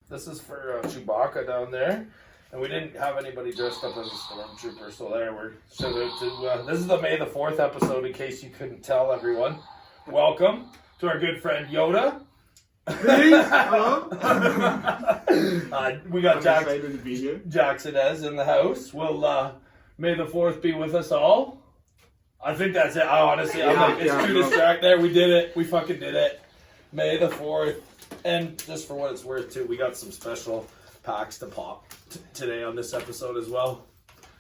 This is for Chewbacca down there. And we didn't have anybody dressed up as a stormtrooper, so there we're shout out to. This is the May the 4th episode, in case you couldn't tell, everyone. Welcome to our good friend Yoda. Hello. We got Jack Senez in the house. Will May the 4th be with us all? I think that's it. Honestly, it's too distracting. There, we did it. We fucking did it. May the 4th. And just for what it's worth, too, we got some special packs to pop today on this episode as well.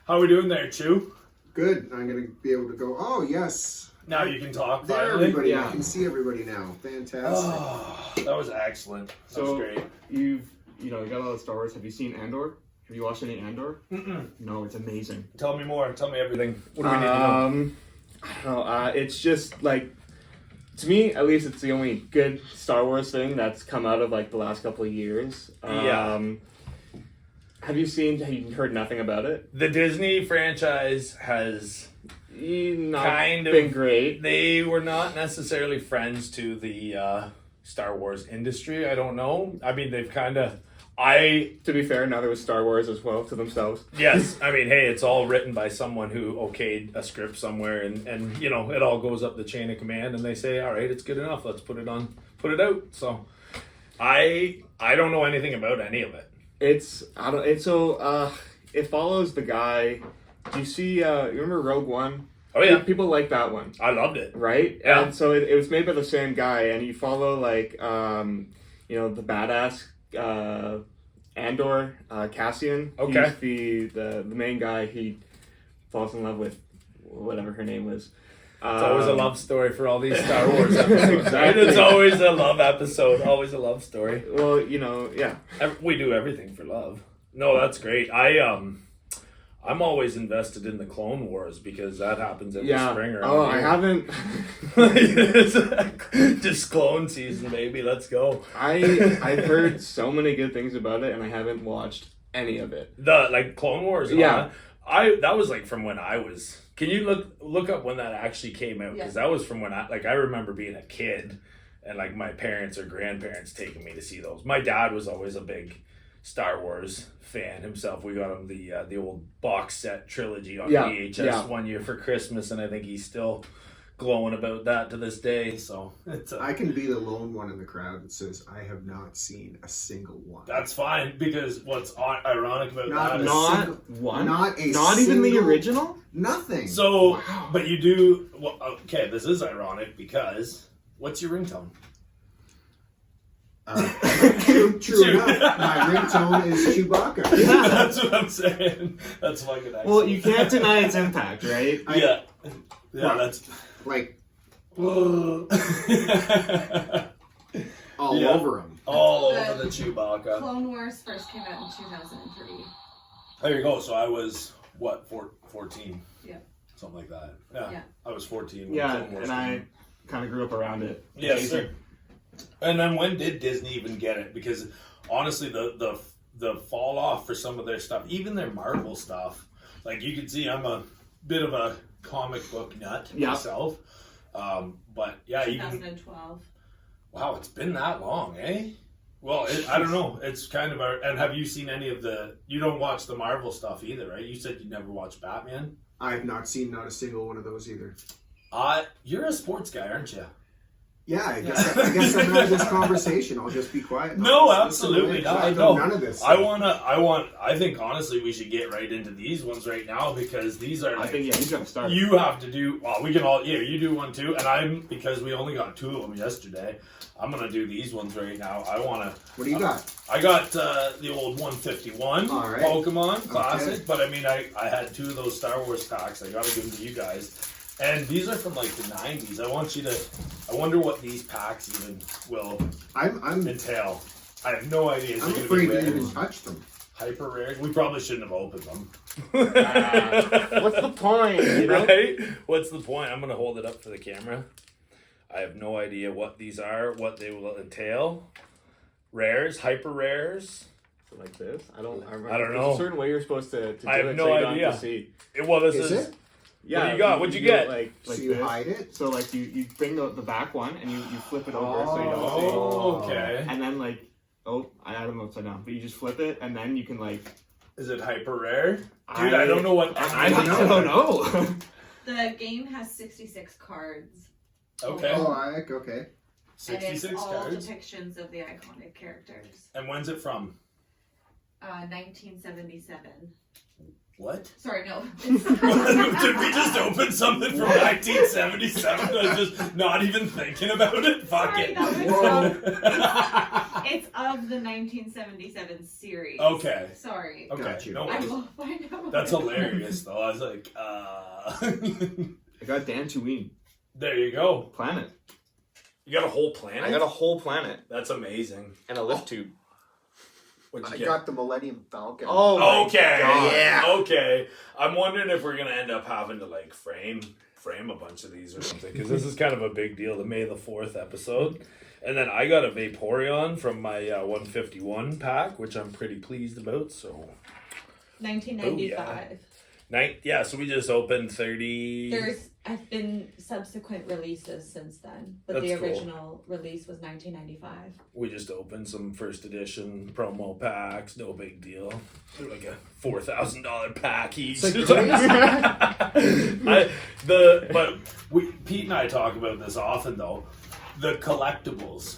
How are we doing there, Chew? Good. I'm going to be able to go, oh, yes. Now you can talk. There, finally. everybody. Yeah. I can see everybody now. Fantastic. Oh, that was excellent. That was great. You got a lot of Star Wars. Have you seen Andor? Have you watched any Andor? Mm-mm. No, it's amazing. Tell me more. Tell me everything. What do we need to know? I don't know. It's just like, to me, at least, it's the only good Star Wars thing that's come out of like the last couple of years. Have you heard nothing about it? The Disney franchise has kind of been great. They were not necessarily friends to the Star Wars industry. I don't know. I mean, they've kind of... To be fair, now there was Star Wars as well to themselves. Yes. I mean, hey, it's all written by someone who okayed a script somewhere, and it all goes up the chain of command, and they say, all right, it's good enough. Let's put it out. So I don't know anything about any of it. It follows the guy. Do you see, you remember Rogue One? Oh, yeah. People like that one. I loved it. Right? Yeah. And so it was made by the same guy, and you follow, like, the badass Andor, Cassian. Okay. He's the main guy. He falls in love with whatever her name was. It's always a love story for all these Star Wars episodes. Exactly. It's always a love episode, always a love story. Well, yeah. We do everything for love. No, that's great. I'm always invested in the Clone Wars because that happens every spring around here. I haven't. Just clone season, baby. Let's go. I've heard so many good things about it, and I haven't watched any of it. The Clone Wars. Yeah. That was like from when I was. Can you look up when that actually came out? Because that was from when I remember being a kid, and like my parents or grandparents taking me to see those. My dad was always a big Star Wars fan himself. We got him the old box set trilogy on VHS one year for Christmas, and I think he's still glowing about that to this day. So I can be the lone one in the crowd that says I have not seen a single one. That's fine, because what's ironic about not even the original. Nothing. So, but you do. Well, okay, this is ironic because what's your ringtone? True enough. My ringtone is Chewbacca. Yeah, that's what I'm saying. That's fucking excellent. Well, you can't deny its impact, right? That's like all over him. All over the Chewbacca. Clone Wars first came out in 2003. There you go. So I was 14? Yeah. Something like that. Yeah. I was 14. Yeah, and I kind of grew up around it. Yes, sir. And then when did Disney even get it? Because honestly, the fall off for some of their stuff, even their Marvel stuff, like you can see, I'm a bit of a comic book nut myself. But yeah, 2012. Wow, it's been that long, eh? Well, I don't know. It's kind of and have you seen any of you don't watch the Marvel stuff either, right? You said you never watched Batman. I have not seen not a single one of those either. You're a sports guy, aren't you? Yeah, I guess I'm out of this conversation. I'll just be quiet. No, absolutely not. I know none of this. I think honestly we should get right into these ones right now, because these are. I think you gotta start. You have to do. Well, we can all. Yeah, you do one too, and because we only got 2 of them yesterday. I'm gonna do these ones right now. What do you got? I got the old 151 Pokemon Classic, okay. But I mean, I had 2 of those Star Wars packs. I gotta give them to you guys. And these are from like the 90s. I wonder what these packs even will entail. I have no idea. I'm afraid to even touch them. Hyper rares. We probably shouldn't have opened them. What's the point? Right? What's the point? I'm going to hold it up for the camera. I have no idea what these are, what they will entail. Rares, hyper rares. Like this? I don't know. There's a certain way you're supposed to do I have no idea. Well, this is it? Yeah. What do you got? What'd you get? Like so you this. hide it? So like you bring the back one and you flip it over so you don't see. Oh, okay. And then like Oh, I had them upside down. But you just flip it, and then you can like. Is it hyper rare? Dude, I don't know what. I don't know. The game has 66 cards. Okay. Oh, okay. 66 and it's all cards. depictions of the iconic characters. And when's it from? 1977. What? Sorry, no. Did we just open something from 1977? I was just not even thinking about it. Fuck Sorry, it. It's of the 1977 series. Okay. Sorry. Okay. Got you. No I worries. will find out. That's hilarious, though. I was like, I got Dantooine There you go. planet. You got a whole planet? I got a whole planet That's amazing. and a lift tube. What'd you I get? got the Millennium Falcon. Oh, my Okay. God. Yeah. Okay. I'm wondering if we're gonna end up having to like frame a bunch of these or something, because this is kind of a big deal. The May the 4th episode, and then I got a Vaporeon from my 151 pack, which I'm pretty pleased about. So 1995. yeah. So we just opened 30. There's have been subsequent releases since then, but That's the cool. original release was 1995. We just opened some first edition promo packs. No big deal. They're like a $4,000 pack each. It's like Pete and I talk about this often though. The collectibles,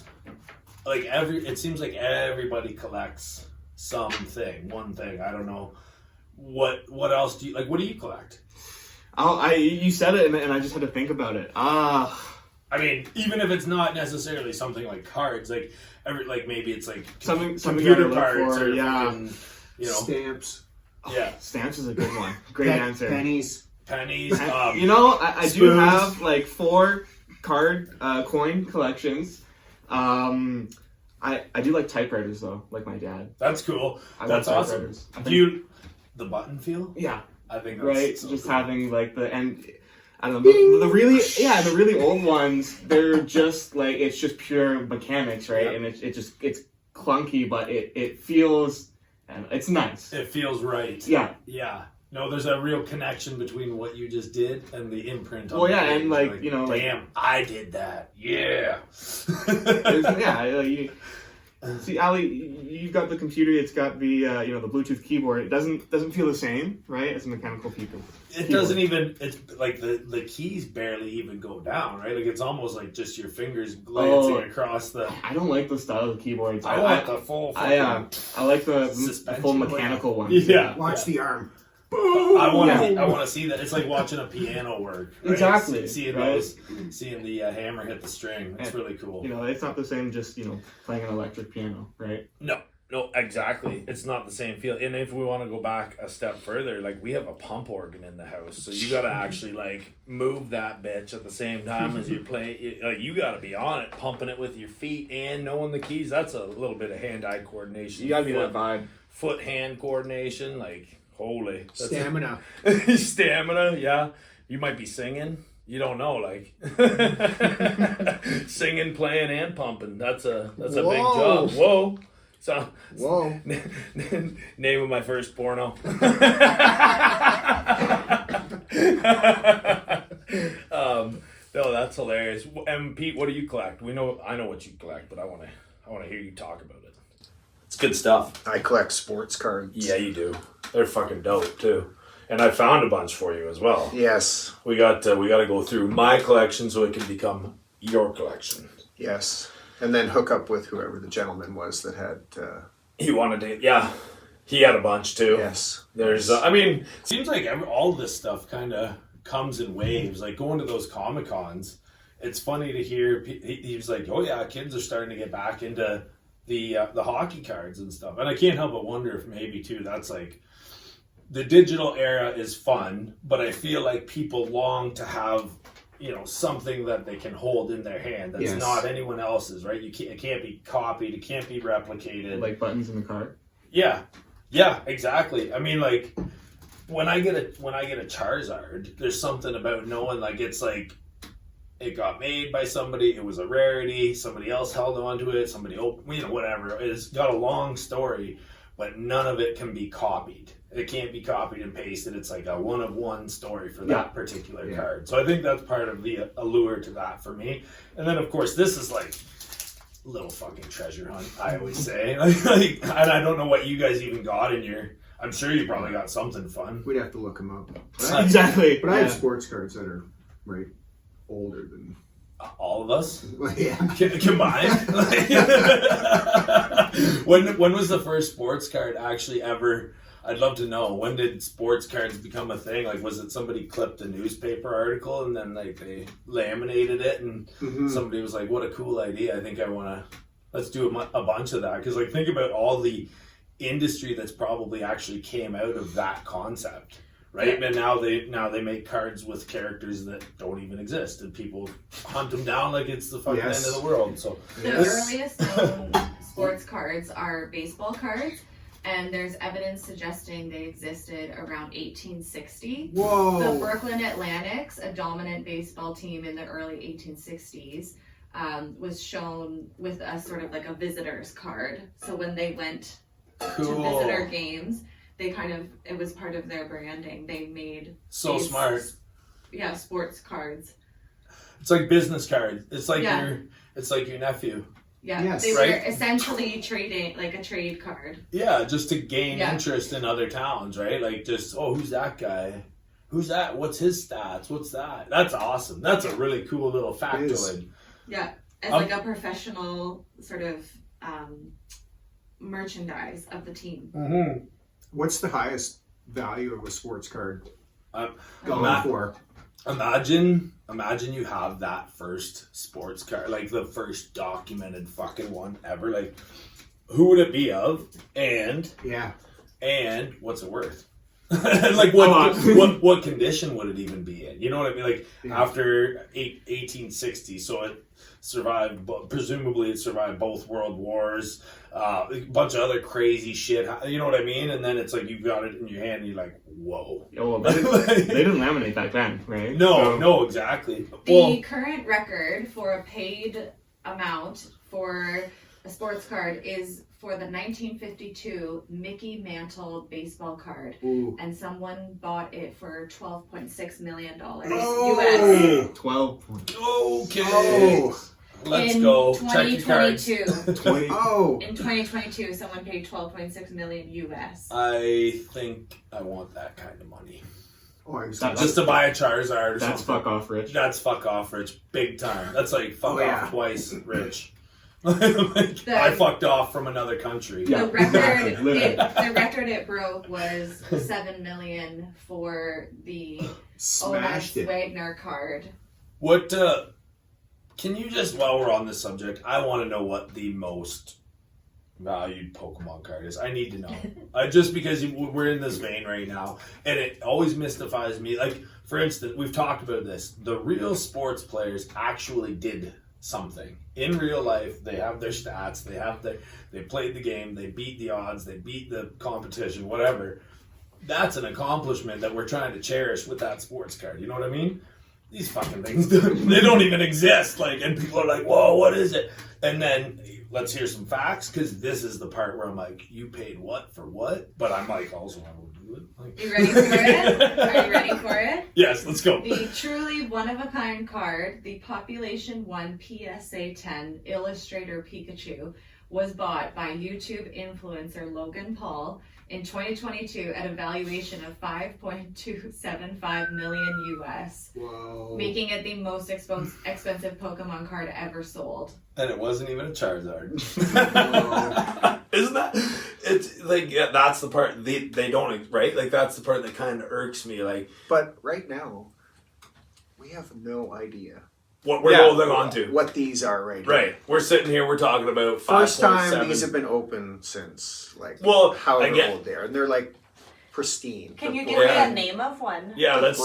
like it seems like everybody collects something, one thing. I don't know what else do you like. What do you collect? You said it, and I just had to think about it. I mean, even if it's not necessarily something like cards, like maybe it's like something computer I look cards for, or yeah. fucking, Stamps. Yeah, Stamps is a good one. Great answer. Pennies. pennies. You know, I do spoons. have like 4 card coin collections. I do like typewriters though, like my dad. That's cool. I That's love awesome. typewriters. I Do think- you the button feel? Yeah, I think that's right. so Just cool. having like the I don't know the really old ones. They're just like it's just pure mechanics, right? Yep. And it's clunky, but it feels and it's nice. It feels right. Yeah. Yeah. No, there's a real connection between what you just did and the imprint on Well, the yeah, page. and like, you know, like- damn, I did that. Yeah. See, Ali, you've got the computer. It's got the the Bluetooth keyboard. It doesn't feel the same, right, as a mechanical keyboard. It doesn't even. It's like the keys barely even go down, right? Like it's almost like just your fingers glancing across the. I don't like the style of keyboards. I want the full. I like the suspension full one. mechanical ones. Yeah. Watch the arm. I want to. Yeah. I want to see that. It's like watching a piano work. Right? Exactly, Seeing right? seeing the hammer hit the string. It's really cool. You know, it's not the same. Just playing an electric piano, right? No, exactly. It's not the same feel. And if we want to go back a step further, like we have a pump organ in the house, so you got to actually like move that bitch at the same time as you're playing. Like you got to be on it, pumping it with your feet and knowing the keys. That's a little bit of hand-eye coordination. You gotta be that vibe. Foot-hand coordination, like holy Stamina. Stamina. Yeah, you might be singing. You don't know, like singing, playing, and pumping. That's a big job. Whoa. So, Whoa. name of my first porno. No, that's hilarious. And Pete, what do you collect? I know what you collect, but I want to hear you talk about it. It's good stuff. I collect sports cards. Yeah, you do. They're fucking dope too. And I found a bunch for you as well. Yes. We got to go through my collection so it can become your collection. Yes. And then hook up with whoever the gentleman was that had. He wanted to, yeah. He had a bunch too. Yes. There's, I mean, seems like all this stuff kind of comes in waves. Like going to those Comic Cons, it's funny to hear. He was like, "Oh yeah, kids are starting to get back into the hockey cards and stuff." And I can't help but wonder if maybe too that's like the digital era is fun, but I feel like people long to have something that they can hold in their hand that's not anyone else's, right? It can't be copied, it can't be replicated. Like buttons in the car. Yeah, exactly. I mean, like when I get a Charizard, there's something about knowing like it's like it got made by somebody, it was a rarity, somebody else held on to it, somebody opened, whatever. It's got a long story, but none of it can be copied. It can't be copied and pasted. It's like a one-of-one story for that particular card. So I think that's part of the allure to that for me. And then, of course, this is like little fucking treasure hunt, I always say. Like, and I don't know what you guys even got in your... I'm sure you probably got something fun. We'd have to look them up. Exactly. But I have sports cards that are older than all of us. Yeah. Combined. When was the first sports card actually ever? I'd love to know. When did sports cards become a thing? Like, was it somebody clipped a newspaper article and then like they laminated it and somebody was like, "What a cool idea! I think I want to. Let's do a bunch of that." Because like, think about all the industry that's probably actually came out of that concept, right? Yeah. And now they make cards with characters that don't even exist, and people hunt them down like it's the fucking end of the world. So the earliest known sports cards are baseball cards, and there's evidence suggesting they existed around 1860. Whoa! The Brooklyn Atlantics, a dominant baseball team in the early 1860s, was shown with a sort of like a visitor's card. So when they went to visitor games, it was part of their branding. They made smart. Yeah, sports cards. It's like business cards. It's like your nephew. Yeah, yes, they were essentially trading, like a trade card. Yeah, just to gain interest in other towns, right? Like just, who's that guy? Who's that? What's his stats? What's that? That's awesome. That's a really cool little factoid. Yeah, as like a professional sort of merchandise of the team. Mm-hmm. What's the highest value of a sports card going for? Imagine you have that first sports card, like the first documented fucking one ever. Like, who would it be of? And what's it worth? Like what condition would it even be in? You know what I mean? Like after 1860, so it survived, presumably it survived both world wars, a bunch of other crazy shit. You know what I mean? And then it's like you've got it in your hand and you're like, whoa. Oh, well, they didn't laminate back then, right? No, exactly. The current record for a paid amount for a sports card is for the 1952 Mickey Mantle baseball card. Ooh. And someone bought it for $12.6 million US. 12. Okay. Oh. Let's in go. 2022. In 2022, someone paid $12.6 million US. I think I want that kind of money. Just to buy a Charizard or something. That's fuck off rich. That's fuck off rich. Big time. That's like fuck off twice rich. I fucked off from another country. The record it broke was $7 million for the Onas Wagner card. What can you just, while we're on this subject, I want to know what the most valued Pokemon card is. I need to know. Just because we're in this vein right now, and it always mystifies me. Like, for instance, we've talked about this. The real sports players actually did something in real life. They have their stats. They played the game. They beat the odds. They beat the competition. Whatever. That's an accomplishment that we're trying to cherish with that sports card. You know what I mean? These fucking things, they don't even exist. Like, and people are like, "Whoa, what is it?" And then let's hear some facts, because this is the part where I'm like, "You paid what for what?" But I'm like, also, I will do it. Like, you ready for it? Are you ready for it? Yes, let's go. The truly one-of-a-kind card, the Population 1 PSA 10 Illustrator Pikachu, was bought by YouTube influencer Logan Paul in 2022 at a valuation of $5.275 million US. Whoa. Making it the most expensive Pokemon card ever sold. And it wasn't even a Charizard. Isn't that? It's like, that's the part they don't, right? Like, that's the part that kind of irks me. Like, but right now, we have no idea what we're holding on to. What these are right now. Right. We're sitting here, we're talking about 5.7. First time these have been open since, like, however old they are. And they're, like, pristine. Can you give me a name of one? Yeah, let's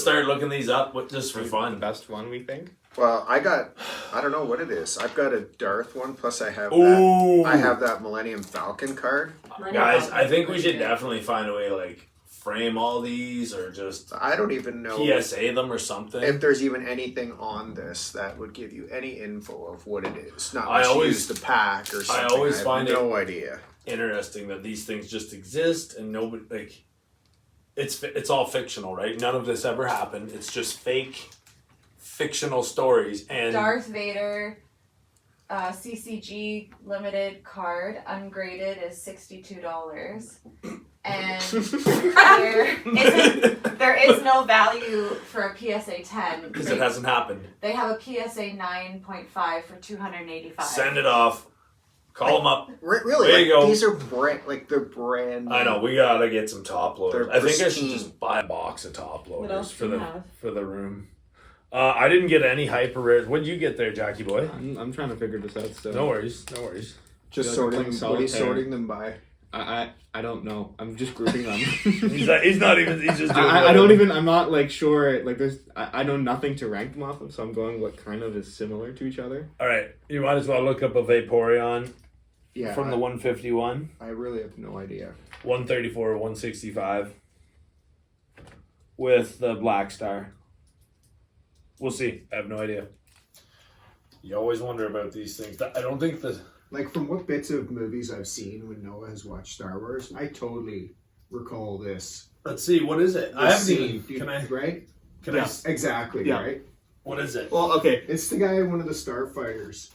start looking these up just for fun. The best one, we think? Well, I don't know what it is. I've got a Darth one, plus I have that Millennium Falcon card. Guys, I think we should definitely find a way to, like, frame all these, or just I don't even know PSA them or something. If there's even anything on this that would give you any info of what it is. Not much use the pack or something. I always find no idea. Interesting that these things just exist and nobody, like, it's all fictional, right? None of this ever happened. It's just fake fictional stories. And Darth Vader, CCG limited card, ungraded, is $62. And there is no value for a PSA 10 because it hasn't happened. They have a PSA 9.5 for $285. Send it off. Call them up. Really? There you go. These are they're brand new. I know, we gotta get some top loaders. They're I think I should pristine. just buy a box of top What loaders else for do you the have? for the room. I didn't get any hyper rares. What did you get there, Jackie boy? I'm trying to figure this out still. No worries, no worries. Just Yeah, sorting like them. What are you solitaire. sorting them by? I don't know. I'm just grouping them. He's not even. He's just. Doing I don't even. I'm not like sure. Like there's. I know nothing to rank them off of, so I'm going what kind of is similar to each other. All right, you might as well look up a Vaporeon Yeah. from the 151, I really have no idea. 134, 165 with the Black Star. We'll see. I have no idea. You always wonder about these things. I don't think the. Like from what bits of movies I've seen when Noah has watched Star Wars, I totally recall this. Let's see. What is it? I this haven't scene. even. Can I? Right? Can Yeah. I? Exactly. Yeah. Right. What is it? Well, okay. It's the guy, one of the starfighters.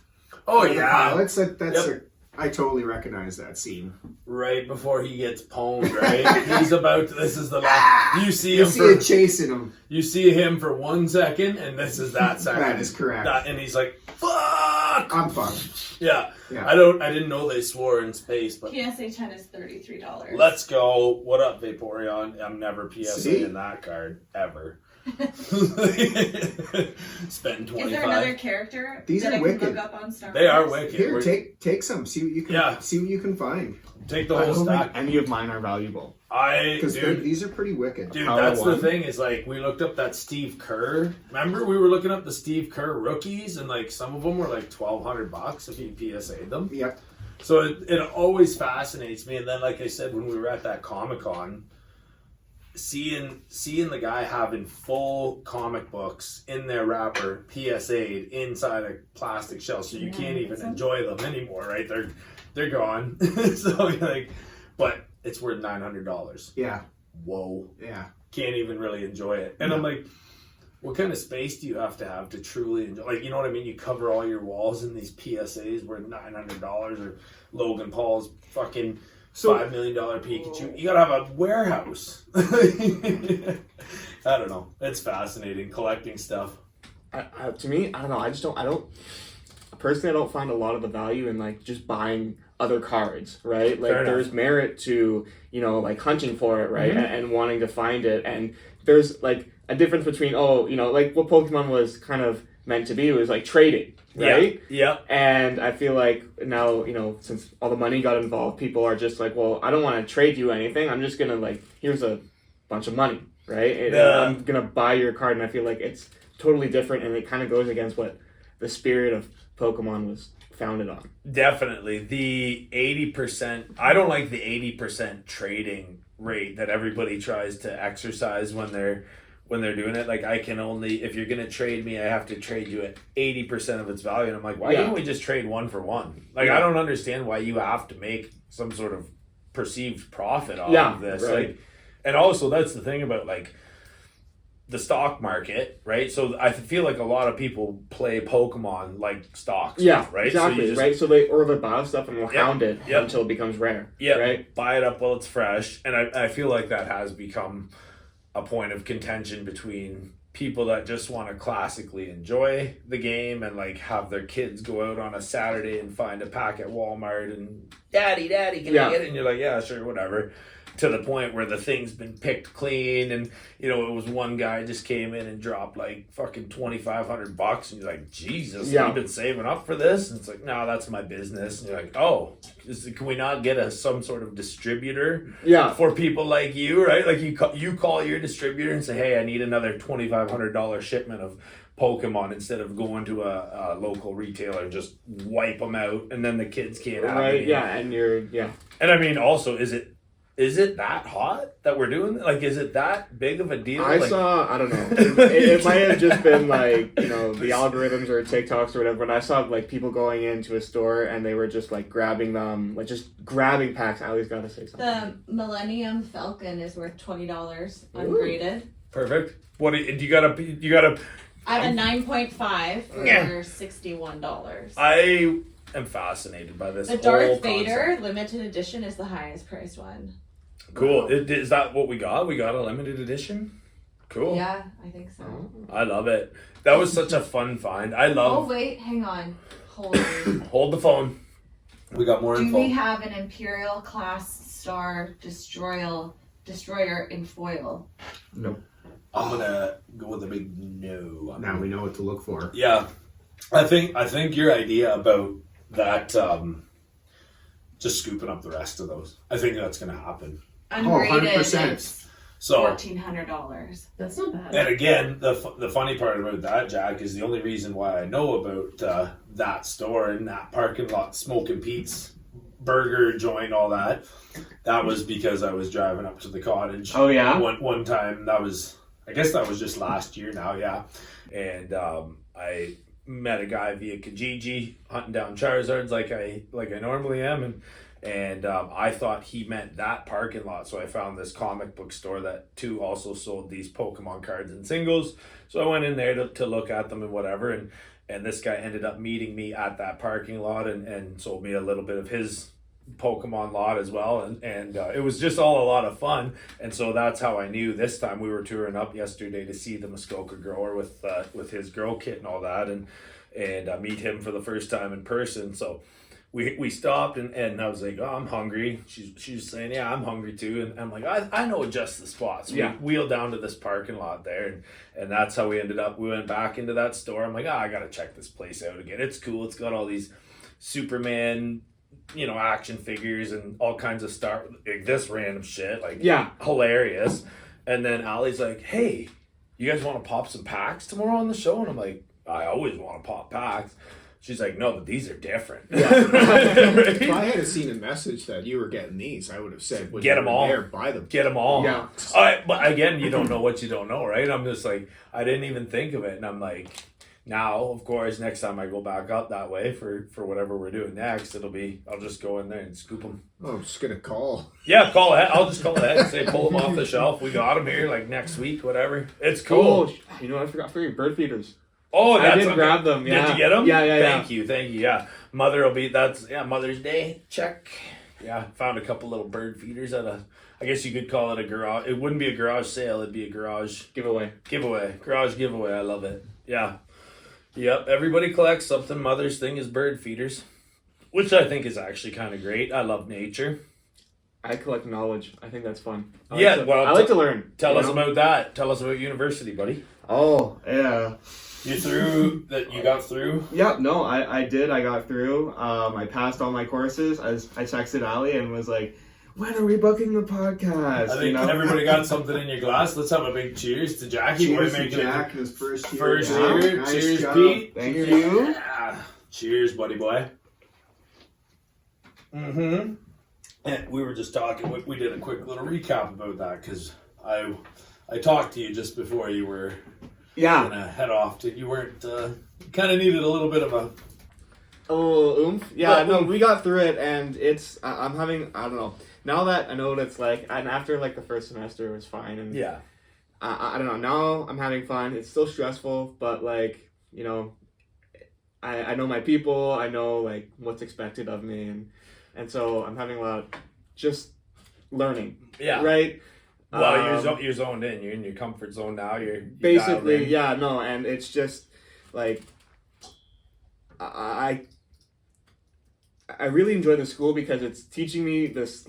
Oh One of the yeah. pilots. That's Yep. I totally recognize that scene. Right before he gets pwned, right? He's about to, this is the last. You see You him see for it chasing him. you see him for 1 second, and this is that second. That is correct. And he's like, "Fuck!" I'm fucked. Yeah. Yeah. I didn't know they swore in space, but PSA 10 is $33. let's go. What up, Vaporeon? I'm never PSA See? in that card ever. Spend 25. Is there another character These that are I can wicked. look up on Star They are Wars? wicked. Here, We're- take some. See what you can. Yeah. See what you can find. Take the I whole don't stack. think any of mine are valuable. Because Dude, these are pretty wicked. Dude, that's the one. thing is like we looked up that Steve Kerr. Remember we were looking up the Steve Kerr rookies and like some of them were like $1,200 if you PSA'd them. Yep. So it always fascinates me. And then like I said when we were at that Comic-Con, seeing the guy having full comic books in their wrapper PSA'd inside a plastic shell, so you can't even enjoy them anymore, right? They're gone. So like, but it's worth $900. Yeah. Whoa. Yeah. Can't even really enjoy it. And I'm like, what kind of space do you have to truly enjoy? Like, you know what I mean? You cover all your walls in these PSAs worth $900 or Logan Paul's fucking $5 million Pikachu. You gotta have a warehouse. I don't know. It's fascinating collecting stuff. To me, I don't know. I don't. Personally, I don't find a lot of the value in like just buying other cards, right? Like Fair enough. there's merit to like hunting for it, right, Mhm. and wanting to find it, and there's like a difference between like what Pokemon was kind of meant to be was like trading, right? Yeah. And I feel like now, since all the money got involved, people are just like, well, I don't want to trade you anything. I'm just gonna here's a bunch of money, right? And I'm gonna buy your card, and I feel like it's totally different, and it kind of goes against what the spirit of Pokemon was founded on. Definitely. The 80%, I don't like the 80% trading rate that everybody tries to exercise when they're doing it. Like, I can only, if you're going to trade me, I have to trade you at 80% of its value. And I'm like, why can't we just trade 1 for 1? Like, I don't understand why you have to make some sort of perceived profit off of this. Right. Like, and also, that's the thing about, like, the stock market, right? So I feel like a lot of people play Pokemon like stocks, right? Exactly, so you just, right? So they buy stuff and will hound it until it becomes rare, right? Buy it up while it's fresh. And I feel like that has become a point of contention between people that just want to classically enjoy the game and like have their kids go out on a Saturday and find a pack at Walmart and daddy, can I get it? And you're like, yeah, sure, whatever. To the point where the thing's been picked clean, and it was one guy just came in and dropped like fucking $2,500, and you're like, Jesus, you've been saving up for this? And it's like, no, that's my business. And you're like, oh, can we not get some sort of distributor? For people like you, right? Like you call your distributor and say, hey, I need another $2,500 shipment of Pokemon, instead of going to a local retailer and just wipe them out, and then the kids can't have it. And I mean, also, is it that hot that we're doing? Like, is it that big of a deal? I don't know. It might have just been like, the algorithms or TikToks or whatever, but I saw like people going into a store and they were just like grabbing them, like just grabbing packs. I always gotta say something. The Millennium Falcon is worth $20 ungraded. Perfect. What do you gotta I have a 9.5 for $61. I am fascinated by this. The Darth Vader limited edition is the highest priced one. Cool. Is that what we got? We got a limited edition? Cool. Yeah, I think so. I love it. That was such a fun find. I love... Oh, wait, hang on. Hold on. Hold the phone. We got more Do info. we have an Imperial class Star Destroyer in foil? Nope. I'm gonna go with a big no. Now we know what to look for. Yeah, I think your idea about that, just scooping up the rest of those, I think that's gonna happen. Unrated, 100%. it's So $1,400. That's not bad. and again, the funny part about that, Jack, is the only reason why I know about that store and that parking lot, Smoking Pete's burger joint, all that. That was because I was driving up to the cottage. Oh yeah. One time, I guess that was just last year now, yeah. And I met a guy via Kijiji hunting down Charizards like I normally am, and I thought he meant that parking lot. So I found this comic book store that too also sold these Pokemon cards and singles. So I went in there to look at them and whatever, and this guy ended up meeting me at that parking lot and sold me a little bit of his Pokemon lot as well, and it was just all a lot of fun. And so that's how I knew this time. We were touring up yesterday to see the Muskoka grower with his grow kit and all that, and meet him for the first time in person. So we stopped and I was like, oh, I'm hungry. She was saying, yeah, I'm hungry too. And I'm like, I know just the spot. So we wheeled down to this parking lot there, and that's how we ended up. We went back into that store. I'm like, I gotta check this place out again. It's cool. It's got all these Superman, action figures and all kinds of stuff, like this random shit, like hilarious. And then Allie's like, hey, you guys want to pop some packs tomorrow on the show? And I'm like, I always want to pop packs. She's like, no, but these are different. Yeah. If I had seen a message that you were getting these, I would have said, get them all. There, buy them. Get them all. Yeah. But again, you don't know what you don't know, right? I'm just like, I didn't even think of it. And I'm like, now, of course, next time I go back up that way for whatever we're doing next, I'll just go in there and scoop them. Oh, I'm just going to call. Yeah, call ahead. I'll just call ahead and say, pull them off the shelf. We got them here like next week, whatever. It's cool. Oh, you know what I forgot for you? Bird feeders. Oh, I did grab them. Yeah. Did you get them? Yeah. Thank you. Yeah. Mother's Day. Check. Yeah, found a couple little bird feeders at I guess you could call it a garage. It wouldn't be a garage sale. It'd be a garage giveaway. Garage giveaway. I love it. Yeah. Yep. Everybody collects something. Mother's thing is bird feeders, which I think is actually kind of great. I love nature. I collect knowledge. I think that's fun. I like to learn. Tell us about that. Tell us about university, buddy. Oh, yeah. You got through? Yep, no, I did. I got through. I passed all my courses. I texted Ali and was like, when are we booking the podcast? I think everybody got something in your glass. Let's have a big cheers to Jackie. Cheers to Jack, his first year. First year. Nice Cheers, job. Pete. Thank you. Yeah. Cheers, buddy boy. Mm-hmm. And we were just talking. We did a quick little recap about that because I talked to you just before you were gonna head off. You weren't. Kind of needed a little bit of a little oomph. Yeah, no, we got through it, and it's. I'm having. I don't know. Now that I know what it's like, and after like the first semester, it was fine. And yeah. I don't know. Now I'm having fun. It's still stressful, but like I know my people. I know like what's expected of me, and so I'm having a lot of just learning. Yeah. Right. Well, you're zoned in. You're in your comfort zone now. You're basically, yeah, no, and it's just like I really enjoy the school because it's teaching me it's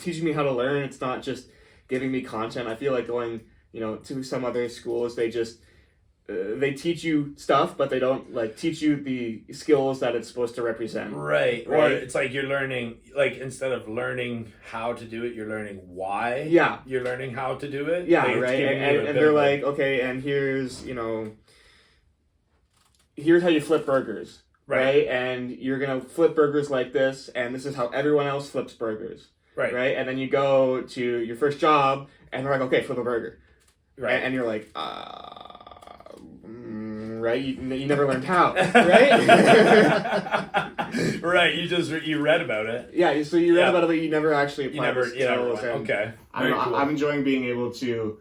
teaching me how to learn. It's not just giving me content. I feel like going, to some other schools, they just they teach you stuff, but they don't teach you the skills that it's supposed to represent. Right. Or it's like you're learning, instead of learning how to do it, you're learning why. Yeah. You're learning how to do it. Yeah. Right. And they're like, okay, and here's how you flip burgers. Right. And you're gonna flip burgers like this, and this is how everyone else flips burgers. Right. Right. And then you go to your first job, and they're like, okay, flip a burger. Right. And you're like, right? You never learned how, right? Right. You read about it. Yeah. So you read about it, but you never actually applied the skills. Okay. I'm enjoying being able to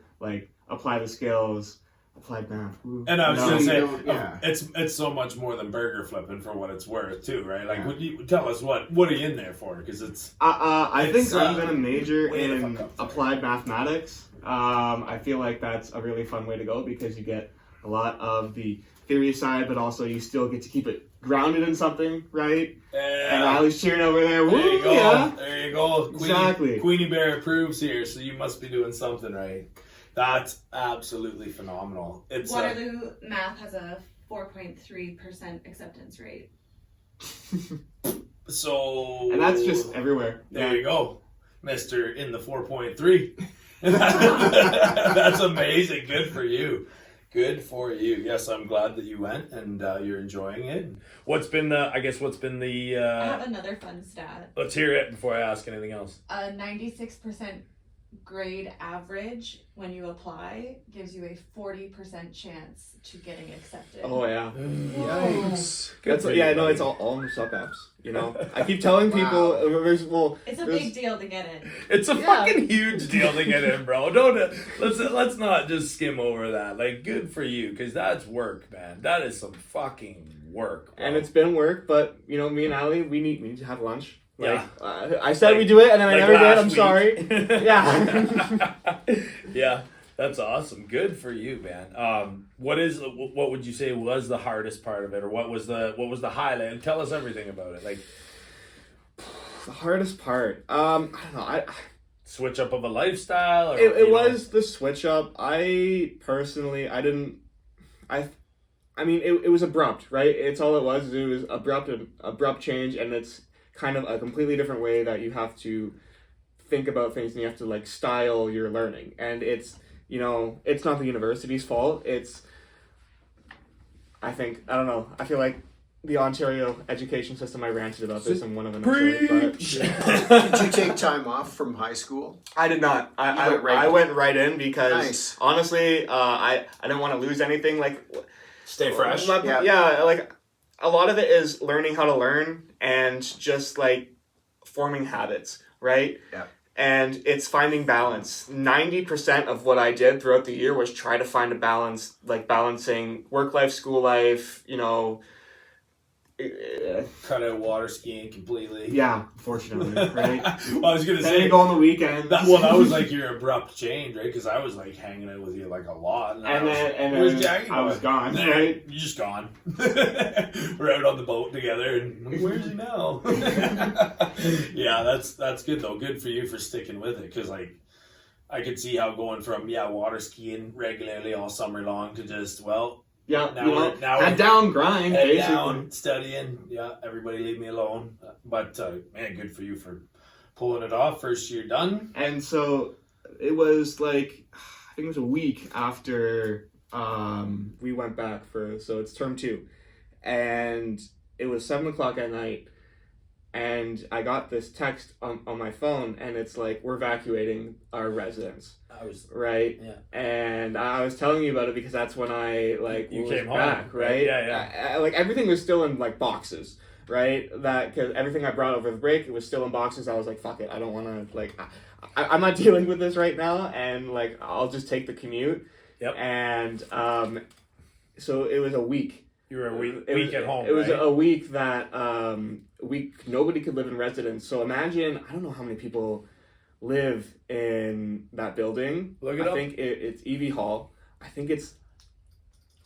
apply the skills applied math. Ooh. And I was No. gonna say, yeah. it's so much more than burger flipping for what it's worth too, right? Like, Yeah. would you tell us what are you in there for? Because it's I think It's, I'm gonna major way the in fuck up there. applied mathematics. I feel like that's a really fun way to go because you get a lot of the theory side, but also you still get to keep it grounded in something, right? And I was cheering over there. Woo, there you go. yeah. There you go. Exactly. Queenie Bear approves here, so you must be doing something right. That's absolutely phenomenal. It's Waterloo math has a 4.3% acceptance rate. so. And that's just everywhere. There you go, Mister in the 4.3. That's amazing. Good for you. Good for you. Yes, I'm glad that you went and you're enjoying it. What's been the? I I have another fun stat. Let's hear it before I ask anything else. A 96% grade average when you apply gives you a 40% chance to getting accepted. Oh yeah. Yikes. That's it's all almost up apps. You know, I keep telling people It's a big deal to get in. It's a fucking huge deal to get in, bro. Let's not just skim over that. Like, good for you, because that's work, man. That is some fucking work, bro. and it's been work, but you know, me and Ali, we need to have lunch. Like, Yeah. I said we do it, and then I never did. last I'm week. sorry. Yeah. Yeah, that's awesome. Good for you, man. What would you say was the hardest part of it, or what was the highlight? Tell us everything about it. Like, The hardest part. I don't know. switch up of a lifestyle. Or, It was the switch up. It was abrupt, right? It's all it was. It was abrupt change, and it's kind of a completely different way that you have to think about things, and you have to like style your learning. And it's not the university's fault. I feel like the Ontario education system. I ranted about this in one of the Preach! Did you take time off from high school? I did not. I went right in because Nice. honestly, I didn't want to lose anything. Like, Stay fresh. Yeah, like a lot of it is learning how to learn and just like forming habits, right? Yeah. And it's finding balance. 90% of what I did throughout the year was try to find a balance, like balancing work life, school life, Cut out water skiing completely. Yeah, fortunately, right? Well, I was gonna Then say you go on the weekends. that was like your abrupt change, right? Because I was like hanging out with you like a lot, and where's then Jackie? I was gone, right? You're just gone. We're out on the boat together, and where's he now? Yeah, that's good though. Good for you for sticking with it, because like I could see how going from water skiing regularly all summer long to just Yeah, now head down, grind, head basically. down, studying. Yeah, everybody leave me alone. But man, good for you for pulling it off. First year done. And so it was like, I think it was a week after we went back so it's term 2. And it was 7:00 at night. And I got this text on my phone, and it's like, we're evacuating our residence. Right? Yeah. And I was telling you about it because that's when I You was came home, back, right? right? Yeah. I, like everything was still in like boxes, right? Because everything I brought over the break, it was still in boxes. I was like, fuck it, I don't want to I'm not dealing with this right now, and like I'll just take the commute. Yep. And so it was a week. You were a week at home. It was right? a week that nobody could live in residence. So imagine, I don't know how many people live in that building. Look it I up. think it's EV Hall. I think it's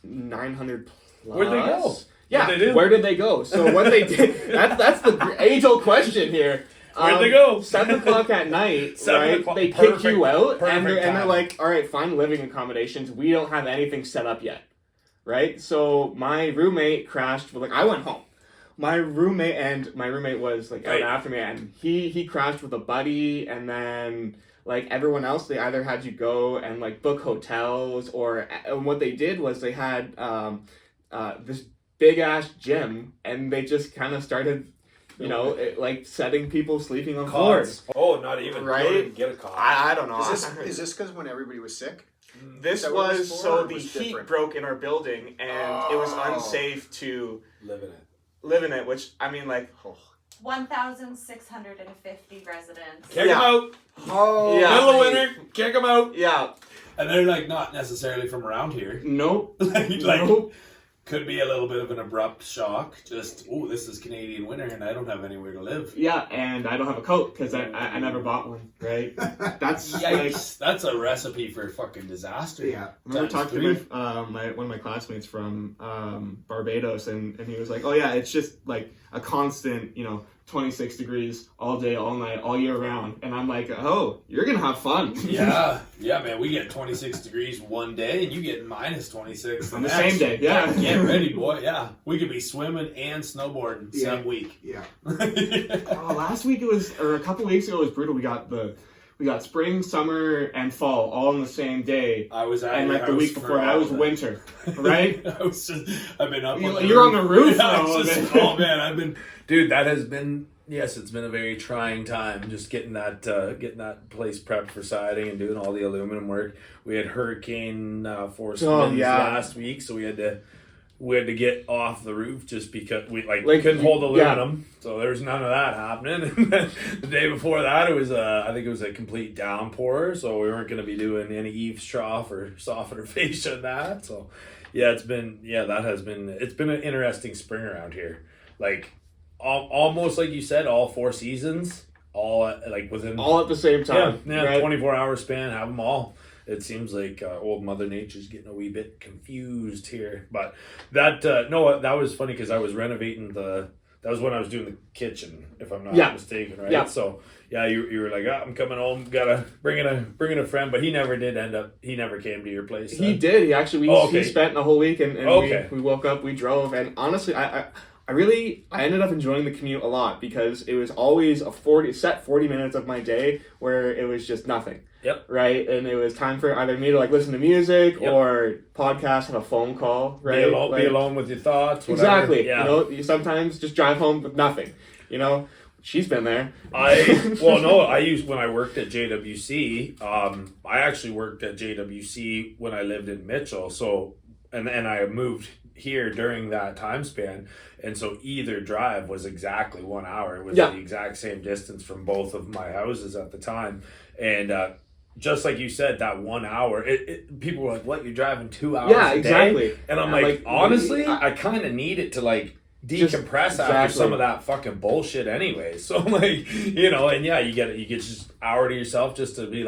900 plus. Where'd they go? Yeah, What'd they do? where did they go? So what they did, that's the age-old question here. Where'd they go? 7:00 at night, 7 right? o'clock. They kick Perfect. you out, and Perfect they're time. like, all right, find living accommodations. We don't have anything set up yet, right? So my roommate crashed. I went home. My roommate was like out Right. after me, and he crashed with a buddy, and then like everyone else, they either had you go and like book hotels, and what they did was they had this big ass gym, and they just kind of started, like setting people sleeping on floors. Oh, not even. Right? You don't even get a cot. I don't know. Is this because when everybody was sick? This Is that what it was was for, so or the was heat different? broke in our building, and it was unsafe to Living it. live in it. Which I mean, like, 1,650 residents. Kick him out. Oh, Yeah. Middle of winter. Kick him out. yeah. And they're like not necessarily from around here. Nope. like Nope. could be a little bit of an abrupt shock. Just, oh, this is Canadian winter and I don't have anywhere to live. Yeah, and I don't have a coat because I never bought one, right? That's Yikes. That's a recipe for fucking disaster. Yeah. I remember talking to one of my classmates from Barbados, and he was like, oh yeah, it's just like a constant, 26 degrees all day, all night, all year round. And I'm like, oh, you're going to have fun. Yeah, man, we get 26 degrees one day and you get minus 26 on the same day. Yeah. Get ready, boy. Yeah. We could be swimming and snowboarding same week. Yeah. Last week or a couple weeks ago it was brutal. We got spring, summer, and fall all on the same day. And the week before that was winter, right? I've been up. You're on the roof now. Oh man, dude. That has been it's been a very trying time. Just getting that place prepped for siding and doing all the aluminum work. We had hurricane force winds last week, so we had to get off the roof just because we couldn't hold aluminum, so there was none of that happening. And then the day before that, it was I think it was a complete downpour, so we weren't going to be doing any eaves trough or softener fascia and that. So it's been an interesting spring around here, like almost like you said, all 4 seasons, all at the same time. Yeah, right? 24-hour span, have them all. It seems like old Mother Nature's getting a wee bit confused here. But that was funny because I was renovating that was when I was doing the kitchen, if I'm not mistaken, right? Yeah. So you were like, I'm coming home, gotta bring in a friend, but he never came to your place. He did. He actually he spent the whole week and we woke up, we drove, and honestly I ended up enjoying the commute a lot because it was always a 40 minutes of my day where it was just nothing. Yep. Right? And it was time for either me to listen to music or podcast, have a phone call, right? Be alone with your thoughts. Whatever. Exactly. Yeah. You sometimes just drive home with nothing. She's been there. I used when I worked at JWC, I actually worked at JWC when I lived in Mitchell. So and I moved here during that time span, and so either drive was exactly 1 hour. It was the exact same distance from both of my houses at the time, and just like you said, that 1 hour, people were like, what, you're driving 2 hours a day? And I'm like, honestly, I kind of need it to decompress after some of that fucking bullshit anyway. So and you get just hour to yourself just to be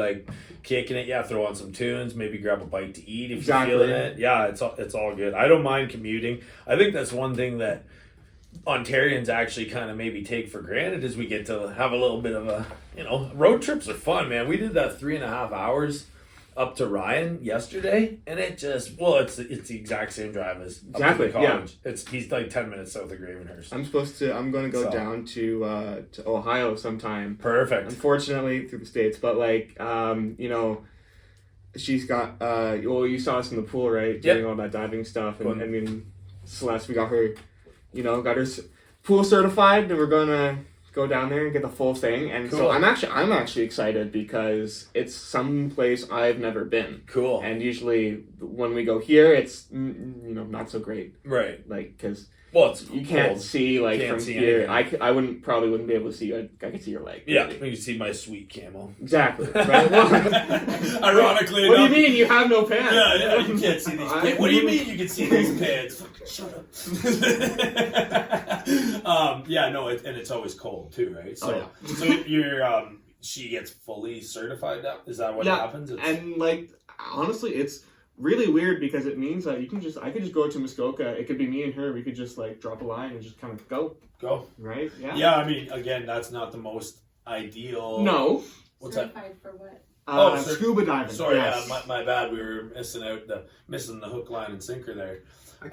kicking it, throw on some tunes, maybe grab a bite to eat if you're feeling it. Yeah, it's all good. I don't mind commuting. I think that's one thing that Ontarians actually kind of maybe take for granted is we get to have a little bit of a, road trips are fun, man. We did that 3.5 hours up to Ryan yesterday, and it just, it's the exact same drive as up to college. Yeah. He's 10 minutes south of Gravenhurst. I'm going to go down to Ohio sometime. Perfect. Unfortunately, through the States, but she's got, you saw us in the pool, right? Doing all that diving stuff, and Celeste, we got her, got her pool certified, and we're going to go down there and get the full thing. And cool. So I'm actually excited because it's some place I've never been. Cool. And usually when we go here, it's not so great. Right. Because you can't see from see here. Anything. I wouldn't be able to see you. I could see your leg. Yeah, you can see my sweet camel. Exactly. Right? Ironically enough. What do you mean you have no pants? Yeah, you can't see these pants. What do you mean you can see these pants? Fucking shut up. And it's always cold too, right? So, so you're she gets fully certified now? Is that what happens? And honestly, it's really weird because it means that I could just go to Muskoka. It could be me and her. We could just drop a line and just kind of go. Right? Yeah. Yeah. I mean, again, that's not the most ideal. No. What's certified that? For what? Scuba diving. Sorry, my bad. We were missing the hook, line, and sinker there. I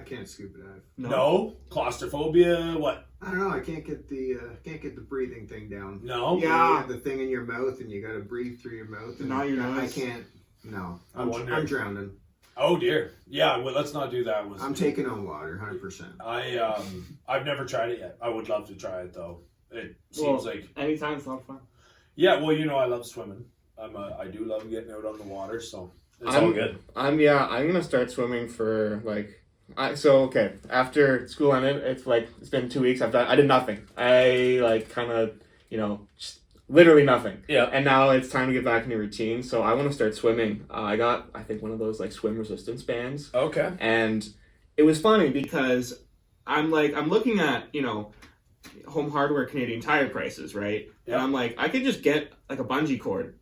can't scuba dive. No? Claustrophobia? What? I don't know. I can't get the breathing thing down. No. Yeah. You have the thing in your mouth, and you got to breathe through your mouth. And not your nose. I can't. No. I'm drowning. Oh dear. Yeah. Well, let's not do that. I'm taking on water, 100%. I've never tried it yet. I would love to try it though. It seems like anytime it's a lot of fun. Yeah. Well, I love swimming. I do love getting out on the water, so. It's all good. I'm gonna start swimming for after school ended, it's been 2 weeks. I did nothing. I literally nothing. Yeah. And now it's time to get back into routine. So I want to start swimming. I got, I think, one of those like swim resistance bands. Okay. And it was funny because I'm looking at, Home Hardware Canadian Tire prices, right? Yeah. And I'm like, I could just get like a bungee cord,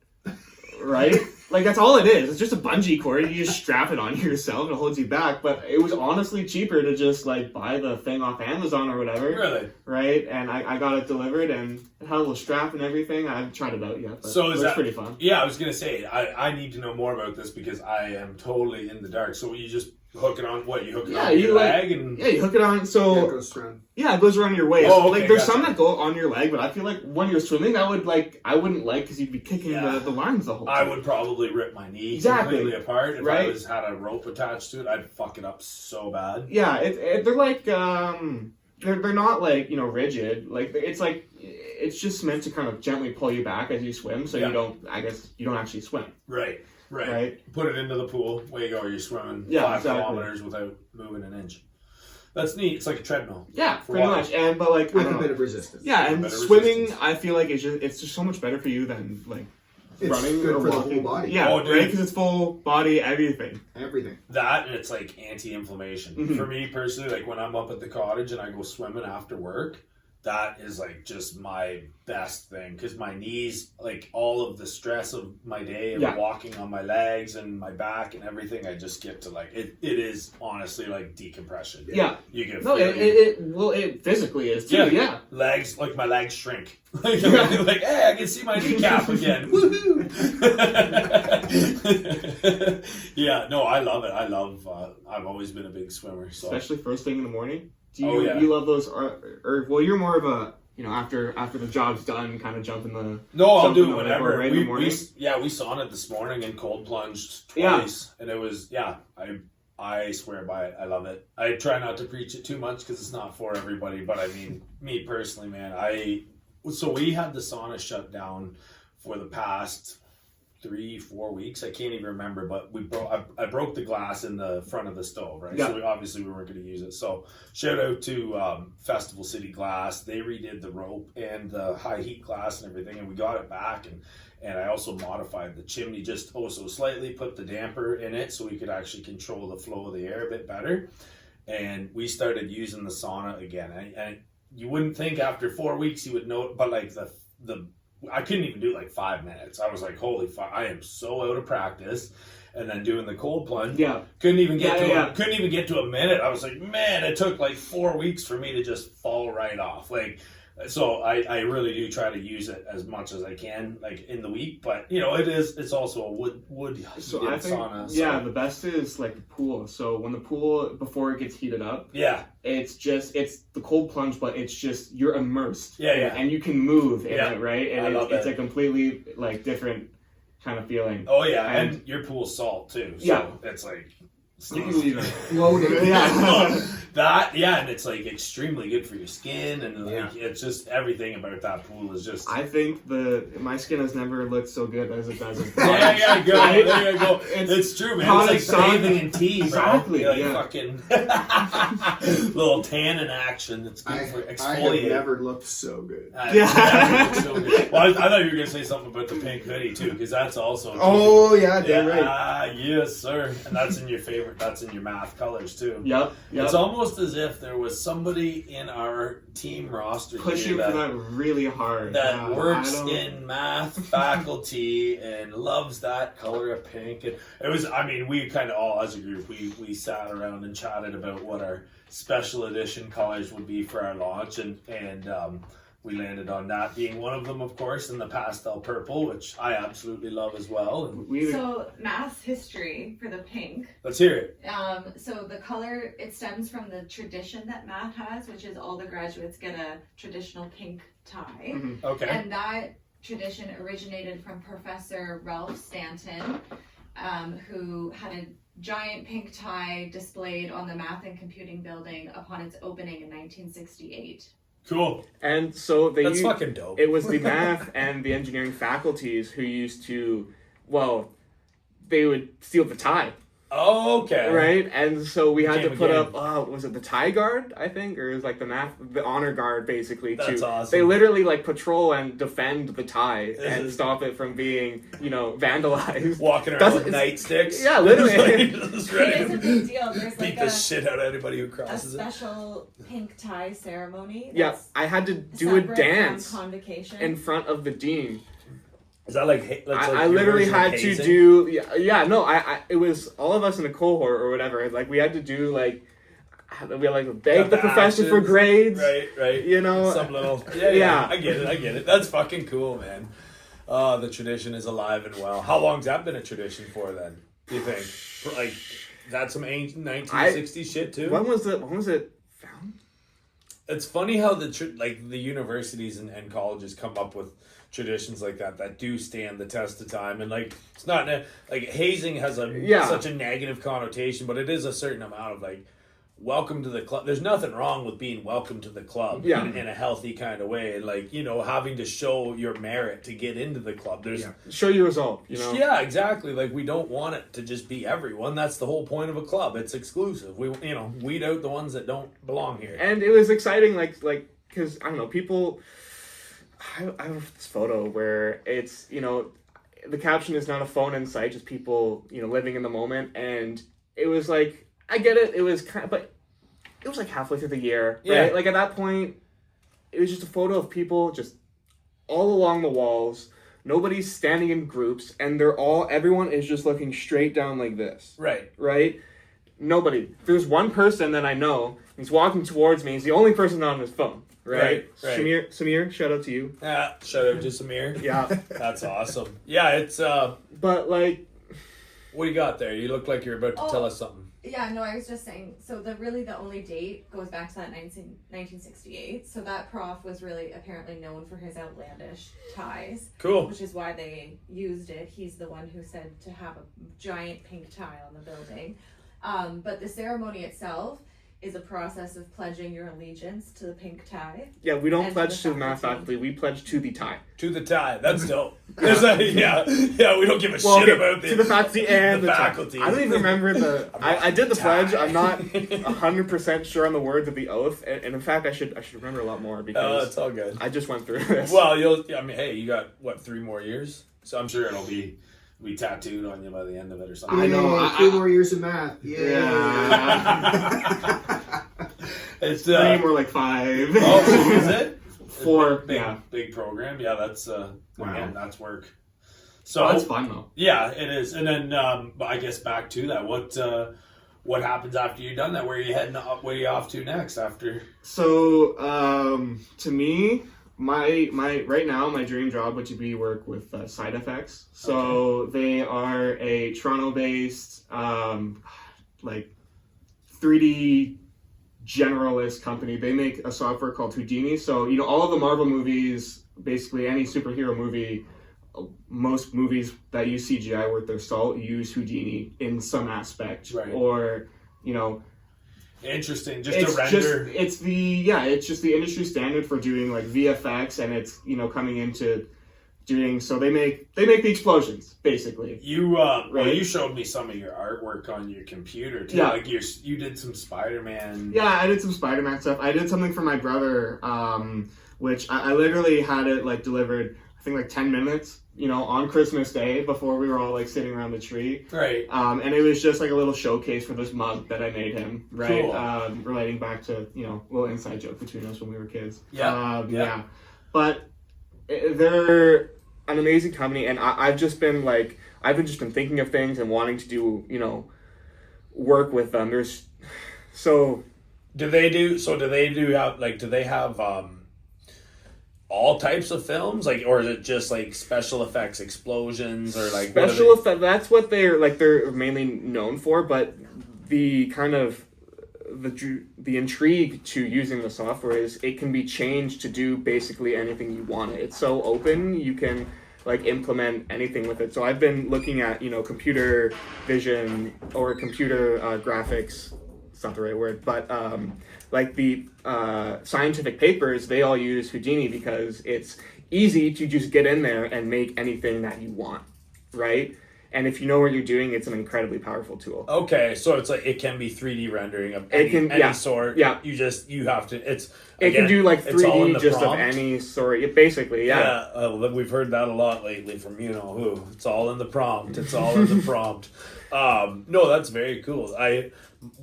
right? Like that's all it is. It's just a bungee cord. You just strap it on yourself and it holds you back. But it was honestly cheaper to just like buy the thing off Amazon or whatever. Really? Right? And I got it delivered and it had a little strap and everything. I haven't tried it out yet, but So it looks pretty fun. Yeah, I was gonna say I need to know more about this because I am totally in the dark. So you just hook it on what? You hook it on your leg and you hook it on. So Yeah, it goes around. yeah, it goes around your waist. Oh, okay, like there's gotcha. some that go on your leg, but I feel like when you're swimming, I wouldn't like because you'd be kicking the lines the whole I time. would probably rip my knee Exactly. completely apart if Right. had a rope attached to it. I'd fuck it up so bad. Yeah, they're like they're not like rigid. Like it's just meant to kind of gently pull you back as you swim, so you don't actually swim. Right. Right. Put it into the pool. Way you go. You're swimming 5 exactly. kilometers without moving an inch. That's neat. It's like a treadmill. Yeah, For pretty water. much. And but like With I a don't bit know. of resistance. Yeah, and Better swimming, resistance. I feel like it's just so much better for you than like It's running good or for the walking. whole body. Yeah, Oh, dude. right, because it's full body, everything. Everything. That and it's like anti-inflammation. Mhm. For me personally, like when I'm up at the cottage and I go swimming after work, that is like just my best thing because my knees, like all of the stress of my day of walking on my legs and my back and everything, I just get to like it is honestly like decompression. Yeah. You get It physically is too. Yeah. legs, like my legs shrink. Like, hey, I can see my kneecap again. Woohoo! Yeah, no, I love it. I've always been a big swimmer. So Especially first thing in the morning. Do Oh, you yeah. you love those? Or well, you're more of a after the job's done, kind of jump in the. no, I'll Something do it like whenever. right in the morning? We saunaed this morning and cold plunged twice, and it was I swear by it. I love it. I try not to preach it too much because it's not for everybody, but I mean, me personally, man, so we had the sauna shut down for the past 3-4 weeks. I can't even remember, but I broke the glass in the front of the stove, right? Yeah. So we weren't going to use it. So shout out to Festival City Glass. They redid the rope and the high heat glass and everything, and we got it back. And I also modified the chimney just so slightly, put the damper in it so we could actually control the flow of the air a bit better. And we started using the sauna again. And you wouldn't think after 4 weeks you would know, but like I couldn't even do like 5 minutes. I was like, holy fuck, I am so out of practice. And then doing the cold plunge, couldn't even get to a minute. I was like, man, it took like 4 weeks for me to just fall right off. Like, so I really do try to use it as much as I can, like in the week. But it's also a wood So I think sauna. So. the best is like the pool. So when the pool before it gets heated up, it's the cold plunge, but it's just you're immersed. And you can move in it, right? And it's a completely like different kind of feeling. Oh yeah, and your pool's salt too. So it's like Floating. and it's like extremely good for your skin, and like it's just everything about that pool is just. I think my skin has never looked so good as it does. There you go. It's true, man. It's like bathing in tea, bro. Exactly. Fucking little tannin action. That's good for exfoliating. I have never looked so good. Never looked so good. Well, I thought you were gonna say something about the pink hoodie too, because that's also. Oh yeah, damn right. Yes, sir. And that's in your favorite. That's in your math colors too. Yep. It's almost as if there was somebody in our team roster pushing for that really hard. That works in math faculty and loves that color of pink. And it was, I mean, we kind of all as a group, we sat around and chatted about what our special edition colors would be for our launch, and we landed on that being one of them, of course, and the pastel purple, which I absolutely love as well. So math's history for the pink. Let's hear it. So the color, it stems from the tradition that math has, which is all the graduates get a traditional pink tie. Mm-hmm. Okay. And that tradition originated from Professor Ralph Stanton, who had a giant pink tie displayed on the Math and Computing building upon its opening in 1968. Cool. And so that's fucking dope. It was the math and the engineering faculties who used to, they would steal the tie. Oh, okay. Right, and so we had to put Again. up. Was it the tie guard? I think, or it was like the honor guard, basically. That's awesome. They literally like patrol and defend the tie and stop it from being, vandalized. Walking around with nightsticks. Yeah, literally. Just It ready is to a big deal. There's beat like the a shit out of anybody who a crosses it. special pink tie ceremony. Yeah, that's I had to do a separate from dance convocation. in front of the dean. Is that like? I literally had to do. No, it was all of us in a cohort or whatever. Like we had to do like. We had like beg the professor for grades. Right. Some little. Yeah. I get it. That's fucking cool, man. The tradition is alive and well. How long's that been a tradition for then? Do you think? Like, that's some ancient 1960s shit too. When was it found? It's funny how the universities and colleges come up with traditions like that do stand the test of time, and like it's not like hazing has such a negative connotation, but it is a certain amount of like welcome to the club. There's nothing wrong with being welcome to the club in a healthy kind of way, and like having to show your merit to get into the club. Show your result. Yeah, exactly. Like we don't want it to just be everyone. That's the whole point of a club. It's exclusive. We weed out the ones that don't belong here. And it was exciting, like because I don't know, people. I have this photo where it's the caption is not a phone in sight, just people living in the moment, and it was like I get it. It was but it was like halfway through the year, right? Yeah. Like at that point, it was just a photo of people just all along the walls. Nobody's standing in groups, and everyone is just looking straight down like this. Right? Nobody. There's one person that I know. He's walking towards me. He's the only person on his phone. Right. Samir, shout out to you. Yeah, shout out to Samir. Yeah. That's awesome. Yeah, it's But like, what do you got there? You look like you're about to tell us something. Yeah, no, I was just saying, so the only date goes back to that 1968. So that prof was really apparently known for his outlandish ties. Cool. Which is why they used it. He's the one who said to have a giant pink tie on the building. But the ceremony itself is a process of pledging your allegiance to the pink tie. Yeah, we don't And pledge to the to the math faculty. We pledge to the tie. To the tie. That's dope. Yeah, we don't give a shit about to the faculty and the faculty. Tie. I don't even remember the. I did the pledge. I'm not 100% sure on the words of the oath, and in fact, I should remember a lot more because it's all good. I just went through this. Well, hey, you got what, 3 more years? So I'm sure it'll be tattooed on you by the end of it or something. I know. 2 more years of math. Yeah. It's 3 more like 5. Oh, is it? 4. Big program. Yeah, that's again, that's work. So that's fun though. Yeah, it is. And then I guess back to that. What happens after you've done that? Where are you heading up? Where are you off to next after? So to me, my right now my dream job would be work with Side Effects. So they are a Toronto-based like 3D generalist company. They make a software called Houdini. So all of the Marvel movies, basically any superhero movie, most movies that use CGI worth their salt use Houdini in some aspect, right? Or interesting. Just to render. It's just the industry standard for doing like VFX, and it's coming into doing. So they make the explosions basically. You right? Well, you showed me some of your artwork on your computer too. Yeah. Like you did some Spider-Man. Yeah, I did some Spider-Man stuff. I did something for my brother, which I literally had it like delivered. I think like 10 minutes. On Christmas Day before we were all like sitting around the tree. Right. And it was just like a little showcase for this mug that I made him, right? Cool. Relating back to, a little inside joke between us when we were kids. Yeah. Yeah. But they're an amazing company, and I've just been thinking of things and wanting to do, work with them. Do they have all types of films, like, or is it just like special effects, explosions, or like special effects? That's what they're mainly known for. But the kind of the intrigue to using the software is it can be changed to do basically anything you want. It's so open, you can like implement anything with it. So I've been looking at computer vision or computer graphics. It's not the right word, but like the scientific papers, they all use Houdini because it's easy to just get in there and make anything that you want, right? And if you know what you're doing, it's an incredibly powerful tool. Okay, so it's like it can be 3D rendering of any sort. Yeah. You have to. It can do like 3D just prompt. of any sort. Basically, yeah. We've heard that a lot lately from you know who. It's all in the prompt. It's all in the prompt. No, that's very cool.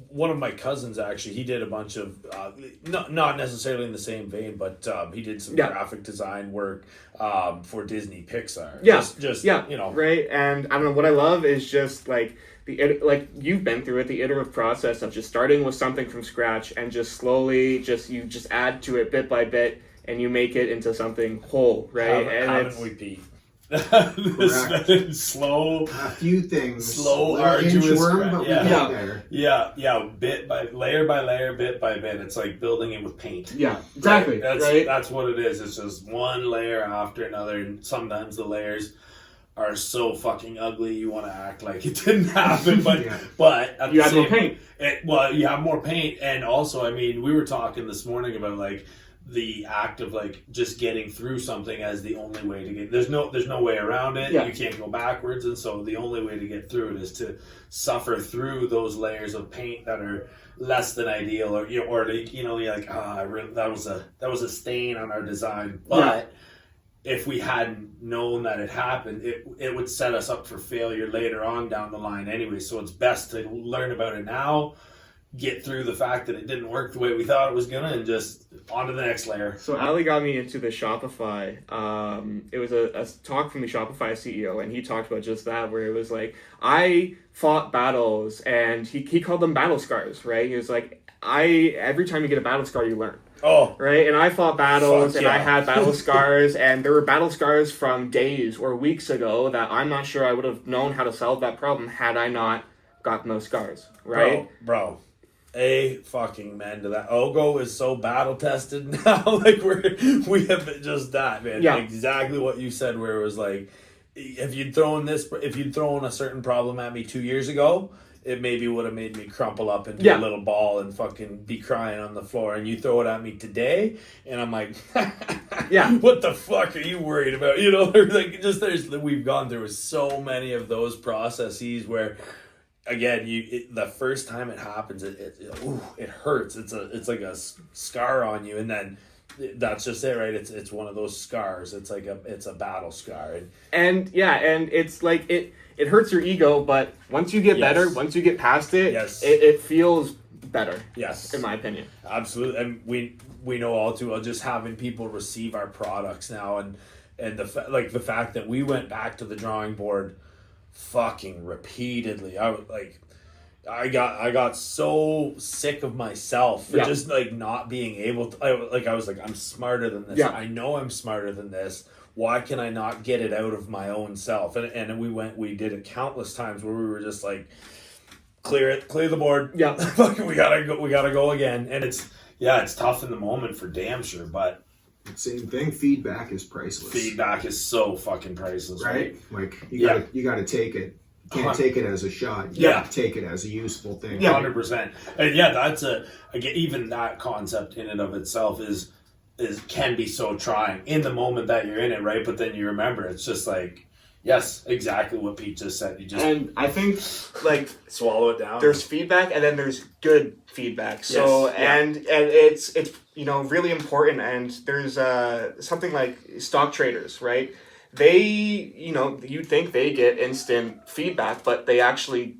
One of my cousins actually, he did a bunch of not necessarily in the same vein, but he did some graphic design work for Disney Pixar. You know, right. And I don't know, what I love is just like you've been through it, the iterative process of just starting with something from scratch and just slowly you just add to it bit by bit and you make it into something whole, right? Haven't we, Pete? Slow, a few things, slow, arduous worm, but we get there. Bit by layer, bit by bit. It's like building it with paint. Yeah, exactly. Right? That's what it is. It's just one layer after another, and sometimes the layers are so fucking ugly you want to act like it didn't happen, but at you the have same, more paint. You have more paint, and also, I mean, we were talking this morning about like the act of like just getting through something as the only way to get there's no way around it. You can't go backwards, and so the only way to get through it is to suffer through those layers of paint that are less than ideal, or you're like that was a stain on our design. But if we hadn't known that it happened, it would set us up for failure later on down the line anyway. So it's best to learn about it now, get through the fact that it didn't work the way we thought it was gonna, and just on to the next layer. So Ali got me into the Shopify. It was a talk from the Shopify CEO, and he talked about just that, where it was like, I fought battles, and he called them battle scars, right? He was like, every time you get a battle scar, you learn. Oh. Right? And I fought battles, I had battle scars, and there were battle scars from days or weeks ago that I'm not sure I would have known how to solve that problem had I not gotten those scars, right? Bro. Fucking man to that. Ogo is so battle tested now. Like we have just that, man. Yeah. Exactly what you said, where it was like, if you'd thrown a certain problem at me 2 years ago, it maybe would have made me crumple up into a little ball and fucking be crying on the floor. And you throw it at me today, and I'm like, what the fuck are you worried about? You know, like we've gone through so many of those processes where, again, the first time it happens, it hurts. It's like a scar on you, and then that's just it, right? It's one of those scars. It's like it's a battle scar, and it's like it hurts your ego, but once you get better, once you get past it, it feels better. Yes, in my opinion, absolutely. And we know all too well just having people receive our products now, and the fact that we went back to the drawing board fucking repeatedly. I got so sick of myself for just like not being able to. I was like, I'm smarter than this. I know I'm smarter than this. Why can I not get it out of my own self? And we did it countless times where we were just like, clear the board. Yeah, we gotta go again. And it's tough in the moment for damn sure, but. Same thing. Feedback is priceless. Feedback is so fucking priceless, right? Like you gotta take it. You can't take it as a shot. You gotta take it as a useful thing. 100%. And that's even that concept in and of itself is can be so trying in the moment that you're in it, right? But then you remember, it's just like, yes, exactly what Pete just said. And I think like swallow it down. There's feedback, and then there's good feedback. So and it's really important. And there's something like stock traders, right? They you think they get instant feedback, but they actually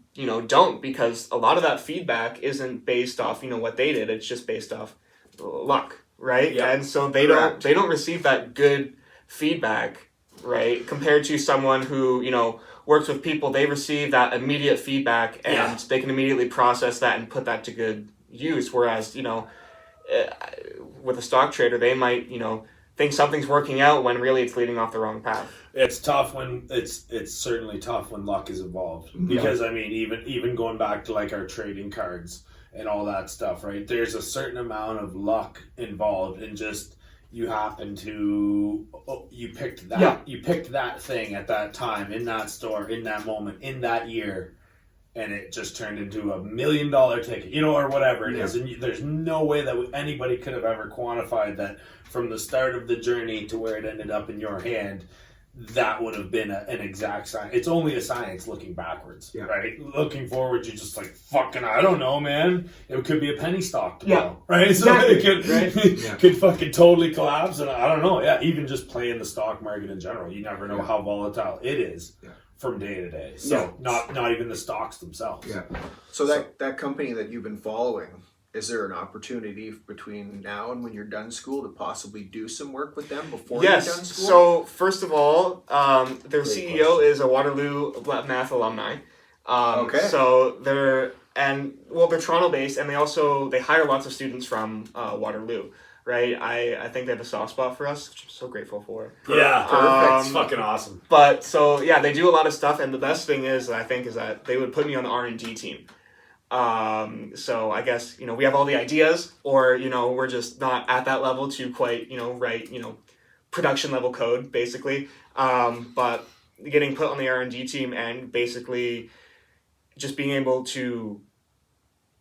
don't, because a lot of that feedback isn't based off what they did. It's just based off luck, right? Yep. And so they don't receive that good feedback, right? Compared to someone who works with people, they receive that immediate feedback, and they can immediately process that and put that to good use. Whereas with a stock trader, they might think something's working out when really it's leading off the wrong path. It's tough when it's certainly tough when luck is involved, because I mean even going back to like our trading cards and all that stuff, right? There's a certain amount of luck involved, and just you happen to you picked that thing at that time in that store in that moment in that year, and it just turned into $1 million ticket, or whatever it is. And there's no way that anybody could have ever quantified that from the start of the journey to where it ended up in your hand. that would have been an exact science. It's only a science looking backwards, right? Looking forward, you're just like, fucking, I don't know, man. It could be a penny stock tomorrow, right? So it could fucking totally collapse, and I don't know. Yeah, even just playing the stock market in general, you never know how volatile it is from day to day. So not even the stocks themselves. Yeah. So that company that you've been following, is there an opportunity between now and when you're done school to possibly do some work with them before you're done school? So first of all, their CEO is a Waterloo math alumni. So they're Toronto based, and they hire lots of students from Waterloo. Right, I think they have a soft spot for us, which I'm so grateful for. Yeah, perfect. It's fucking awesome. But so they do a lot of stuff, and the best thing is that they would put me on the R&D team. So I guess, we have all the ideas, or, we're just not at that level to quite, write, production level code, basically. But getting put on the R&D team and basically just being able to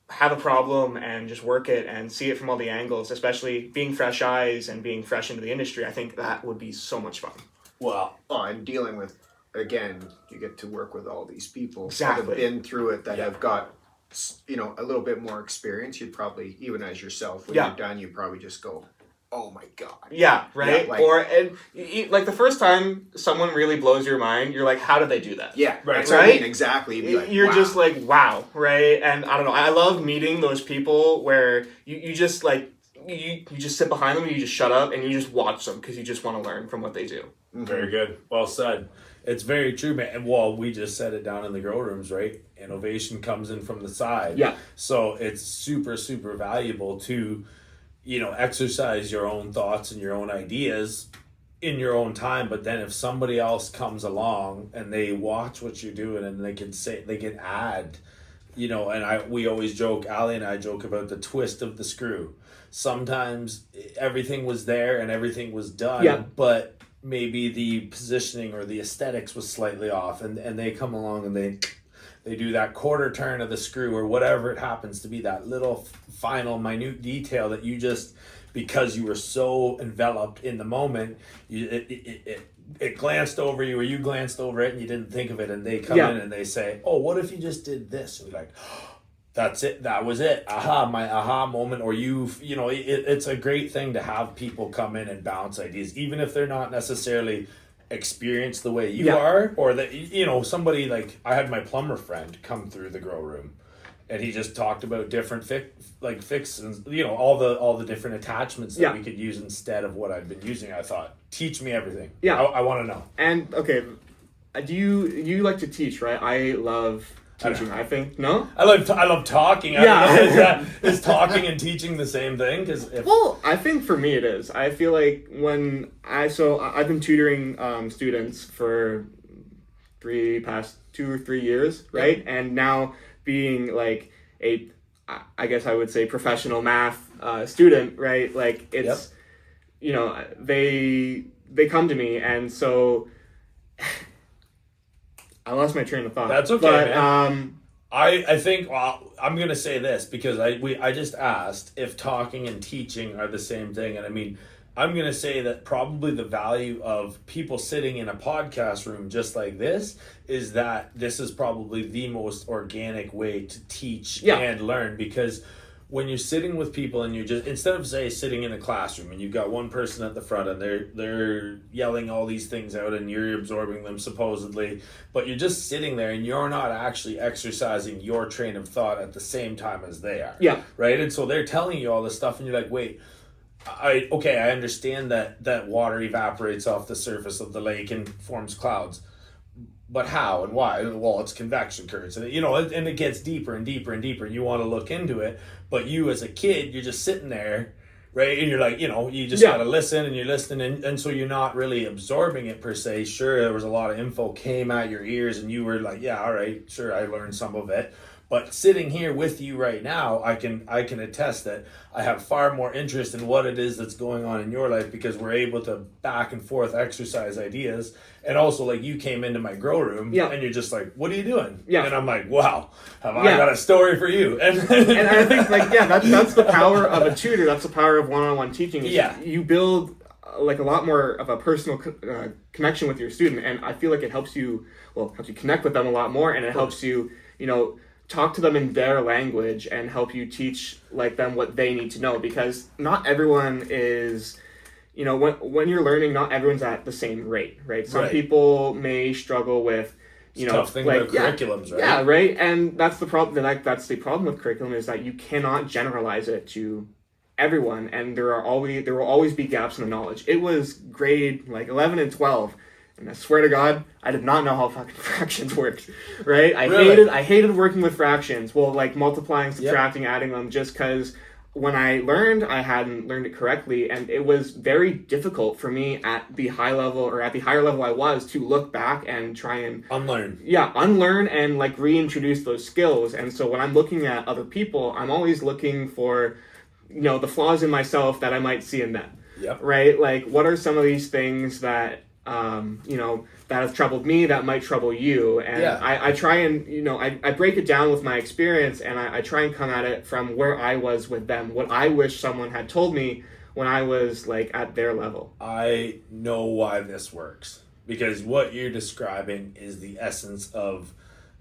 have a problem and just work it and see it from all the angles, especially being fresh eyes and being fresh into the industry, I think that would be so much fun. Well, and dealing with, again, you get to work with all these people that Exactly. have been through it, that have got, a little bit more experience. You'd probably, even as yourself, when you're done, you probably just go, oh my God. Yeah, right? Yeah, like the first time someone really blows your mind, you're like, how did they do that? Yeah, right. That's what I mean, exactly. You'd be like, you're wow. just like, wow, right? And I don't know, I love meeting those people where you just like, you just sit behind them and you just shut up and you just watch them because you just want to learn from what they do. Mm-hmm. Very good. Well said. It's very true, man. And we just said it down in the grow rooms, right? Innovation comes in from the side. Yeah. So it's super, super valuable to, exercise your own thoughts and your own ideas in your own time. But then if somebody else comes along and they watch what you're doing and they can add, and we always joke, Allie and I joke about the twist of the screw. Sometimes everything was there and everything was done, but maybe the positioning or the aesthetics was slightly off, and they come along and they do that quarter turn of the screw or whatever it happens to be, that little final minute detail that you just, because you were so enveloped in the moment, it glanced over you, or you glanced over it and you didn't think of it, and they come in and they say, oh, what if you just did this? And you're like, that's it. That was it. My aha moment. Or it's a great thing to have people come in and bounce ideas, even if they're not necessarily experienced the way you are, or that, somebody like, I had my plumber friend come through the grow room and he just talked about different fixes, all the different attachments that we could use instead of what I'd been using. I thought, teach me everything. Yeah. I want to know. And okay, do you like to teach, right? I love teaching, I think. No? I love talking. I don't know, is talking and teaching the same thing? Well, I think for me it is. I feel like I've been tutoring students for past 2 or 3 years, right? And now being like I guess I would say professional math student, right? Like it's, they come to me, and so I lost my train of thought. That's okay, man. I think, I'm going to say this because I just asked if talking and teaching are the same thing. And I mean, I'm going to say that probably the value of people sitting in a podcast room just like this is that this is probably the most organic way to teach and learn, because when you're sitting with people and you're just, instead of sitting in a classroom and you've got one person at the front and they're yelling all these things out and you're absorbing them supposedly, but you're just sitting there and you're not actually exercising your train of thought at the same time as they are. Yeah. Right? And so they're telling you all this stuff and you're like, wait, I understand that water evaporates off the surface of the lake and forms clouds. But how and why? Well, it's convection currents, and and it gets deeper and deeper and deeper, and you want to look into it. But you, as a kid, you're just sitting there, right? And you're like, you just gotta listen, and you're listening, and so you're not really absorbing it per se. Sure, there was a lot of info came at your ears, and you were like, yeah, all right, sure, I learned some of it. But sitting here with you right now, I can attest that I have far more interest in what it is that's going on in your life, because we're able to back and forth exercise ideas. And also, like, you came into my grow room and you're just like, what are you doing? And I'm like, wow, have I got a story for you? And I think, that's the power of a tutor. That's the power of one-on-one teaching. You build like a lot more of a personal connection with your student, and I feel like it helps you connect with them a lot more, and it helps you, talk to them in their language and help you teach like them what they need to know, because not everyone is, when you're learning, not everyone's at the same rate, right? Some people may struggle with, tough thing about curriculums, right? Yeah, right. And that's the problem. That's the problem with curriculum, is that you cannot generalize it to everyone, and there will always be gaps in the knowledge. It was grade like 11 and 12, and I swear to God, I did not know how fucking fractions worked. Right? I hated working with fractions. Well, like multiplying, subtracting, adding them, just because when I learned, I hadn't learned it correctly, and it was very difficult for me at the high level, or at the higher level I was, to look back and try and unlearn and like reintroduce those skills. And so when I'm looking at other people, I'm always looking for the flaws in myself that I might see in them. Yep. Right? Like, what are some of these things that that have troubled me that might trouble you? And I try and I break it down with my experience, and I try and come at it from where I was with them, what I wish someone had told me when I was like at their level. I know why this works, because what you're describing is the essence of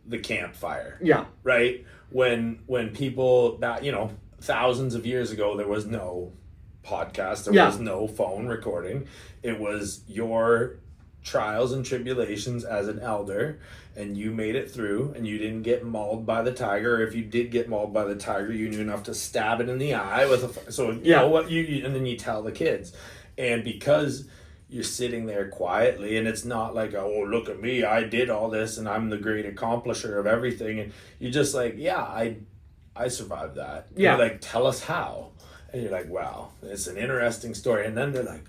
the campfire. Yeah. Right? When people that thousands of years ago, there was no podcast, there was no phone recording. It was your trials and tribulations as an elder, and you made it through, and you didn't get mauled by the tiger. Or if you did get mauled by the tiger, you knew enough to stab it in the eye with you know what you and then you tell the kids. And because you're sitting there quietly, and it's not like, oh, look at me, I did all this and I'm the great accomplisher of everything, and you're just like, I survived that. You're like, tell us how. And you're like, wow, it's an interesting story. And then they're like,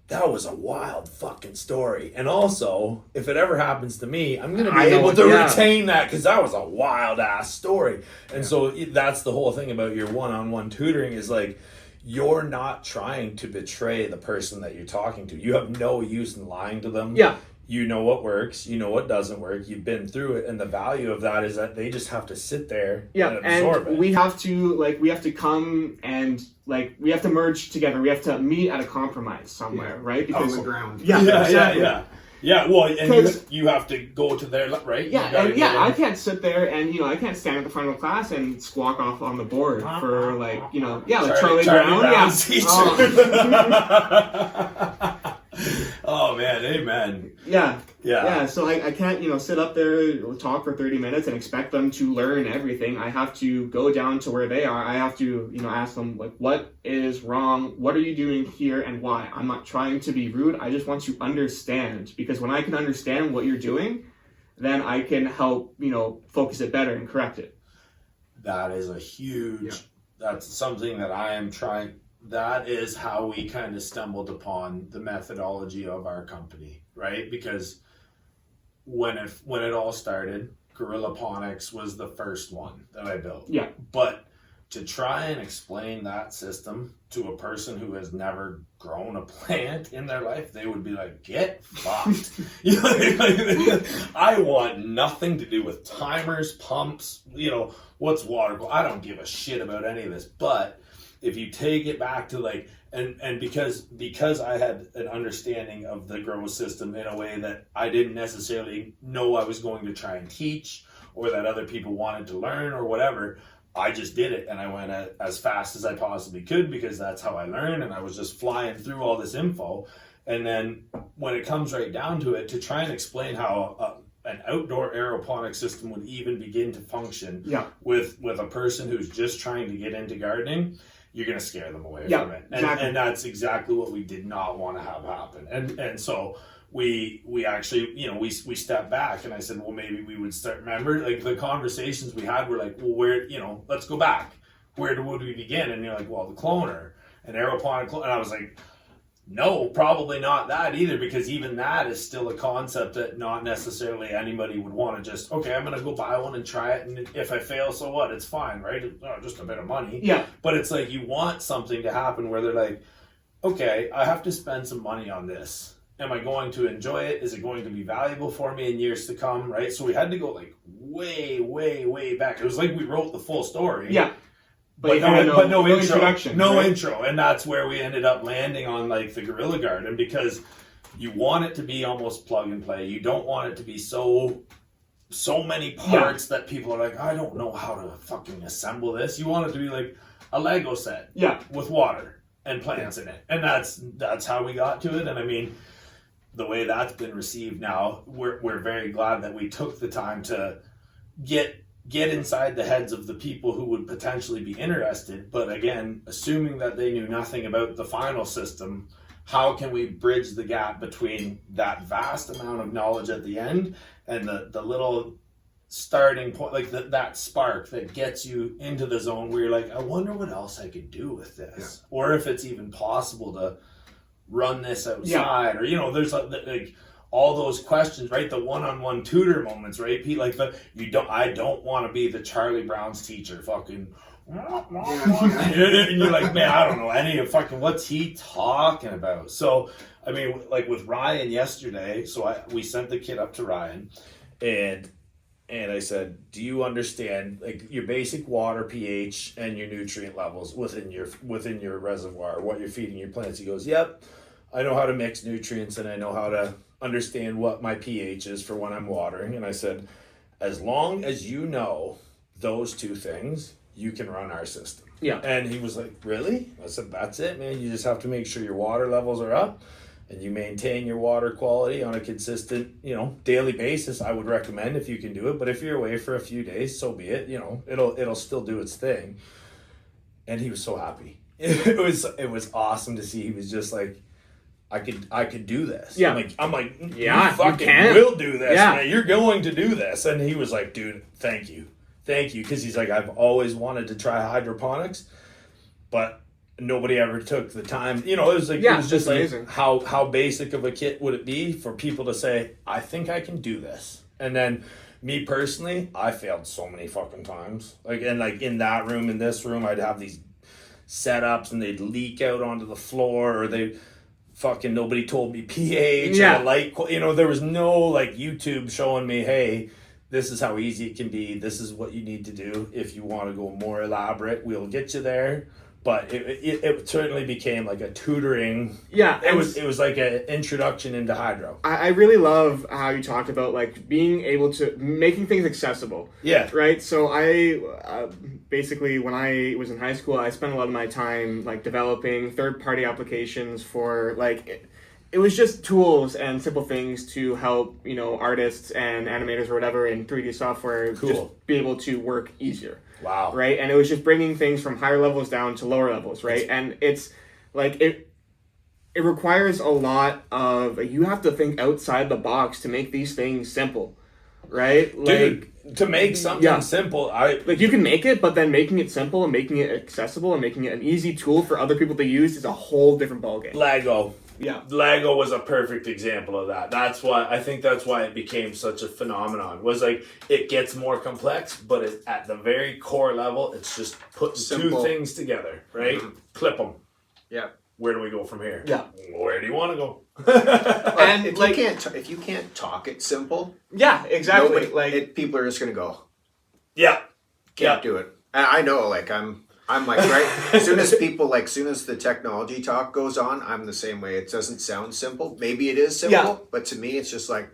that was a wild fucking story. And also, if it ever happens to me, I'm going to be able to retain that, because that was a wild ass story. And so that's the whole thing about your one-on-one tutoring, is like, you're not trying to betray the person that you're talking to. You have no use in lying to them. Yeah. You know what works, you know what doesn't work, you've been through it, and the value of that is that they just have to sit there and absorb it. We have to come and we have to merge together. We have to meet at a compromise somewhere, right? Because on the ground. Yeah, well, and you have to go to their, right? I can't sit there and, I can't stand at the front of the class and squawk off on the board for, like Charlie Brown. Oh, man, amen. Yeah, so I can't, sit up there, talk for 30 minutes and expect them to learn everything. I have to go down to where they are. I have to, ask them, like, what is wrong? What are you doing here and why? I'm not trying to be rude. I just want to understand, because when I can understand what you're doing, then I can help, focus it better and correct it. That is a huge, that's something that I am trying. That is how we kind of stumbled upon the methodology of our company, right? Because when it all started, Gorilla Ponics was the first one that I built. Yeah. But to try and explain that system to a person who has never grown a plant in their life, they would be like, get fucked. I want nothing to do with timers, pumps, what's water. I don't give a shit about any of this. But if you take it back to like, and because I had an understanding of the grow system in a way that I didn't necessarily know I was going to try and teach, or that other people wanted to learn or whatever, I just did it, and I went as fast as I possibly could, because that's how I learned, and I was just flying through all this info. And then when it comes right down to it, to try and explain how an outdoor aeroponic system would even begin to function with a person who's just trying to get into gardening, you're going to scare them away from it. And that's exactly what we did not want to have happen. And so we actually, we stepped back, and I said, well, maybe we would start, remember, like the conversations we had were like, well, where, let's go back. Where would we begin? And you're like, well, the cloner, an aeroponic cloner. And I was like, no, probably not that either, because even that is still a concept that not necessarily anybody would want to just, okay, I'm going to go buy one and try it, and if I fail, so what? It's fine, right? It's just a bit of money. Yeah. But it's like you want something to happen where they're like, okay, I have to spend some money on this. Am I going to enjoy it? Is it going to be valuable for me in years to come, right? So we had to go like way, way, way back. It was like we wrote the full story. Yeah. But no introduction. No right? intro. And that's where we ended up landing on like the Gorilla Garden, because you want it to be almost plug and play. You don't want it to be so many parts that people are like, I don't know how to fucking assemble this. You want it to be like a Lego set with water and plants in it. And that's how we got to it. And I mean, the way that's been received now, we're very glad that we took the time to get inside the heads of the people who would potentially be interested. But again, assuming that they knew nothing about the final system, how can we bridge the gap between that vast amount of knowledge at the end and the little starting point, like that spark that gets you into the zone where you're like, I wonder what else I could do with this, or if it's even possible to run this outside, or there's like all those questions, right? The one-on-one tutor moments, right? Pete, like I don't want to be the Charlie Brown's teacher, fucking. And you're like, man, I don't know any of fucking what's he talking about. So I mean, like with Ryan yesterday, we sent the kid up to Ryan, and I said, do you understand like your basic water pH and your nutrient levels within your reservoir, what you're feeding your plants? He goes, yep, I know how to mix nutrients and I know how to understand what my pH is for when I'm watering. And I said, as long as you know those two things, you can run our system. Yeah. And he was like, really? I said, that's it, man. You just have to make sure your water levels are up and you maintain your water quality on a consistent, daily basis. I would recommend if you can do it. But if you're away for a few days, so be it. It'll still do its thing. And he was so happy. It was awesome to see. He was just like, I could do this. Yeah. I'm like, yeah, you fucking will do this. Yeah. Man. You're going to do this. And he was like, dude, thank you. Because he's like, I've always wanted to try hydroponics, but nobody ever took the time. It was like, it was just like, amazing. How basic of a kit would it be for people to say, I think I can do this? And then me personally, I failed so many fucking times. Like in that room, in this room, I'd have these setups and they'd leak out onto the floor, or nobody told me pH or light. There was no like YouTube showing me, hey, this is how easy it can be. This is what you need to do. If you want to go more elaborate, we'll get you there. But it certainly became like a tutoring. Yeah, it was like an introduction into hydro. I really love how you talked about like being able to making things accessible. Yeah. Right. So I basically when I was in high school, I spent a lot of my time like developing third-party applications for like. It was just tools and simple things to help, artists and animators or whatever in 3D software just be able to work easier. Wow. Right? And it was just bringing things from higher levels down to lower levels, right? And it's like it requires a lot of, you have to think outside the box to make these things simple, right? Dude, to make something simple, you can make it, but then making it simple and making it accessible and making it an easy tool for other people to use is a whole different ballgame. Lego. Yeah, Lego was a perfect example of that. That's why it became such a phenomenon. Was like it gets more complex, but at the very core level, it's just putting two things together, right? Mm-hmm. Clip them. Yeah. Where do we go from here? Yeah. Where do you want to go? And if you can't talk it simple. Yeah, exactly. People are just gonna go. Yeah. Can't do it. And I know, like I'm like, right, as soon as the technology talk goes on, I'm the same way. It doesn't sound simple. Maybe it is simple, but to me, it's just like,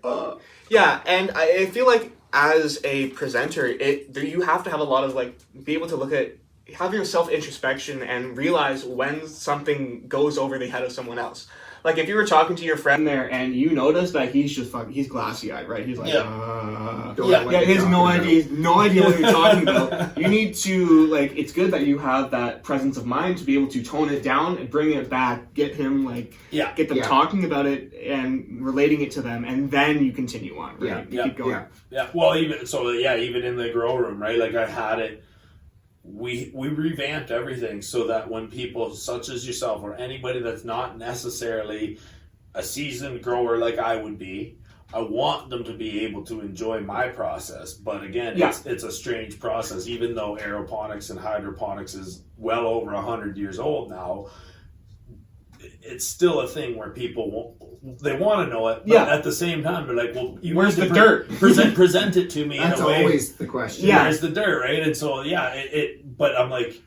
Yeah, and I feel like as a presenter, you have to have a lot of, be able to have your self-introspection and realize when something goes over the head of someone else. Like, if you were talking to your friend there and you notice that he's just he's glassy-eyed, right? He's like, he has no idea what you're talking about. You need to, it's good that you have that presence of mind to be able to tone it down and bring it back, get him, get them talking about it and relating it to them, and then you continue on, right? You keep going. Yeah. Well, even in the grow room, right? Like, I had it. We revamped everything so that when people such as yourself or anybody that's not necessarily a seasoned grower like I would be, I want them to be able to enjoy my process. But again, it's a strange process. Even though aeroponics and hydroponics is well over 100 years old now, it's still a thing where people they want to know it, but at the same time they're like, well, where's the dirt? Present it to me. That's in a way. Always the question. Yeah, where's the dirt, right? And so but I'm like,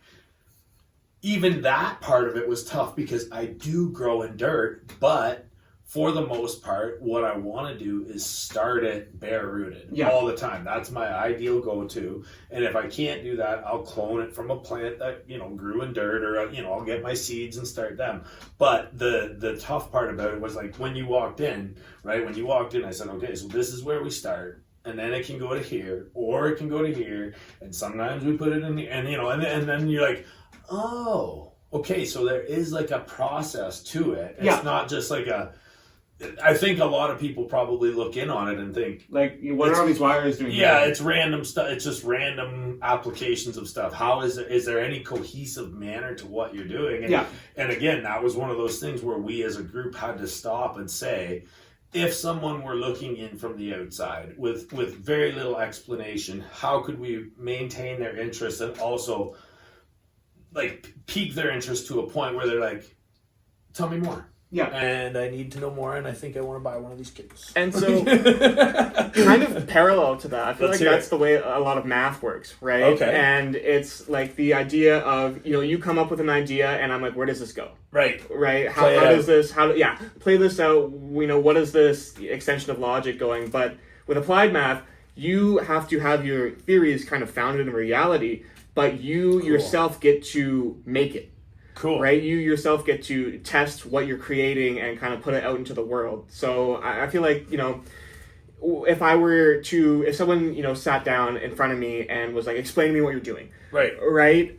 even that part of it was tough because I do grow in dirt, but for the most part, what I want to do is start it bare rooted all the time. That's my ideal go-to. And if I can't do that, I'll clone it from a plant that, grew in dirt, or, I'll get my seeds and start them. But the tough part about it was like when you walked in, right? When you walked in, I said, okay, so this is where we start. And then it can go to here, or it can go to here. And sometimes we put it in the, and then you're like, oh, okay. So there is like a process to it. It's not just like I think a lot of people probably look in on it and think, like, what are all these wires doing? Yeah, it's random stuff. It's just random applications of stuff. How is there any cohesive manner to what you're doing? And again, that was one of those things where we as a group had to stop and say, if someone were looking in from the outside with very little explanation, how could we maintain their interest and also like pique their interest to a point where they're like, tell me more. Yeah. And I need to know more, and I think I want to buy one of these kits. And so, kind of parallel to that, I feel that's the way a lot of math works, right? Okay. And it's like the idea of, you come up with an idea, and I'm like, where does this go? Right. How does this, play this out, what is this extension of logic going? But with applied math, you have to have your theories kind of founded in reality, but you yourself get to make it. Cool. Right? You yourself get to test what you're creating and kind of put it out into the world. So I feel like, if someone, sat down in front of me and was like, explain to me what you're doing. Right?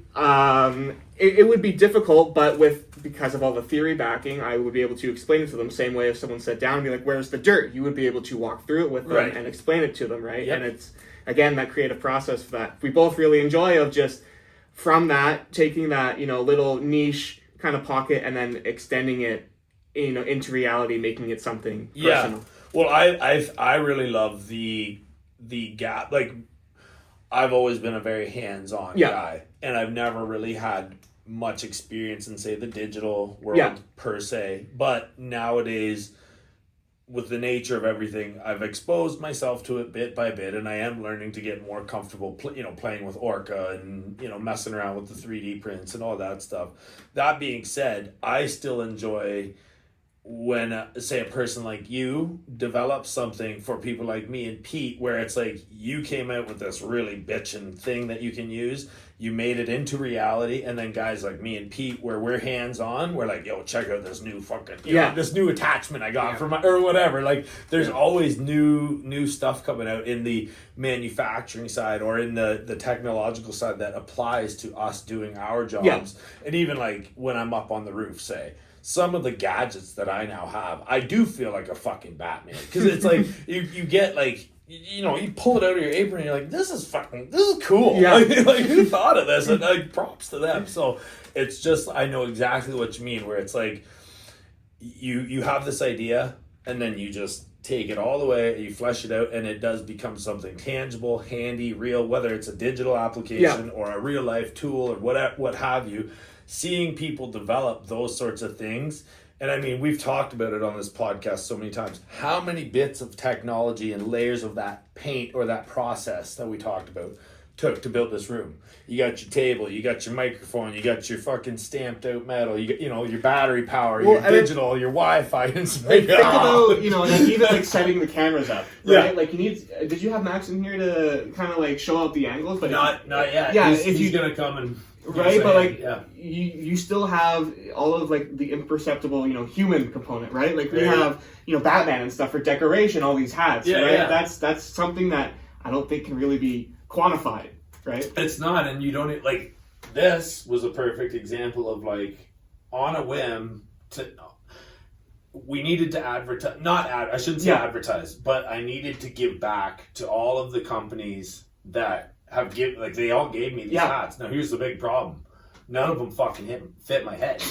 It would be difficult, but because of all the theory backing, I would be able to explain it to them. Same way if someone sat down and be like, where's the dirt? You would be able to walk through it with them and explain it to them, right? Yep. And it's, again, that creative process that we both really enjoy of just from that, taking that, little niche kind of pocket and then extending it, into reality, making it something personal. Well, I really love the gap. Like, I've always been a very hands-on guy, and I've never really had much experience in, say, the digital world per se. But nowadays, with the nature of everything, I've exposed myself to it bit by bit, and I am learning to get more comfortable, playing with Orca and, messing around with the 3D prints and all that stuff. That being said, I still enjoy when, say, a person like you develops something for people like me and Pete, where it's like you came out with this really bitchin' thing that you can use, you made it into reality, and then guys like me and Pete, where we're hands-on, we're like, yo, check out this new fucking, this new attachment I got from or whatever. Like, there's always new stuff coming out in the manufacturing side or in the technological side that applies to us doing our jobs. Yeah. And even like when I'm up on the roof, say, some of the gadgets that I now have, I do feel like a fucking Batman. Because it's like, you get like, you pull it out of your apron and you're like, this is cool. Yeah. Like, who thought of this? And like, props to them. So it's just, I know exactly what you mean, where it's like, you have this idea and then you just take it all the way, you flesh it out, and it does become something tangible, handy, real, whether it's a digital application or a real life tool or what have you. Seeing people develop those sorts of things, and I mean, we've talked about it on this podcast so many times, how many bits of technology and layers of that paint or that process that we talked about took to build this room. You got your table, you got your microphone, you got your fucking stamped out metal, you got, your battery power, your digital, your Wi-Fi, and stuff. Think about, and even like setting the cameras up, right? Yeah. Like did you have Max in here to kind of like show out the angles? But not yet. Yeah, he's gonna come and. Right, but like you still have all of like the imperceptible, human component, right? Like we have, Batman and stuff for decoration, all these hats, right? Yeah. That's something that I don't think can really be quantified, right? It's not, and you don't like. This was a perfect example of like, on a whim, we needed to advertise. I shouldn't say advertise, but I needed to give back to all of the companies that they all gave me these hats. Now here's the big problem. None of them fucking fit my head.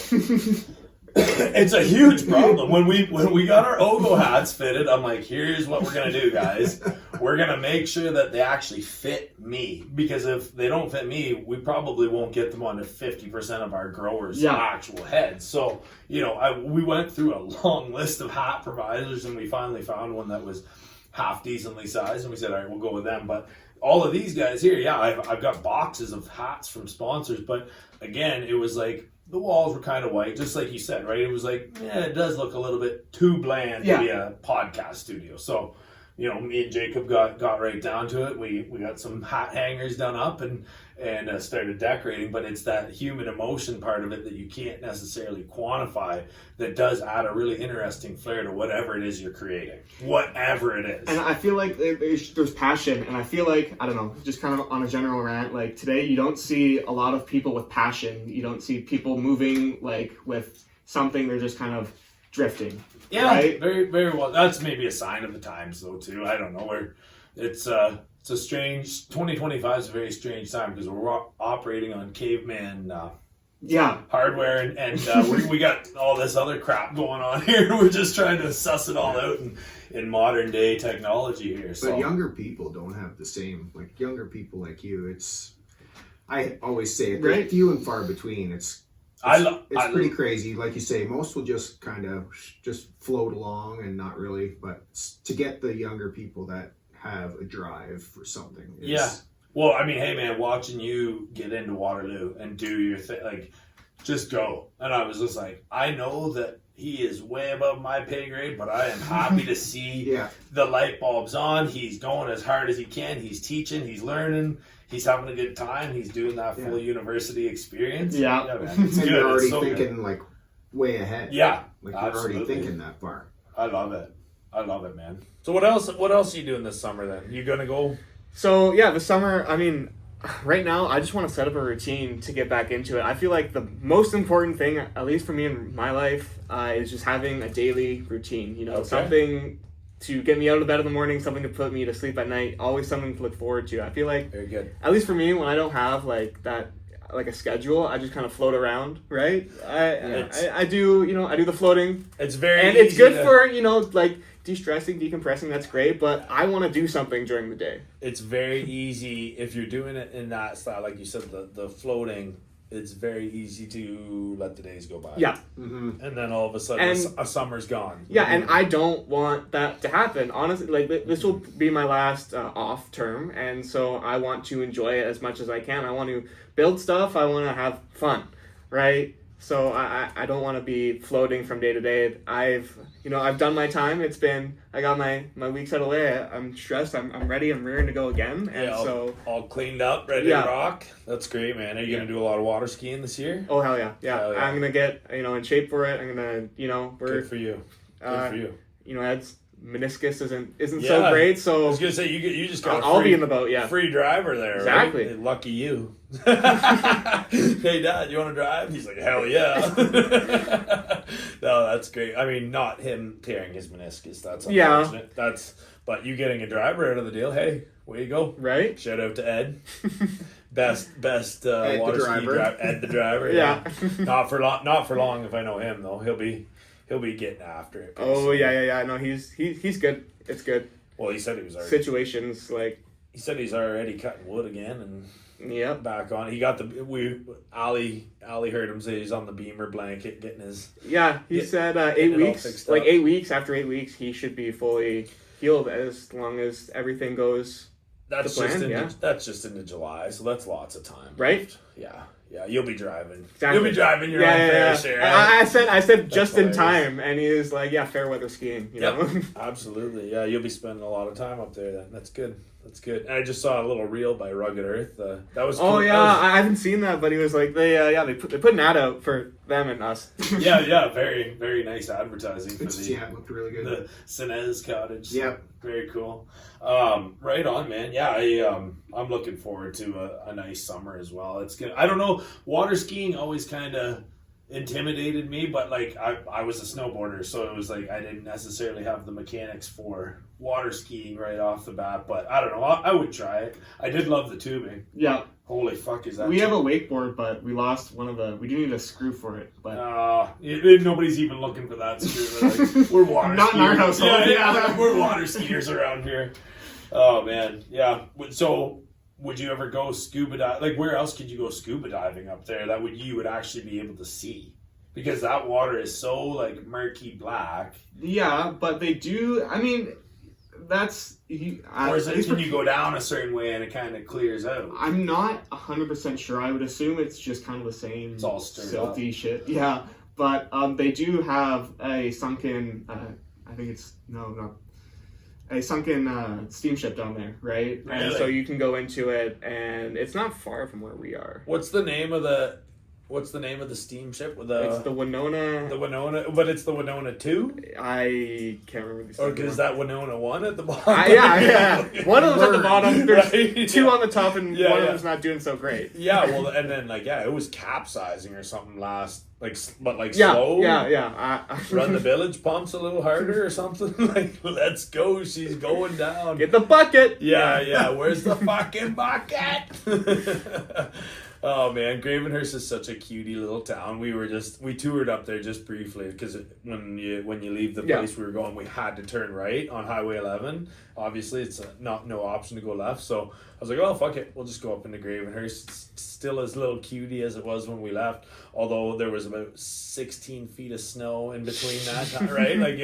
It's a huge problem. When we got our Ogo hats fitted, I'm like, here's what we're gonna do, guys. we're going to make sure that they actually fit me. Because if they don't fit me, we probably won't get them onto 50% of our growers' actual heads. So, we went through a long list of hat providers, and we finally found one that was half decently sized, and we said, all right, we'll go with them. But all of these guys here, I've got boxes of hats from sponsors, but again, it was like the walls were kind of white, just like you said, right? It was like, it does look a little bit too bland to be a podcast studio. So, me and Jacob got right down to it. We got some hat hangers done up and started decorating, but it's that human emotion part of it that you can't necessarily quantify that does add a really interesting flair to whatever it is you're creating, whatever it is. And I feel like there's passion, and I feel like, I don't know, just kind of on a general rant, like today you don't see a lot of people with passion. You don't see people moving like with something. They're just kind of drifting. Yeah, right? Very, very well. That's maybe a sign of the times, though, too. I don't know. It's a strange. 2025 is a very strange time because we're operating on caveman hardware, and we got all this other crap going on here. We're just trying to suss it all out in modern day technology here. But younger people don't have the same. Like younger people like you, I always say they're few and far between. It's pretty crazy. Like you say, most will just kind of just float along and not really. But to get the younger people that have a drive for something. Well, I mean, hey man, watching you get into Waterloo and do your thing, like, just go. And I was just like, I know that he is way above my pay grade, but I am happy to see the light bulbs on. He's going as hard as he can. He's teaching. He's learning. He's having a good time. He's doing that full university experience. Yeah man, it's and good. You're already thinking like way ahead. Yeah, like you're already thinking that far. I love it, man. So what else are you doing this summer then? You gonna go? So yeah, this summer, I mean, right now I just want to set up a routine to get back into it. I feel like the most important thing, at least for me in my life, is just having a daily routine. Something to get me out of bed in the morning, something to put me to sleep at night, always something to look forward to. I feel like, very good. At least for me, when I don't have like that, like a schedule, I just kind of float around, right? I do the floating. It's very and it's good for like de-stressing, decompressing. That's great, but I want to do something during the day. It's very easy if you're doing it in that style, like you said, the floating. It's very easy to let the days go by. Yeah. Mm-hmm. And then all of a sudden, a summer's gone. Yeah, and I don't want that to happen. Honestly, like, this will be my last off term, and so I want to enjoy it as much as I can. I want to build stuff. I want to have fun, right? So I don't want to be floating from day to day. I've done my time. I got my weeks out of the way. I'm stressed. I'm ready. I'm rearing to go again. And all cleaned up, ready to rock. That's great, man. Are you gonna do a lot of water skiing this year? Oh hell yeah, yeah. Hell yeah. I'm gonna get in shape for it. I'm gonna good for you. Good for you. Ed's meniscus isn't so great. So I was gonna say you just got. I'll be in the boat. Yeah, free driver there. Exactly. Right? Lucky you. Hey Dad, you want to drive? He's like, hell yeah. No, that's great. I mean, not him tearing his meniscus. That's unfortunate. Yeah. But you getting a driver out of the deal. Hey, way you go. Right. Shout out to Ed. Best Ed water ski driver. Ed the driver. Yeah. Not for long. If I know him though, he'll be getting after it. Oh yeah. No, he's good. It's good. Well, he said he was already situations like. He said he's already cutting wood again and. Yep. Back on. He got Ali heard him say he's on the Beamer blanket getting his. Yeah, he said 8 weeks. Like 8 weeks. After 8 weeks, he should be fully healed as long as everything goes. That's just into July, so that's lots of time. Right? Left. Yeah. You'll be driving. Exactly. You'll be driving your own fair share. I said just in time, and he was like, "Yeah, fair weather skiing." You know? Absolutely. Yeah, you'll be spending a lot of time up there. Then that's good. That's good. And I just saw a little reel by Rugged Earth. That was. Oh cool. Yeah, I haven't seen that, but he was like, they put an ad out for them and us. yeah, very very nice advertising for it looked really good. The Senez cottage. Yeah, very cool. Right on, man. Yeah, I'm looking forward to a nice summer as well. It's gonna. I don't know. Water skiing always kind of intimidated me, but like I was a snowboarder, so it was like I didn't necessarily have the mechanics for water skiing right off the bat, but I don't know, I would try it. I did love the tubing. Yeah. Holy fuck, is that we have a wakeboard, but we lost we do need a screw for it, but nobody's even looking for that screw. Like, we're water not skiers. In our household. Yeah, we're water skiers around here. Oh man, yeah. So, would you ever go scuba dive? Like, where else could you go scuba diving up there that you would actually be able to see? Because that water is so like murky black. Yeah, but they do. I mean, that's. Or can you go down a certain way and it kind of clears out? I'm not 100% sure. I would assume it's just kind of the same. It's all stirred silty up. shit. Yeah, but they do have a sunken. I think it's a sunken steamship down there, right? Really? And so you can go into it, and it's not far from where we are. What's the name of the steamship with the? It's the Winona. The Winona, but it's the Winona 2? I can't remember the. Or is that Winona 1 at the bottom? Yeah. One of them's at the bottom. There's right? two on the top, and Yeah, one yeah. of them's not doing so great. Yeah, well, and then it was capsizing or something slow. Yeah. Run the village pumps a little harder or something. Like, let's go, she's going down. Get the bucket. Yeah. Where's the fucking bucket? Oh man, Gravenhurst is such a cutie little town. We toured up there just briefly because when you leave the place we were going, we had to turn right on Highway 11. Obviously, it's no option to go left. So I was like, oh fuck it, we'll just go up into Gravenhurst. It's still as little cutie as it was when we left. Although there was about 16 feet of snow in between that, right? Like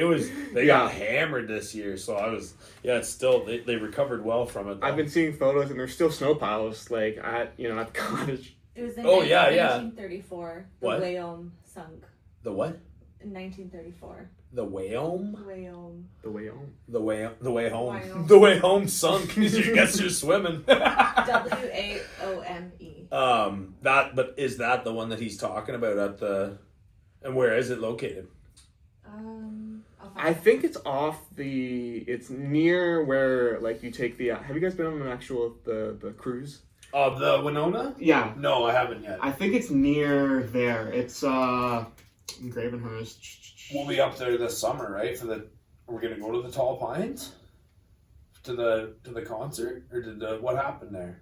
they got hammered this year. So it's still they recovered well from it. Though. I've been seeing photos, and there's still snow piles at the cottage. It was in 1934. The What? Wayome sunk. The what? In 1934. The Wayome? Wayome. The way home. The way home. Wyome. The way home sunk. You guess you're swimming. Waome. But is that the one that he's talking about and where is it located? I think it's it's near where you take the. Have you guys been on an actual the cruise? Of the Winona? Yeah. No, I haven't yet. I think it's near there. It's in Gravenhurst. We'll be up there this summer, right? We're gonna go to the Tall Pines? To the concert? Or what happened there?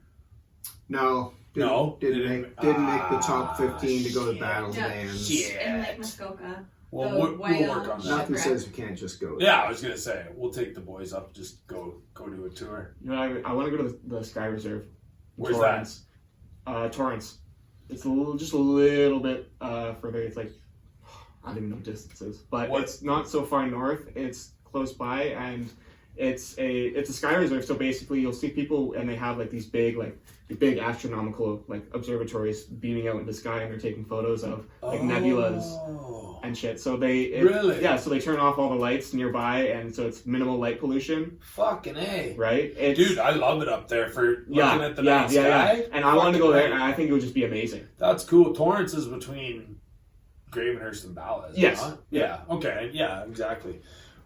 No. Didn't make the top 15 to go to Battle's Band. In Lake Muskoka. Well, we'll work on that. Nothing says we can't just go. Yeah, I was gonna say we'll take the boys up. Just go do a tour. You know, I want to go to the Sky Reserve. Where's Torrance. Torrance. It's just a little bit further. It's I don't even know distances, but it's not so far north. It's close by, and it's a sky reserve. So basically, you'll see people, and they have these big astronomical observatories beaming out in the sky, and they're taking photos of nebulas and shit. So really? Yeah. So they turn off all the lights nearby, and so it's minimal light pollution. Fucking A. Right? Dude, I love it up there for looking at the night sky. Yeah. And I want to go there, and I think it would just be amazing. That's cool. Torrance is between Gravenhurst and Ballast. Yes. Huh? Yeah. Okay. Yeah, exactly.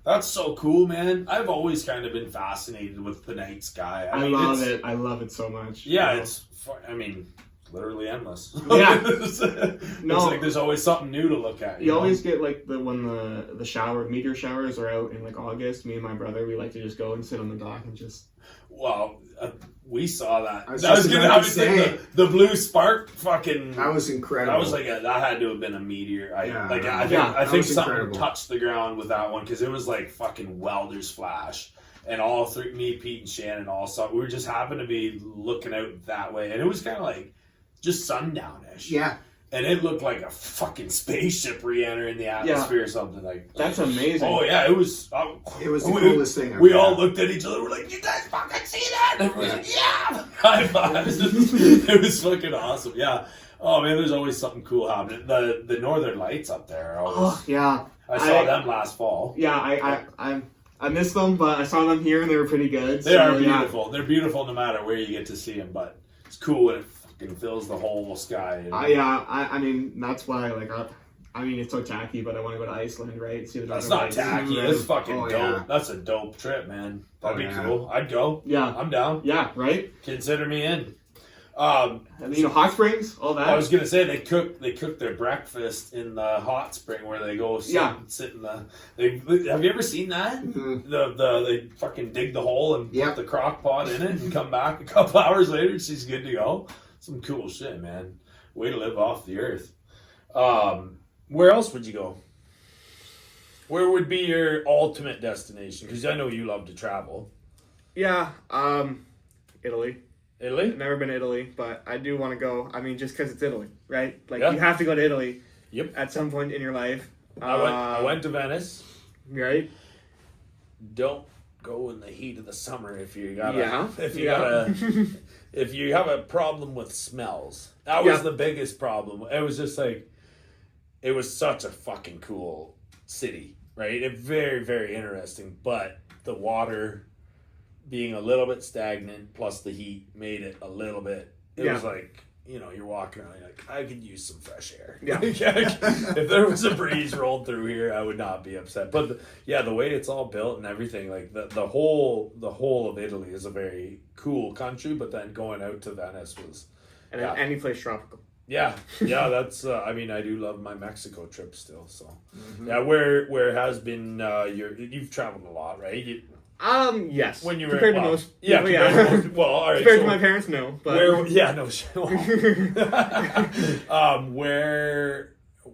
That's so cool, man. I've always kind of been fascinated with the night sky. I love it. I love it so much. Yeah, it's literally endless. Yeah. It's like there's always something new to look at. You always get when the meteor showers are out in August. Me and my brother, we like to just go and sit on the dock and just. Well, we saw that. I was gonna say the blue spark. Fucking. That was incredible. That was that had to have been a meteor. I think something incredible. Touched the ground with that one because it was like fucking welder's flash. And all three, me, Pete, and Shannon, all saw. We were just happened to be looking out that way, and it was kind of just sundownish. Yeah. And it looked like a fucking spaceship re-entering the atmosphere or something like. That's amazing. Oh yeah, it was. It was the coolest thing. We all looked at each other. We're like, "You guys fucking see that?" And everyone's like, "Yeah!" High fives. It was fucking awesome. Yeah. Oh man, there's always something cool happening. The Northern Lights up there. Are always, oh yeah. I saw them last fall. Yeah, I missed them, but I saw them here and they were pretty good. They are beautiful. Yeah. They're beautiful no matter where you get to see them, but it's cool when it fucking fills the whole sky. I mean, that's why, it's so tacky, but I want to go to Iceland, right? See the That's not tacky. That's fucking dope. Yeah. That's a dope trip, man. That'd be cool. I'd go. Yeah. I'm down. Yeah, right? Consider me in. Hot springs, all that. I was gonna say they cook their breakfast in the hot spring where they go sit in the. Have you ever seen that? Mm-hmm. They fucking dig the hole and put the crock pot in it and come back a couple hours later and she's good to go. Some cool shit, man. Way to live off the earth. Where else would you go? Where would be your ultimate destination? Because I know you love to travel. Yeah, Italy. Italy? I've never been to Italy, but I do want to go. I mean, just because it's Italy, right? Like, Yeah. you have to go to Italy. Yep. At some point in your life. I went to Venice. Right? Don't go in the heat of the summer if you gotta. Yeah. If you have a problem with smells. That was the biggest problem. It was just like, it was such a fucking cool city, right? Very, very interesting, but the water being a little bit stagnant plus the heat made it a little bit. It was like, you know, you're walking around, you're like, I could use some fresh air. Yeah. If there was a breeze rolled through here, I would not be upset. But the way it's all built and everything, like the whole of Italy is a very cool country. But then going out to Venice was, and any place tropical. Yeah, that's. I mean, I do love my Mexico trip still. So, where has been you've traveled a lot, right? Yes. When you were compared to most, well, all right. Compared to my parents, no. But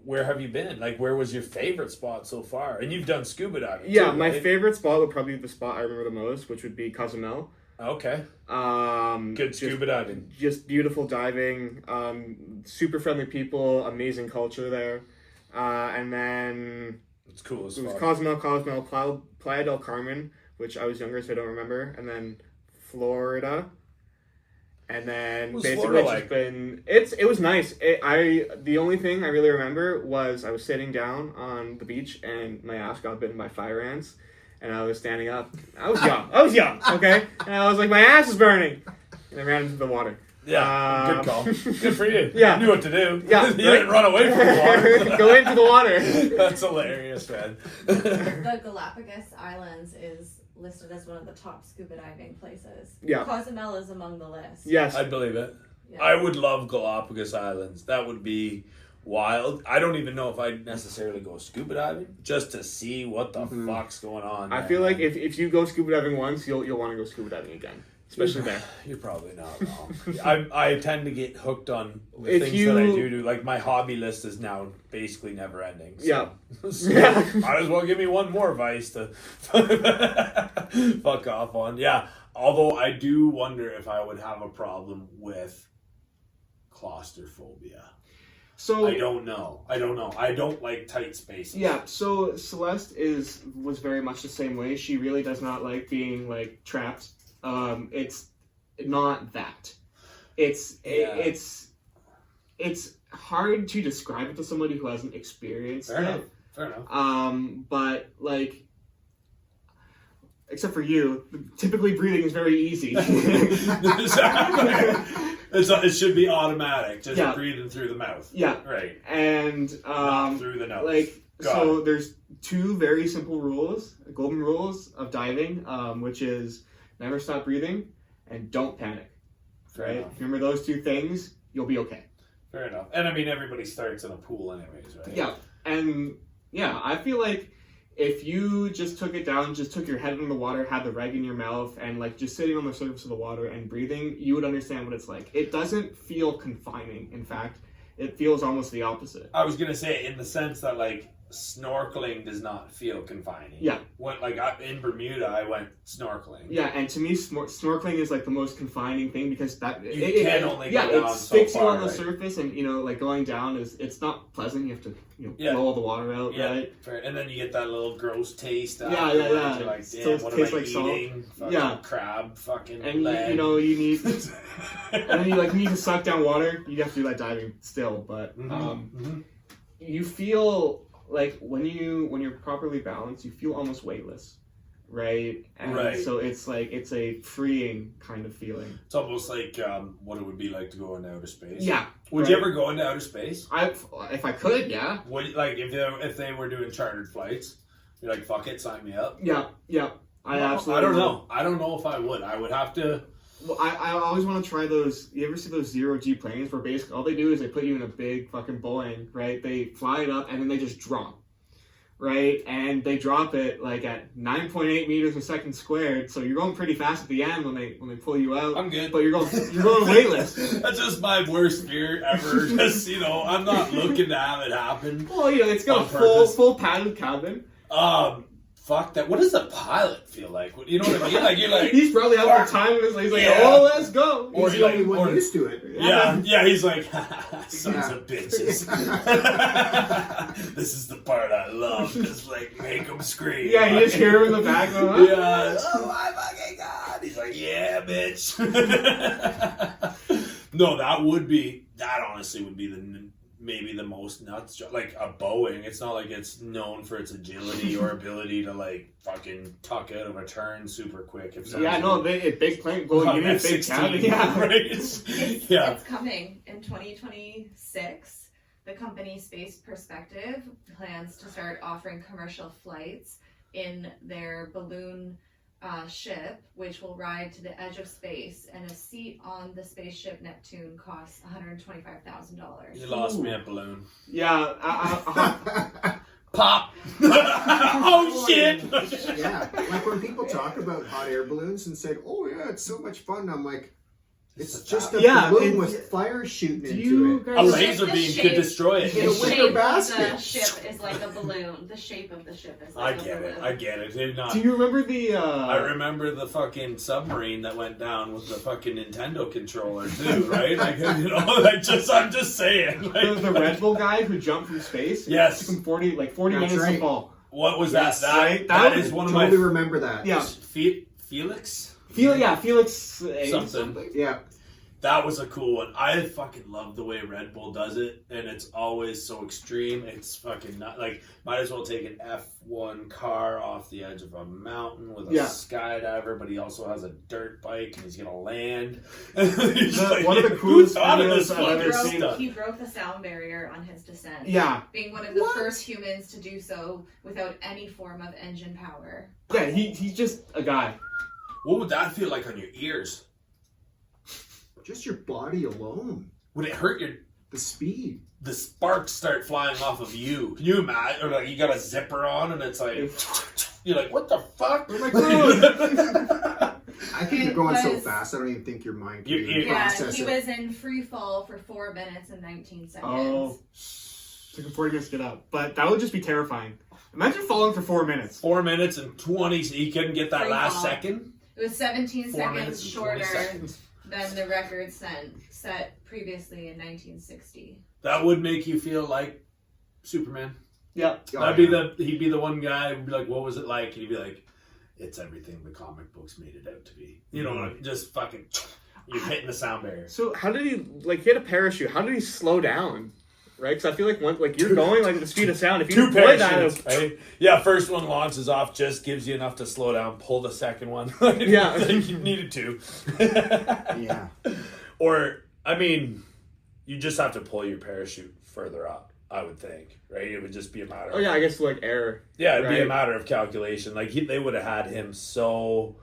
where have you been? Like, where was your favorite spot so far? And you've done scuba diving. Yeah, too, my right? favorite spot would probably be the spot I remember the most, which would be Cozumel. Okay. Good scuba diving. Just beautiful diving. Super friendly people. Amazing culture there. And then it's cool as fuck. It was Cozumel, Playa del Carmen, which I was younger, so I don't remember, and then Florida, and then basically it's just been it was nice. The only thing I really remember was I was sitting down on the beach and my ass got bitten by fire ants, and I was standing up. I was young, okay, and I was like, my ass is burning, and I ran into the water. Yeah, good call. Good for you. Yeah, you knew what to do. Yeah, you didn't run away from the water. Go into the water. That's hilarious, man. The Galapagos Islands is listed as one of the top scuba diving places. Yeah, Cozumel is among the list. Yes, I believe it. Yeah. I would love Galapagos Islands. That would be wild. I don't even know if I'd necessarily go scuba diving just to see what the fuck's going on. I feel like if you go scuba diving once, you'll want to go scuba diving again. Especially there. You're probably not wrong. I tend to get hooked on things that I do. Like, my hobby list is now basically never ending. So. Yeah. Might as well give me one more vice to fuck off on. Yeah. Although I do wonder if I would have a problem with claustrophobia. So I don't know. I don't like tight spaces. Yeah, so Celeste was very much the same way. She really does not like being like trapped. It's not that. It's hard to describe it to somebody who hasn't experienced it. Fair enough. But like, except for you, typically breathing is very easy. It should be automatic, just breathing through the mouth. Yeah. Right. And not through the nose. Like, so there's two very simple rules, golden rules of diving, which is never stop breathing and don't panic. Right? If you remember those two things, you'll be okay. Fair enough. And I mean, everybody starts in a pool anyways, right? Yeah. And yeah, I feel like if you just took it down, just took your head in the water, had the reg in your mouth, and like just sitting on the surface of the water and breathing, you would understand what it's like. It doesn't feel confining. In fact, it feels almost the opposite. I was going to say, in the sense that like snorkeling does not feel confining. Yeah. In Bermuda, I went snorkeling. Yeah, and to me, snorkeling is like the most confining thing because you can only go down it so sticks far, you on the right? surface, and like going down it's not pleasant. You have to blow all the water out, right? Fair. And then you get that little gross taste. Yeah. You're like, damn, what am I eating? Fucking crab, fucking and leg. you need, and then you need to suck down water. You have to do that diving still, but you feel. Like when you're properly balanced, you feel almost weightless, right? And so it's like it's a freeing kind of feeling. It's almost like what it would be like to go into outer space. Yeah. Would you ever go into outer space? If I could, yeah. Would if they were doing chartered flights, you're like, fuck it, sign me up. Yeah. Absolutely. I don't know. I don't know if I would. I would have to. Well, I always want to try those. You ever see those 0G planes where basically all they do is they put you in a big fucking Boeing, right? They fly it up and then they just drop, right? And they drop it like at 9.8 meters a second squared, so you're going pretty fast at the end when they pull you out. I'm good, but you're going weightless. That's just my worst fear ever. Just I'm not looking to have it happen. Well, it's got a full padded cabin. fuck that. What does the pilot feel like? You know what I mean? Like you're like he's probably out for time. He's like, oh, let's go. Or he's the only one used to it. Yeah. He's like, sons of bitches. This is the part I love. Just like make them scream. Yeah, you just hear him in the background. Yeah. Oh my fucking god. He's like, yeah, bitch. No, that honestly would be maybe the most nuts, like a Boeing. It's not like it's known for its agility or ability to like fucking tuck out of a turn super quick. If big plane. Well, you need a big cabin. Yeah, right. It's coming in 2026. The company Space Perspective plans to start offering commercial flights in their balloon ship, which will ride to the edge of space, and a seat on the spaceship Neptune costs $125,000. You lost me at balloon. Yeah. Pop! Oh shit! Yeah, like when people talk about hot air balloons and said, "Oh yeah, it's so much fun," I'm like, it's just a balloon with fire shooting into it. A laser beam could destroy it. In a wicker basket. The ship is like a balloon. The shape of the ship is like a balloon. I get it. They're not... Do you remember the... I remember the fucking submarine that went down with the fucking Nintendo controller too, right? Like, you know, I'm just saying. Like, the Red Bull guy who jumped from space? Yes. It took him 40 minutes to fall. What was that? That is one of my... I my... totally remember that. Yeah. Felix? Felix... Something. Yeah. That was a cool one. I fucking love the way Red Bull does it, and it's always so extreme. It's fucking not like might as well take an F1 car off the edge of a mountain with a skydiver, but he also has a dirt bike and he's gonna land. One of the coolest videos I've ever seen. He broke the sound barrier on his descent. Yeah, being one of the first humans to do so without any form of engine power. Yeah, he's just a guy. What would that feel like on your ears? Just your body alone. Would it hurt the speed? The sparks start flying off of you. Can you imagine? Or like you got a zipper on and it's like you're like, what the fuck? Where am I going? I think you're going so fast. I don't even think your mind can process he it. was in free fall for 4 minutes and 19 seconds. Oh, took him 40 minutes to get up, but that would just be terrifying. Imagine falling for 4 minutes. 4 minutes and 20. So you couldn't get that free last fall. second. It was 17 seconds shorter. Seconds. Than the record set previously in 1960. That would make you feel like Superman. Yeah. He'd be the one guy who'd be like, what was it like? And he'd be like, it's everything the comic books made it out to be. You know, just fucking, you're hitting the sound barrier. So how did he, like, he had a parachute. How did he slow down? Right? Because I feel like you're going like at the speed of sound. If you deploy that, right? Yeah, first one launches off, just gives you enough to slow down. Pull the second one. Yeah, you needed to. Yeah. Or I mean, you just have to pull your parachute further up. I would think, right? It would just be a matter. I guess like air. Yeah, it'd be a matter of calculation. Like they would have had him so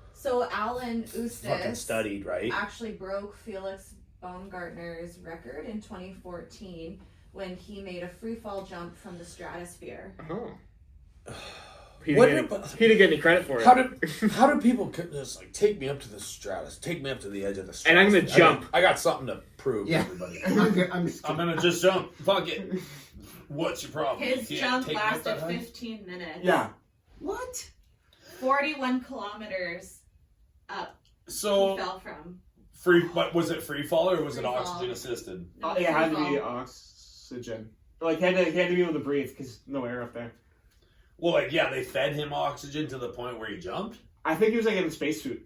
Alan Eustace fucking studied, right? Actually broke Felix Baumgartner's record in 2014. When he made a free fall jump from the stratosphere. Oh. He didn't get any credit for it. How do people just like take me up to the take me up to the edge of the stratosphere? And I'm gonna jump. I got something to prove to everybody. I'm gonna just jump. Fuck it. What's your problem? His jump lasted 15 minutes. Yeah. What? 41 kilometers up. So he fell from. But was it free fall or was it oxygen assisted? No, it had to be oxygen. Like, he had to be able to breathe because no air up there. Well, like, yeah, they fed him oxygen to the point where he jumped? I think he was, like, in a spacesuit.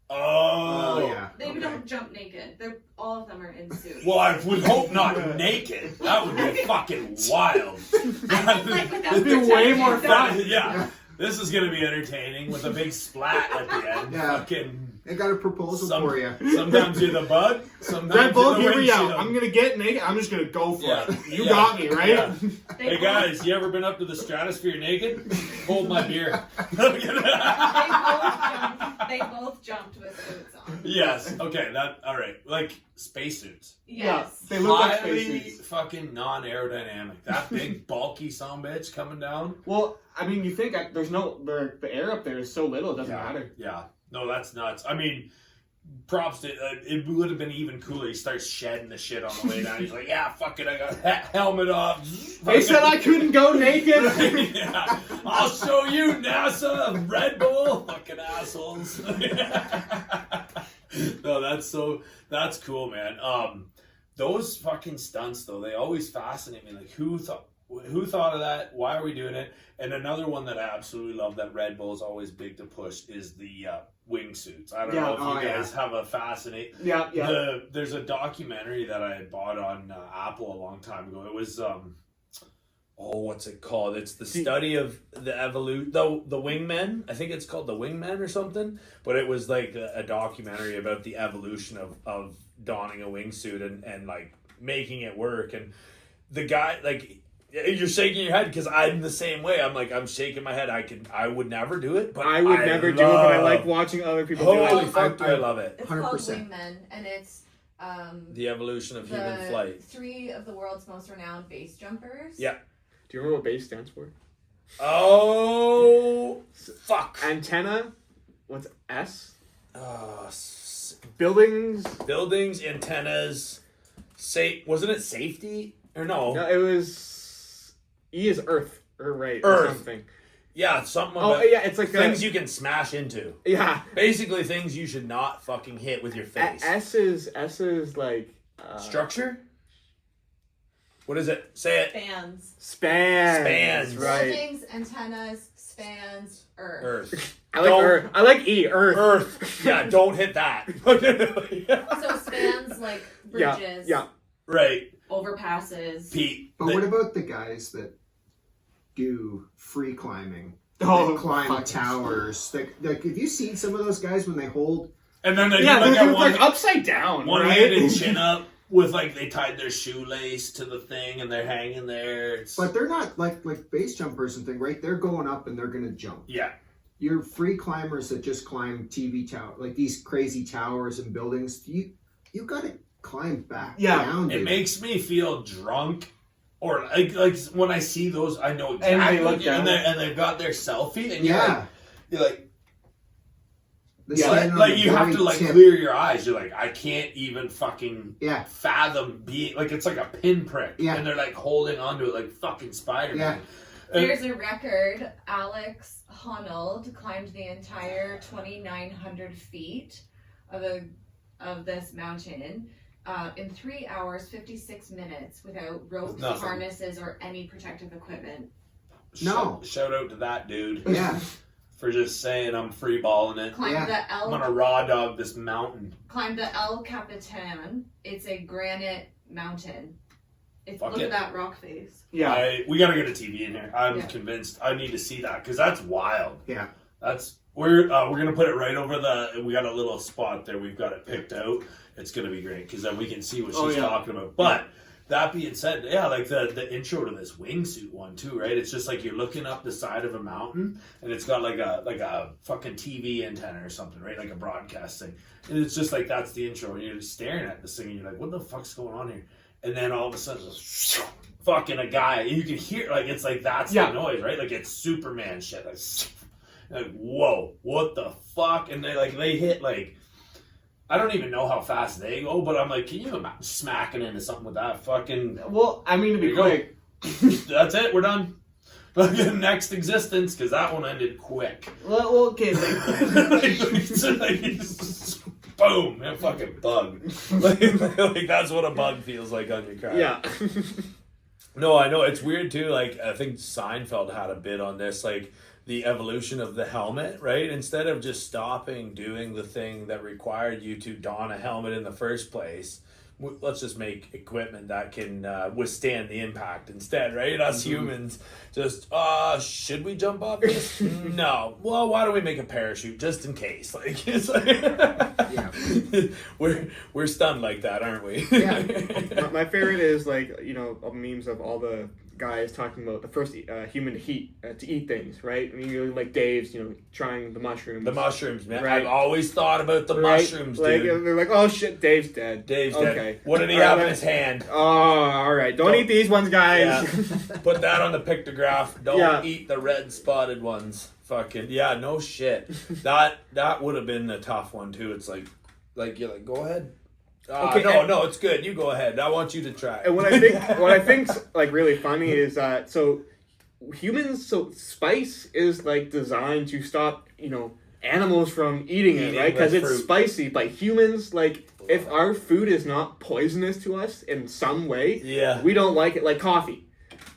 Oh, yeah. They don't jump naked. All of them are in suits. Well, I would hope not naked. That would be fucking wild. That'd be way more fun. Yeah. This is going to be entertaining with a big splat at the end. Yeah. Fucking... I got a proposal for you. Sometimes you're the bug. Sometimes Red Bull, you're the hear me out. I'm going to get naked. I'm just going to go for it. You got me, right? Yeah. Hey, guys, you ever been up to the stratosphere naked? Hold my beer. They both jumped with suits on. Yes. Okay. All right. Like spacesuits. Yes. They look like highly spacesuits. fucking non-aerodynamic. That big bulky sumbitch coming down. Well, I mean, you think the air up there is so little, it doesn't matter. Yeah. No, that's nuts. I mean, props to it would have been even cooler. He starts shedding the shit on the way down. He's like, yeah, fuck it, I got helmet off. They said I couldn't go naked. Yeah. I'll show you, NASA, Red Bull, fucking assholes. No, that's cool, man. Those fucking stunts though, they always fascinate me. Like who thought of that? Why are we doing it? And another one that I absolutely love that Red Bull is always big to push is the wingsuits. I don't know if you guys have a fascinate. Yeah. There's a documentary that I had bought on Apple a long time ago. It was what's it called? It's the study of the evolution, the wingmen. I think it's called the Wingmen or something. But it was like a documentary about the evolution of donning a wingsuit and like making it work. And the guy, like, you're shaking your head because I'm the same way. I'm shaking my head. I would never do it, but I would never do it. But I like watching other people do it. Holy fuck, I love it. It's 100%. Called Wingmen, and it's the evolution of human flight. 3 of the world's most renowned base jumpers. Yeah. Do you remember what base stands for? Oh, fuck. Antenna. What's S? Buildings, antennas. Wasn't it safety or no? No, it was. E is Earth or right Earth. Or something. Yeah, something. Oh yeah, it's like things you can smash into. Yeah, basically things you should not fucking hit with your face. S is like structure. What is it? Say it. Spans. Right. Buildings, antennas, spans, Earth. I like Earth. I like E. Earth. Yeah, don't hit that. So spans like bridges. Yeah. Right. Overpasses. Pete. But what about the guys that do free climbing? Oh, they climb towers. Like, have you seen some of those guys when they hold? And then they they're like upside down, one-handed chin up with like they tied their shoelace to the thing and they're hanging there. But they're not like base jumpers and thing, right? They're going up and they're gonna jump. Yeah. You're free climbers that just climb TV tower, like these crazy towers and buildings. You gotta climb back down. It makes me feel drunk. Or like when I see those, I know exactly. And they look down. And they've got their selfie, and you're like, you have to clear your eyes. You're like, I can't even fucking fathom being like it's like a pinprick, and they're like holding onto it like fucking Spider-Man. Here's a record. Alex Honnold climbed the entire 2,900 feet of this mountain. In 3 hours, 56 minutes without ropes, harnesses, or any protective equipment. Shout out to that dude. Yeah. For just saying I'm free balling it. I'm gonna raw dog this mountain. Climbed the El Capitan. It's a granite mountain. Look at that rock face. Yeah. We gotta get a TV in here. I'm convinced I need to see that because that's wild. Yeah. We're gonna put it right over we got a little spot there. We've got it picked out. It's gonna be great because then we can see what she's talking about. But that being said, like the intro to this wingsuit one too, right? It's just like you're looking up the side of a mountain and it's got like a fucking TV antenna or something, right? Like a broadcast thing. And it's just like that's the intro, and you're just staring at this thing and you're like, what the fuck's going on here? And then all of a sudden, fucking a guy, and you can hear like it's like that's the noise, right? Like it's Superman shit, like whoa, what the fuck? And they hit like. I don't even know how fast they go, but I'm like, can you imagine smacking into something with that fucking... Well, I mean, to be quick... That's it, we're done. Next existence, because that one ended quick. Well okay. Boom, a fucking bug. like that's what a bug feels like on your car. Yeah. No, I know, it's weird too, like, I think Seinfeld had a bit on this, like... the evolution of the helmet, right? Instead of just stopping doing the thing that required you to don a helmet in the first place, let's just make equipment that can withstand the impact instead, right? Us humans just, should we jump off this? No. Well, why don't we make a parachute just in case? Like, it's like we're stunned like that, aren't we? Yeah. My favorite is like, memes of all the guys talking about the first human to eat things, right? I mean, like Dave's, trying the mushrooms. The mushrooms, man. Right? I've always thought about the mushrooms, like, dude. They're like, oh shit, Dave's dead. Dave's dead. What did he have in his hand? Oh, all right. Don't eat these ones, guys. Yeah. Put that on the pictograph. Don't eat the red spotted ones. Fucking no shit. That would have been a tough one too. It's like Like you're like, go ahead. Okay, No, it's good. You go ahead. I want you to try. And what I think's like really funny is that spice is like designed to stop animals from eating it, right? Because it's spicy. But humans, like, if our food is not poisonous to us in some way, we don't like it. Like coffee,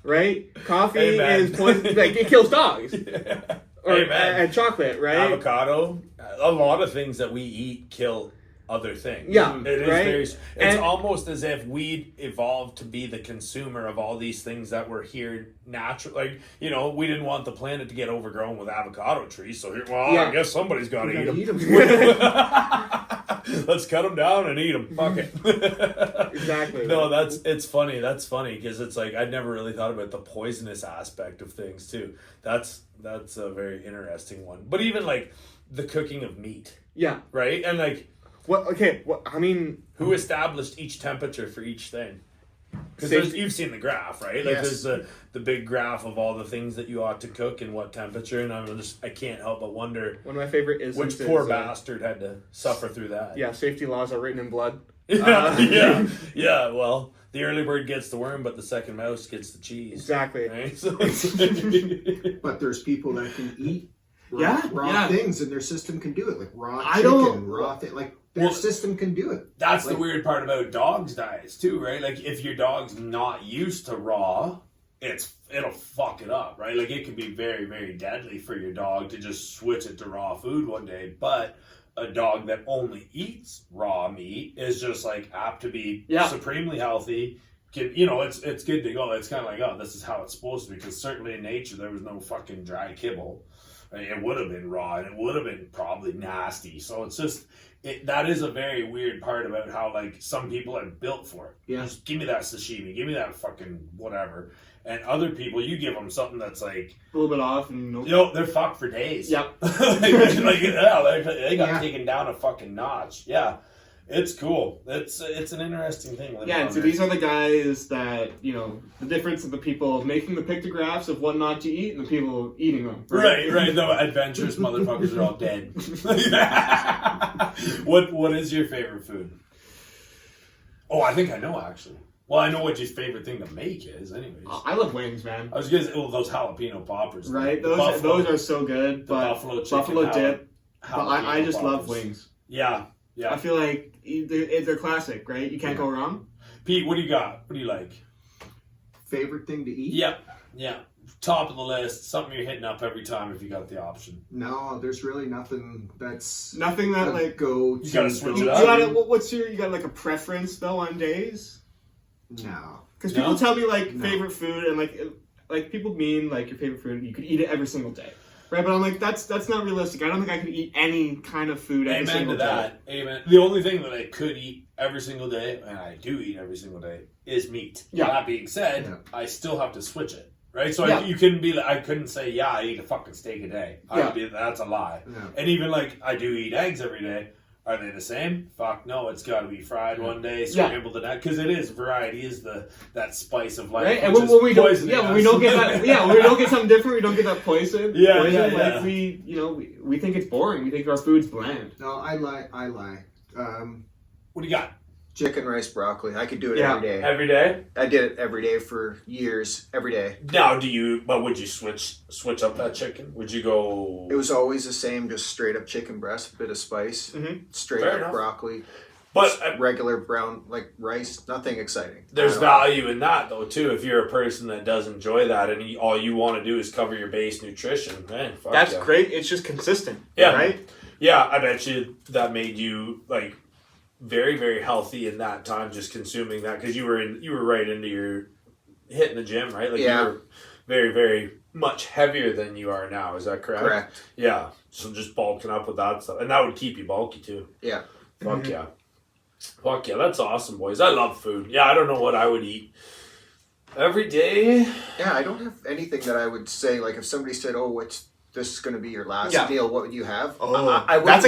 right? Coffee is poison. Like it kills dogs. And chocolate, right? Avocado. A lot of things that we eat kill other things. Yeah, it is very. It's almost as if we evolved to be the consumer of all these things that were here natural. Like we didn't want the planet to get overgrown with avocado trees, so I guess somebody's got to eat them. Let's cut them down and eat them. Fuck it. Exactly. No, it's funny. That's funny because it's like I'd never really thought about the poisonous aspect of things too. That's a very interesting one. But even like the cooking of meat. Yeah. Right, and like. Who established each temperature for each thing? Because you've seen the graph, right? Like there's the big graph of all the things that you ought to cook and what temperature, and I can't help but wonder. One of my favorite is which poor bastard had to suffer through that. Yeah, safety laws are written in blood. Yeah. Well, the early bird gets the worm, but the second mouse gets the cheese. Exactly. Right? So but there's people that can eat raw things, and their system can do it, like raw chicken, like. Their system can do it. That's the weird part about dogs' diets too, right? Like if your dog's not used to raw, it'll fuck it up, right? Like it can be very, very deadly for your dog to just switch it to raw food one day. But a dog that only eats raw meat is just like apt to be supremely healthy. It's good to go. It's kind of like, oh, this is how it's supposed to be. Because certainly in nature there was no fucking dry kibble. It would have been raw and it would have been probably nasty. So it's just. That is a very weird part about how like some people are built for it. Yeah. Just give me that sashimi, give me that fucking whatever. And other people, you give them something that's like a little bit off, and they're fucked for days. Yep. They got taken down a fucking notch. Yeah. It's cool. It's an interesting thing. Yeah, and so these are the guys that, the difference of the people making the pictographs of what not to eat and the people eating them. Right. The adventurous motherfuckers are all dead. What is your favorite food? Oh, I think I know, actually. Well, I know what your favorite thing to make is, anyways. I love wings, man. I was going to say, those jalapeno poppers. Right, those are so good. But buffalo dip. But I just love wings. Yeah. I feel like they're classic, right? You can't go wrong. Pete, what do you got? What do you like? Favorite thing to eat? Yeah. Top of the list. Something you're hitting up every time if you got the option. No, there's really nothing that's... Nothing that like... go to... You gotta switch it up. You got like a preference though on days? No. Because people tell me like favorite food and like people mean like your favorite food, you could eat it every single day. Right, but I'm like, that's not realistic. I don't think I could eat any kind of food every single day. Amen to that. Amen. The only thing that I could eat every single day, and I do eat every single day, is meat. Yeah. That being said, I still have to switch it. Right? So you couldn't be like, I couldn't say, I eat a fucking steak a day. That's a lie. Yeah. And even like, I do eat eggs every day. Are they the same? Fuck no, it's got to be fried one day, scrambled the next, because it is variety is that spice of life. Right, and when we don't get that, when we don't get something different, we don't get that poison. Like we think it's boring. We think our food's bland. No, I lie. What do you got? Chicken, rice, broccoli. I could do it every day. Every day? I did it every day for years. Every day. Now, would you switch up that chicken? Would you go... It was always the same, just straight up chicken breast, a bit of spice, straight Fair up enough. broccoli, but regular brown, like rice, nothing exciting. There's value in that, though, too. If you're a person that does enjoy that and all you want to do is cover your base nutrition, man, fuck that's great. It's just consistent. Yeah. Right? Yeah, I bet you that made you, like... very, very healthy in that time, just consuming that, because you were right into your hitting the gym, right? Like you were very, very much heavier than you are now. Is that correct? Correct. Yeah. So just bulking up with that stuff, and that would keep you bulky too. Yeah. Fuck yeah. Fuck yeah. That's awesome, boys. I love food. Yeah, I don't know what I would eat every day. Yeah, I don't have anything that I would say. Like if somebody said, "Oh, this is going to be your last meal, what would you have?" That's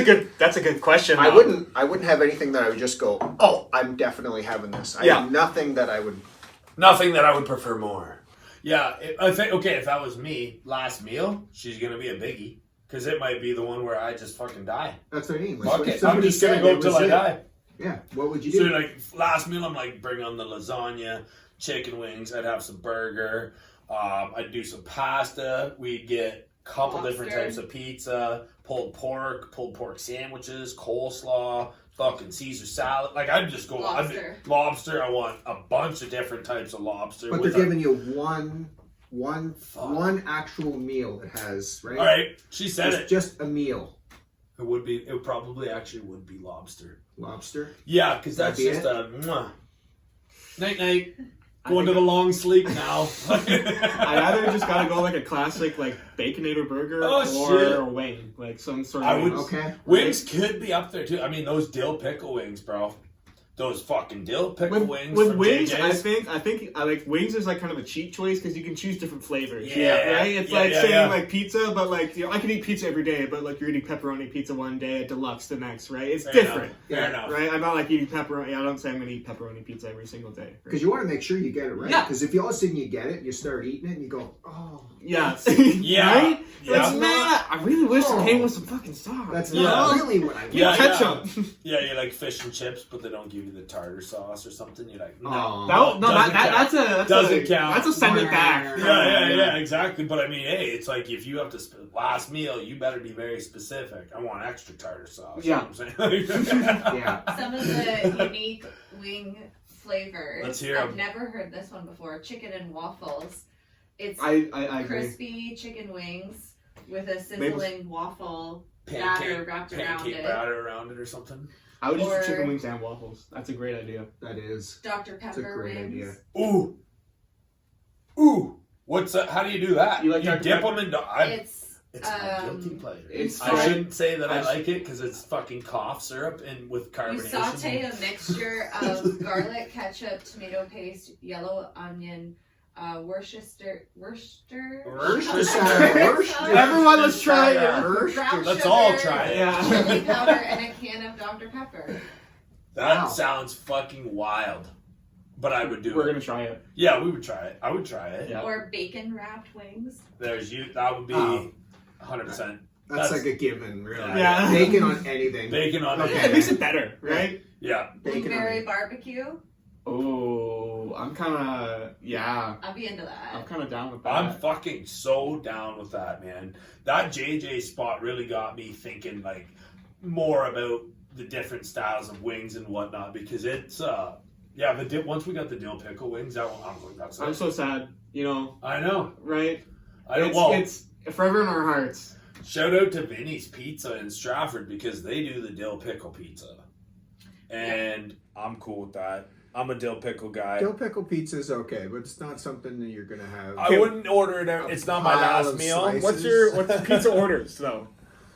a good question. I wouldn't have anything that I would just go, "Oh, I'm definitely having this." I have nothing that I would prefer more. Yeah, I think if that was me, last meal, she's going to be a biggie Because it might be the one where I just fucking die. That's what I mean. Fuck it. I'm just going to go till I die. Yeah. What would you do? So, like, last meal, I'm like, bring on the lasagna, chicken wings. I'd have some burger. I'd do some pasta. We'd get a couple different types of pizza, pulled pork sandwiches, coleslaw, fucking Caesar salad. Like, I'd just go lobster. I want a bunch of different types of lobster. But they're giving you one actual meal that has, right? All right, she said it. Just a meal. It probably actually would be lobster. Lobster? Yeah, because that's just a night. Going to the long sleep now. I either just gotta go like a classic like baconator burger or a wing, like some sort of. Wings could be up there too. I mean, those dill pickle wings, bro. Those fucking dill pickle wings. With wings, JJ's. I think I like wings is like kind of a cheap choice because you can choose different flavors. Yeah, right. It's like saying like pizza, but like I can eat pizza every day, but like you're eating pepperoni pizza one day, deluxe the next, right? It's different. Fair enough. Right? I'm not like eating pepperoni. I don't say I'm gonna eat pepperoni pizza every single day. Because you want to make sure you get it right. Because if all of a sudden you get it, and you start eating it, and you go, oh. Yeah. Right? That's not. I really wish it came with some fucking sauce. That's not really what I want. Ketchup. Yeah, you like fish and chips, but they don't give you the tartar sauce or something. You're like, no. That's doesn't count. That's a send it back. Yeah, exactly. But I mean, hey, it's like if you have to last meal, you better be very specific. I want extra tartar sauce. Yeah. You know what I'm saying? Some of the unique wing flavors. Let's hear I've them. never heard this one before. Chicken and waffles. It's I crispy chicken wings with a sizzling waffle pancake batter around it or something. I would just do chicken wings and waffles. That's a great idea. That is. Dr. Pepper That's a great wings. idea. Ooh. What's that? How do you do that? You like Dip them in. It's my guilty pleasure. I shouldn't say that I like it because it's fucking cough syrup and with carbonation. You saute a mixture of garlic, ketchup, tomato paste, yellow onion, Worcester. Everyone, let's try it. Let's all try it. Yeah. Chili powder and a can of Dr. Pepper. That sounds fucking wild. But I would do it. We're gonna try it. Yeah, we would try it. I would try it. Yeah. Or bacon wrapped wings. That would be 100%. That's like a given, really. Yeah. Bacon on anything. It makes it better, right? Yeah. Blueberry barbecue. Oh, I'm kind of, I'll be into that. I'm kind of down with that. I'm fucking so down with that, man. That JJ spot really got me thinking, like, more about the different styles of wings and whatnot, because it's, once we got the dill pickle wings, that one, I'm so sad, you know. I know. Right? It's forever in our hearts. Shout out to Vinny's Pizza in Stratford because they do the dill pickle pizza. And I'm cool with that. I'm a dill pickle guy. Dill pickle pizza is okay, but it's not something that you're gonna have. I wouldn't order it. It's not my last meal. Slices. What's your pizza orders though?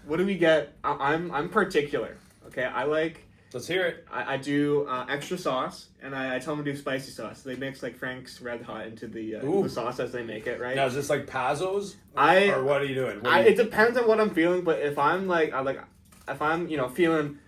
What do we get? I'm particular. Okay, I like. Let's hear it. I do extra sauce, and I tell them to do spicy sauce. They mix like Frank's Red Hot into the sauce as they make it, right? Now is this like Pazos? Or what are you doing? It depends on what I'm feeling, but if I'm if I'm feeling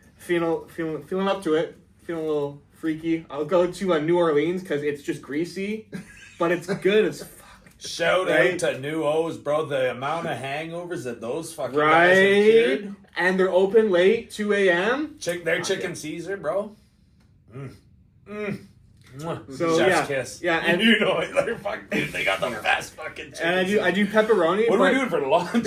up to it, feeling a little freaky, I'll go to New Orleans because it's just greasy, but it's good as fuck. Shout out to New O's, bro. The amount of hangovers that those fucking guys have cured. And they're open late, 2 a.m. Their chicken Caesar, bro. So Chef's kiss. Yeah, and you know it. They're fucking, dude, they got the best fucking chicken. And I do pepperoni. What are we doing for lunch?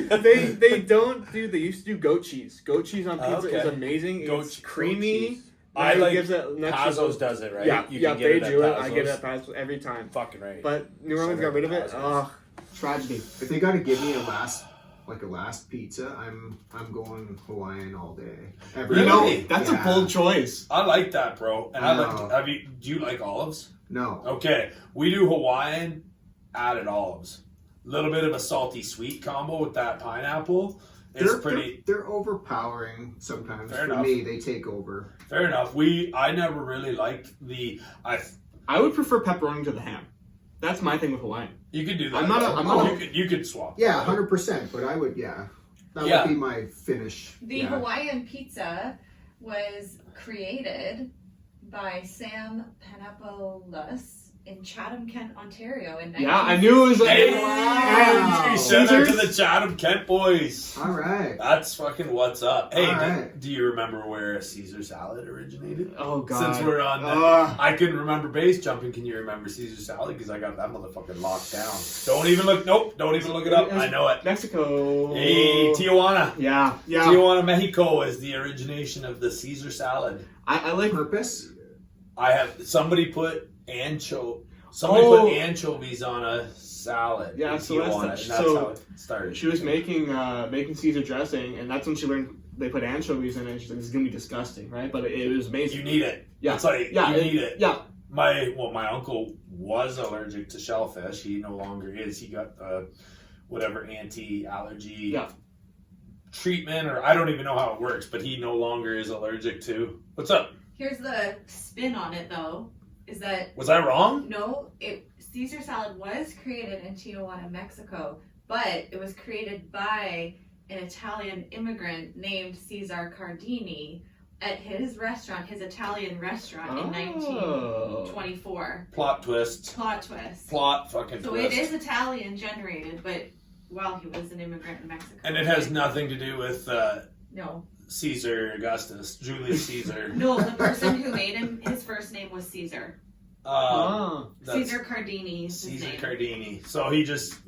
They don't do. They used to do goat cheese. Goat cheese on pizza is amazing. It's creamy. I like gives it Pazos does it, right? Yeah, they do it. I get it at Pazos every time. Fucking right. But New Orleans got rid of it. Oh, tragedy. If they got to give me a last pizza, I'm going Hawaiian all day. That's a bold choice. I like that, bro. And do you like olives? No. Okay, we do Hawaiian, added olives. A little bit of a salty sweet combo with that pineapple. They're overpowering sometimes. Fair For enough. me, they take over. Fair enough. I never really liked I would prefer pepperoni to the ham. That's my thing with Hawaiian. You could do that. You could swap. Yeah, 100%. But I would, that would be my finish. The Hawaiian pizza was created by Sam Panopoulos in Chatham, Kent, Ontario. I knew it was like, wow. Shout out to the Chatham, Kent boys. All right. That's fucking what's up. Hey, right. do you remember where a Caesar salad originated? Oh, God. Since we're on that, I couldn't remember base jumping. Can you remember Caesar salad? Because I got that motherfucking locked down. Don't even look it up. I know it. Mexico. Hey, Tijuana. Yeah. Tijuana, Mexico is the origination of the Caesar salad. I like purpose. Somebody put anchovies on a salad. Yeah, so that's how it started. She was making Caesar dressing, and that's when she learned they put anchovies in it. She's like, "This is gonna be disgusting, right?" But it was amazing. You need it. Yeah, it's like you need it. Yeah. My uncle was allergic to shellfish. He no longer is. He got whatever anti-allergy treatment, or I don't even know how it works, but he no longer is allergic to. What's up? Here's the spin on it, though. Was I wrong? No, Caesar salad was created in Tijuana, Mexico, but it was created by an Italian immigrant named Cesar Cardini at his Italian restaurant in 1924. Plot twist. Plot fucking so twist. So it is Italian generated, but while he was an immigrant in Mexico. And it has nothing to do with no. Caesar Augustus, Julius Caesar. No, the person who made him, his first name was Caesar. Caesar Cardini. Caesar Cardini. So he just,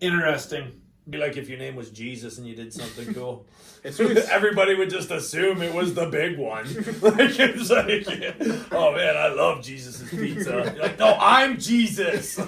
interesting. Be like if your name was Jesus and you did something cool. Everybody would just assume it was the big one. Like it's like, oh man, I love Jesus' pizza. You're like, no, I'm Jesus.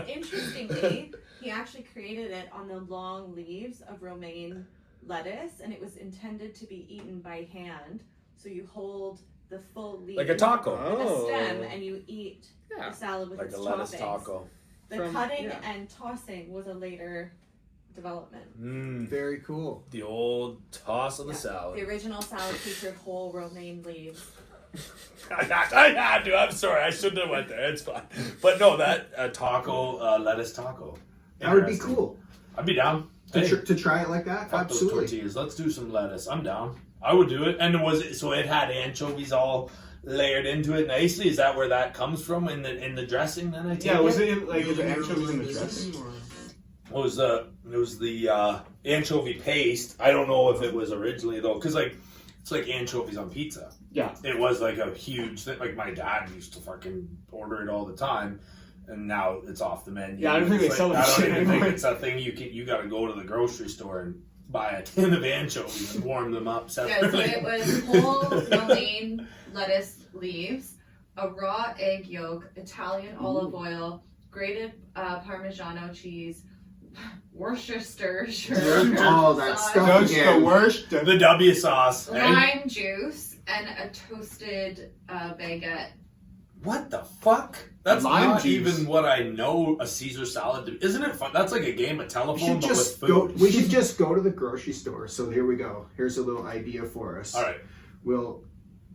Interestingly, he actually created it on the long leaves of romaine lettuce, and it was intended to be eaten by hand. So you hold the full leaf like a taco with a stem, and you eat the salad with its a lettuce toppings. Taco. The cutting and tossing was a later development. Very cool. The old toss of the salad. The original salad featured whole romaine leaves. I had to. I'm sorry. I shouldn't have went there. It's fine. But no, that taco, lettuce taco. That would be cool. I'd be down. To try it like that? Fuck absolutely. Those tortillas. Let's do some lettuce. I'm down. I would do it. And it had anchovies all layered into it nicely? Is that where that comes from in the dressing? Then I take was it like the anchovies in the dressing? Or? It was the anchovy paste. I don't know if it was originally though, because it's like anchovies on pizza. Yeah, it was like a huge thing. Like my dad used to fucking order it all the time, and now it's off the menu. Yeah, I don't think they sell that shit anymore. I don't even think it's a thing you got to go to the grocery store and buy a tin of anchovies and warm them up separately. Yeah, so it was whole romaine lettuce leaves, a raw egg yolk, Italian olive oil, grated Parmigiano cheese, Worcestershire all that stuff again. The W sauce, lime juice, and a toasted baguette. What the fuck? That's not juice. Even what I know a Caesar salad. Isn't it fun? That's like a game of telephone, but with food. We should just go to the grocery store. So here we go. Here's a little idea for us. All right. We'll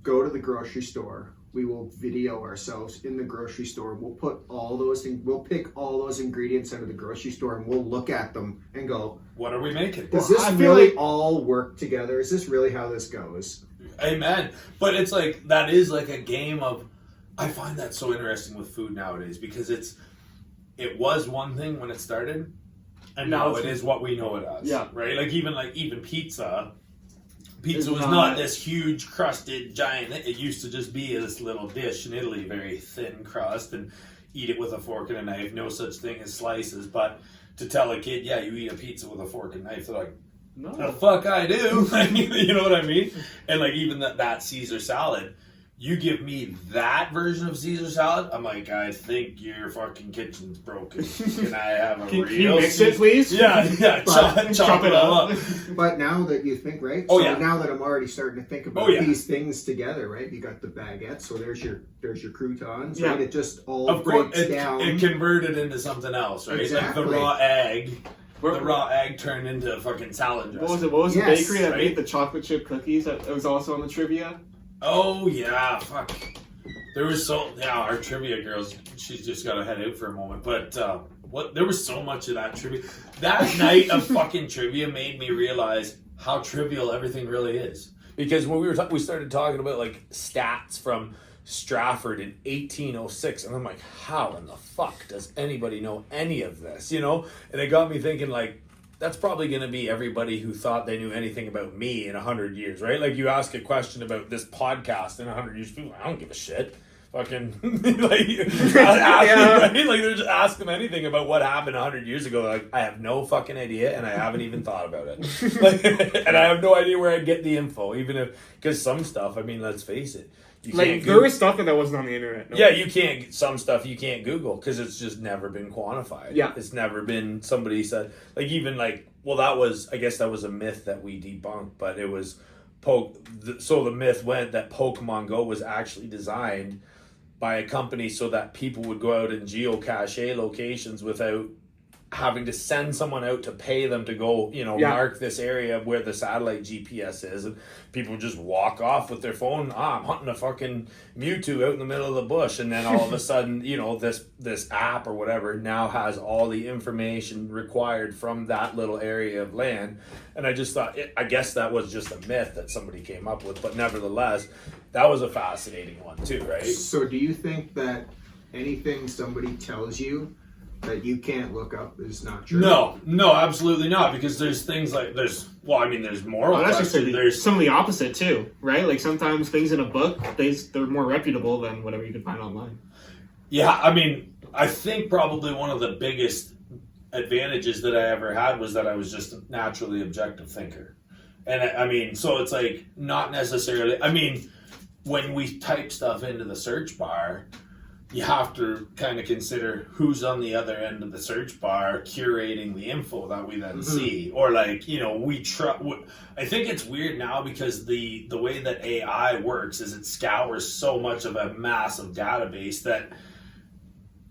go to the grocery store. We will video ourselves in the grocery store. We'll put all those things. We'll pick all those ingredients out of the grocery store, and we'll look at them and go, "What are we making? Does this really all work together? Is this really how this goes?" Amen. But it's like that is like a game of. I find that so interesting with food nowadays because it was one thing when it started, and now it is what we know it as. Yeah. Right. Even pizza. Pizza was not this huge crusted giant. It used to just be this little dish in Italy, very thin crust, and eat it with a fork and a knife. No such thing as slices. But to tell a kid, yeah, you eat a pizza with a fork and knife, they're like, no, the fuck I do. You know what I mean? And like even that Caesar salad. You give me that version of Caesar salad, I'm like, I think your fucking kitchen's broken. Can I have a Can you mix it, please? Yeah, chop it all up. But now that you think, right? Oh, so yeah. Now that I'm already starting to think about these things together, right? You got the baguette, so there's your croutons, right? It just all breaks down. It converted into something else, right? Exactly. Like the raw egg. The raw egg turned into a fucking salad dressing. What was the bakery that made the chocolate chip cookies that was also on the trivia? Oh yeah, fuck. There was our trivia girls. She's just got to head out for a moment, but there was so much of that trivia. That night of fucking trivia made me realize how trivial everything really is. Because when we started talking about like stats from Stratford in 1806. And I'm like, how in the fuck does anybody know any of this, you know? And it got me thinking, like, that's probably going to be everybody who thought they knew anything about me in 100 years, right? Like, you ask a question about this podcast in 100 years, people, I don't give a shit. Fucking, like, right? Like, they're just ask them anything about what happened 100 years ago. Like, I have no fucking idea, and I haven't even thought about it. Like, and I have no idea where I'd get the info, even if, because some stuff, I mean, let's face it. Like, there was stuff that wasn't on the internet. No. Yeah, you can't, some stuff you can't Google because it's just never been quantified. Yeah. It's never been, somebody said, like, even like, well, that was, I guess that was a myth that we debunked, but it was, so the myth went that Pokemon Go was actually designed by a company so that people would go out and geocache locations without having to send someone out to pay them to go, you know, mark this area where the satellite GPS is, and people just walk off with their phone. I'm hunting a fucking Mewtwo out in the middle of the bush, and then all of a sudden, you know, this app or whatever now has all the information required from that little area of land. And I just thought, I guess that was just a myth that somebody came up with, but nevertheless, that was a fascinating one too, right? So do you think that anything somebody tells you that you can't look up is not true? No, absolutely not. Because there's things like there's moral questions. There's some of the opposite too, right? Like sometimes things in a book they're more reputable than whatever you can find online. Yeah, I mean, I think probably one of the biggest advantages that I ever had was that I was just a naturally objective thinker, and I mean, so it's like not necessarily. I mean, when we type stuff into the search bar, you have to kind of consider who's on the other end of the search bar curating the info that we then see. Or like, you know, I think it's weird now because the way that AI works is it scours so much of a massive database that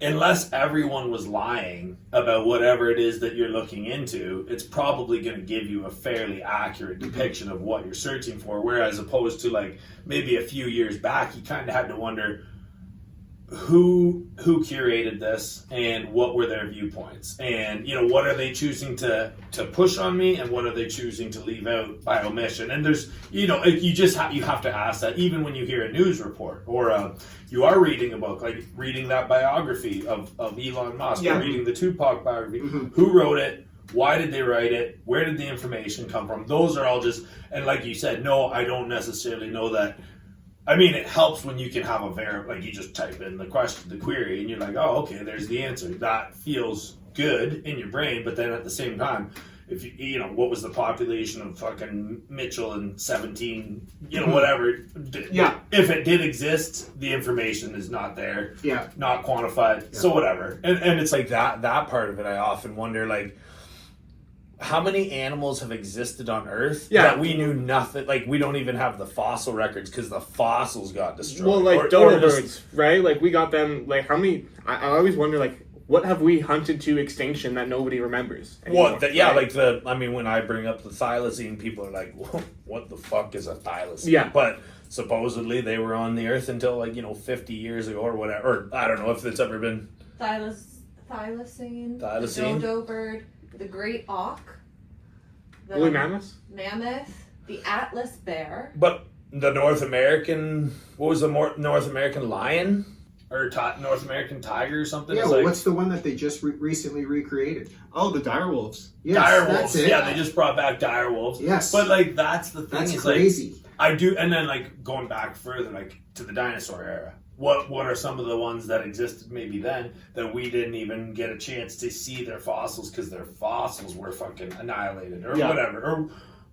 unless everyone was lying about whatever it is that you're looking into, it's probably going to give you a fairly accurate depiction of what you're searching for. Whereas opposed to like maybe a few years back, you kind of had to wonder, who curated this and what were their viewpoints, and you know, what are they choosing to push on me and what are they choosing to leave out by omission. And there's, you know, you have to ask that even when you hear a news report or you are reading a book, like reading that biography of Elon Musk or reading the Tupac biography. Who wrote it? Why did they write it? Where did the information come from? Those are all just, and like you said, no, I don't necessarily know that. I mean, it helps when you can have like you just type in the question, the query, and you're like, oh, okay, there's the answer. That feels good in your brain, but then at the same time, if you know, what was the population of fucking Mitchell in 17, you know, whatever. Yeah. If it did exist, the information is not there. Yeah. Not quantified. Yeah. So whatever. And it's like that part of it, I often wonder, like, how many animals have existed on Earth that we knew nothing? Like, we don't even have the fossil records because the fossils got destroyed. Well, like dodo birds, right? Like, we got them, like, how many... I always wonder, like, what have we hunted to extinction that nobody remembers anymore, right? I mean, when I bring up the thylacine, people are like, what the fuck is a thylacine? Yeah. But supposedly they were on the Earth until, like, you know, 50 years ago or whatever. Or I don't know if it's ever been... Thylacine, the dodo bird... the great auk, the woolly mammoth, the Atlas bear. But the North American, what was the North American lion? Or North American tiger or something? Yeah, well, what's the one that they just recently recreated? Oh, the dire wolves. Yes, dire wolves. That's it. Yeah, they just brought back dire wolves. Yes. But, like, that's the thing. That's crazy. Like, I do, and then, like, going back further, like, to the dinosaur era. What are some of the ones that existed maybe then that we didn't even get a chance to see their fossils because their fossils were fucking annihilated or whatever? Or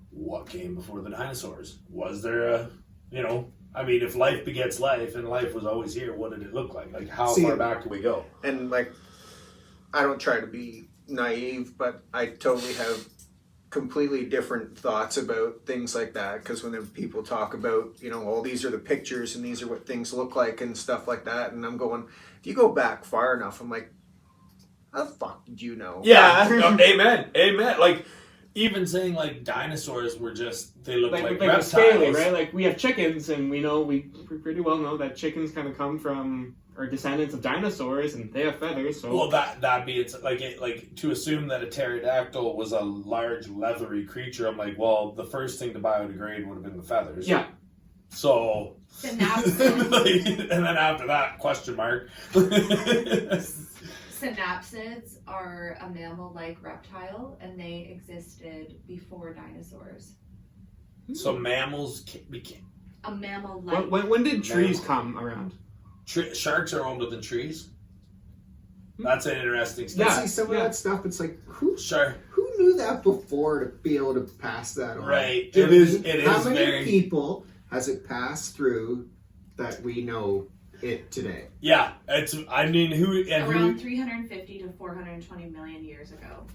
what came before the dinosaurs? Was there a, you know, I mean, if life begets life and life was always here, what did it look like? Like, how far back do we go? And, like, I don't try to be naive, but I totally have completely different thoughts about things like that, because when people talk about, you know, these are the pictures and these are what things look like and stuff like that, and I'm going, if you go back far enough, I'm like, how the fuck did you know? Yeah. Amen. Like, even saying, like, dinosaurs were just, they look like reptiles. Scaly, right? Like, we have chickens, and we pretty well know that chickens kind of come from, or descendants of dinosaurs, and they have feathers. So, well, that'd be like to assume that a pterodactyl was a large leathery creature. I'm like, well, the first thing to biodegrade would have been the feathers. Yeah. So synapsids. And then after that, question mark. Synapsids are a mammal-like reptile, and they existed before dinosaurs. So mammals became a mammal-like. When did trees come around? Sharks are older than trees. That's an interesting stuff. Yeah, see some of that stuff. It's like who knew that before to be able to pass that on? Right. How many people has it passed through that we know it today? Yeah, around 350 to 420 million years ago.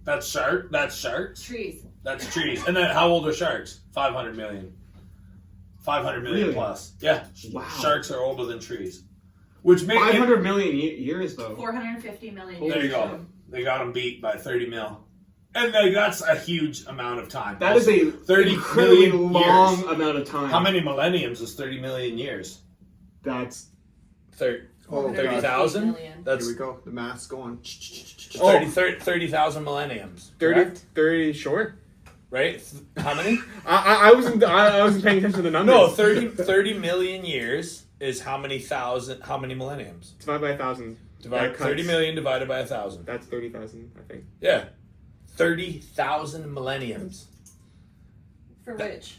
That's sharks. Trees. That's trees. And then how old are sharks? 500 million. 500 million plus. Yeah. Wow. Sharks are older than trees. Which makes 500 million years though. 450 million. There you go. They got them beat by 30 mil. And that's a huge amount of time. That is a 30 incredibly million long years. amount of time. How many millenniums is 30 million years? That's 30,000? That's Here we go. The math's going. 30,000 millenniums. 30 short? Right? How many? I wasn't paying attention to the numbers. No, 30 million years is how many millenniums? Divided by 1,000. 30 million divided by 1,000. That's 30,000, I think. Yeah. 30,000 millenniums. For which?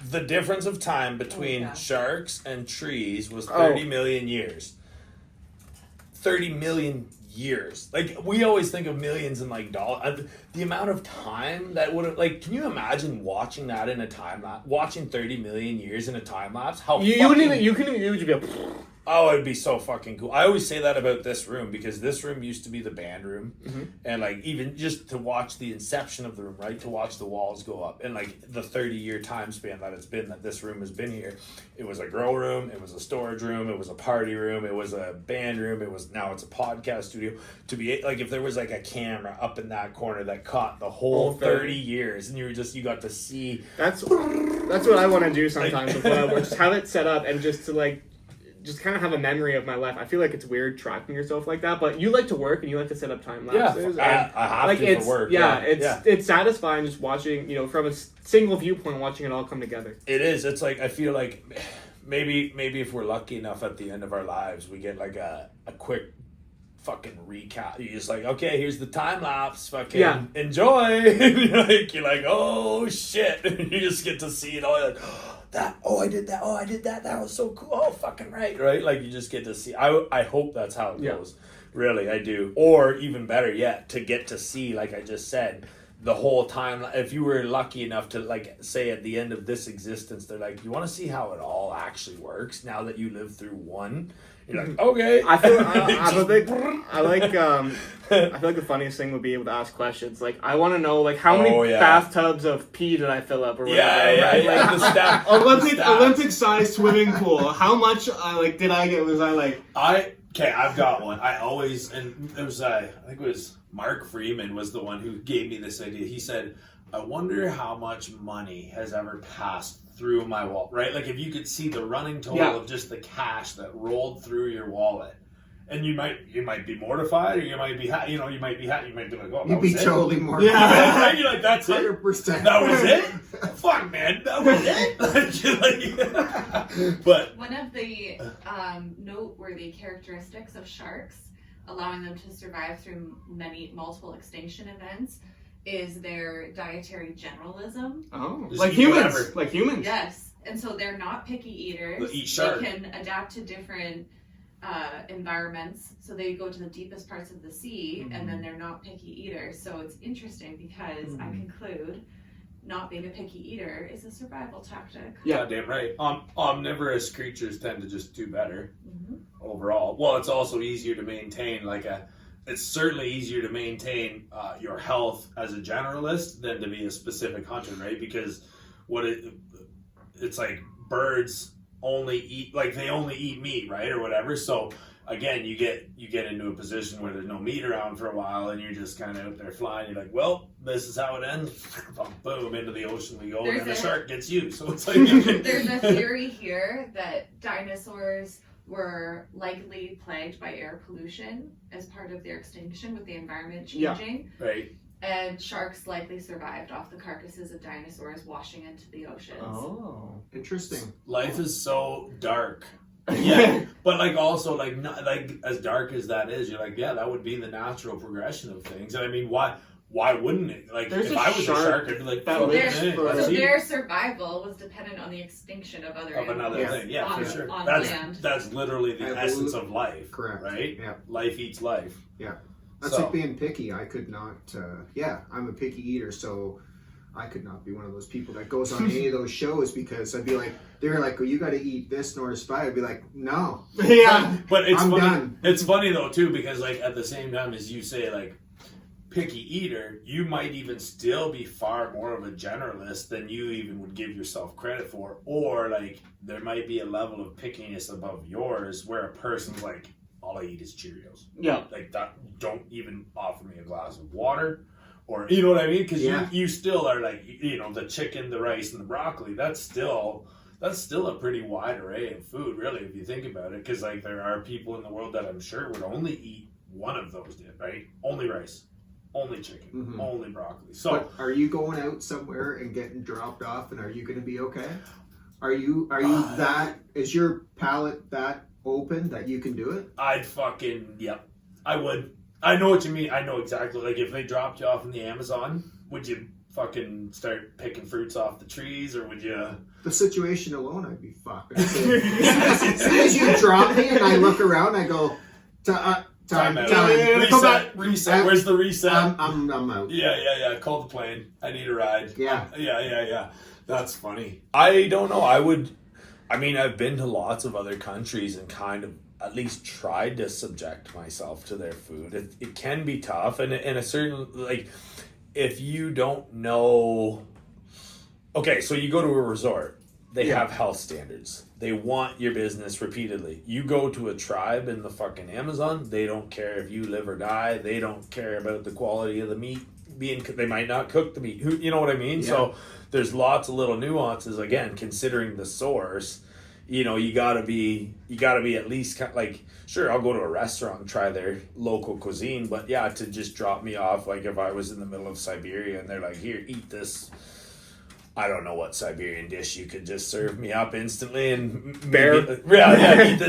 The difference of time between sharks and trees was 30 million years. 30 million years. Like, we always think of millions in like dollars. The amount of time that would have, like, can you imagine watching that in a time lapse? Watching 30 million years in a time lapse? You would be like, oh, it'd be so fucking cool. I always say that about this room because this room used to be the band room. Mm-hmm. And like even just to watch the inception of the room, right? To watch the walls go up and like the 30-year time span that it's been that this room has been here. It was a girl room, it was a storage room, it was a party room, it was a band room, now it's a podcast studio. To be like if there was like a camera up in that corner that caught the whole 30 years and you got to see. That's what I want to do sometimes with what I work. Just have it set up and just to like just kind of have a memory of my life. I feel like it's weird tracking yourself like that, but you like to work and you like to set up time lapses. Yeah, I have to for work. It's satisfying just watching, from a single viewpoint, watching it all come together. It is. It's like I feel like maybe if we're lucky enough at the end of our lives, we get like a quick fucking recap. You're just like, okay, here's the time lapse. Fucking enjoy. you're like, oh shit, and you just get to see it all. You're like, I did that. That was so cool. Oh, fucking right. Like you just get to see. I hope that's how it goes. Really, I do. Or even better yet, to get to see, like I just said, the whole time. If you were lucky enough to, like, say at the end of this existence, they're like, you want to see how it all actually works now that you live through one. You're like, okay. I feel like the funniest thing would be able to ask questions. Like, I want to know, like, how many bathtubs of pee did I fill up or whatever? Like the staff. Olympic-sized swimming pool. How much, did I get? Was I like... I've got one. I always, and it was, I think it was Mark Freeman was the one who gave me this idea. He said, I wonder how much money has ever passed through my wallet, right? Like if you could see the running total of just the cash that rolled through your wallet, and you might be mortified, or you might be happy. You might be like, oh, you'd be totally mortified. Yeah, you're like, that's 100%. That was it. Fuck, man, that was it. But one of the noteworthy characteristics of sharks, allowing them to survive through multiple extinction events, is their dietary generalism. Oh, like humans. Like humans. Yes, and so they're not picky eaters. They eat shark. They can adapt to different environments, so they go to the deepest parts of the sea, and then they're not picky eaters. So it's interesting because I conclude not being a picky eater is a survival tactic. Yeah, damn right. Omnivorous creatures tend to just do better overall. Well, it's also easier to maintain it's certainly easier to maintain your health as a generalist than to be a specific hunter, right? Because it's like birds only eat, like they only eat meat, right, or whatever. So again, you get into a position where there's no meat around for a while, and you're just kind of out there flying. You're like, well, this is how it ends. Boom, into the ocean we go, and then the shark gets you. So it's like there's a theory here that dinosaurs were likely plagued by air pollution as part of their extinction with the environment changing. Right. And sharks likely survived off the carcasses of dinosaurs washing into the oceans. Oh, interesting. Life is so dark. Yeah, but like also like not like as dark as that is, you're like, yeah, that would be the natural progression of things. And I mean, why wouldn't it? Like, if I was a shark, I'd be like, their survival was dependent on the extinction of another thing. Yeah, for sure. On land. That's literally the essence of life. Correct. Right? Yeah. Life eats life. Yeah. That's like being picky. I could not, I'm a picky eater, so I could not be one of those people that goes on any of those shows because I'd be like, they're like, well, you got to eat this in order to survive. I'd be like, no. Yeah. But it's I'm funny. done. It's funny though, too, because like at the same time as you say, like, picky eater, you might even still be far more of a generalist than you even would give yourself credit for. Or like, there might be a level of pickiness above yours where a person's like, all I eat is Cheerios. Yeah. Like, that, don't even offer me a glass of water. Or, you know what I mean? Because you still are like, you know, the chicken, the rice, and the broccoli. That's still a pretty wide array of food, really, if you think about it. Because, like, there are people in the world that I'm sure would only eat one of those, right? Only rice, only chicken, only broccoli. So, but are you going out somewhere and getting dropped off, and are you going to be okay? Are you that? Is your palate that open that you can do it? I'd I would. I know what you mean. I know exactly. Like, if they dropped you off in the Amazon, would you fucking start picking fruits off the trees, or would you? The situation alone, I'd be fucked. As soon as you drop me and I look around, I go, time out. Reset. Where's the reset? I'm out. Yeah. Call the plane. I need a ride. Yeah. Yeah. That's funny. I don't know. I've been to lots of other countries and kind of at least tried to subject myself to their food. It can be tough, and in a certain, like, if you don't know. Okay, so you go to a resort. They have health standards. They want your business repeatedly. You go to a tribe in the fucking Amazon, they don't care if you live or die. They don't care about the quality of the meat they might not cook the meat. You know what I mean? Yeah. So there's lots of little nuances, again, considering the source. You know, you gotta be at least like, sure, I'll go to a restaurant and try their local cuisine, but yeah, to just drop me off, like if I was in the middle of Siberia and they're like, here, eat this, I don't know what Siberian dish you could just serve me up instantly, and bear,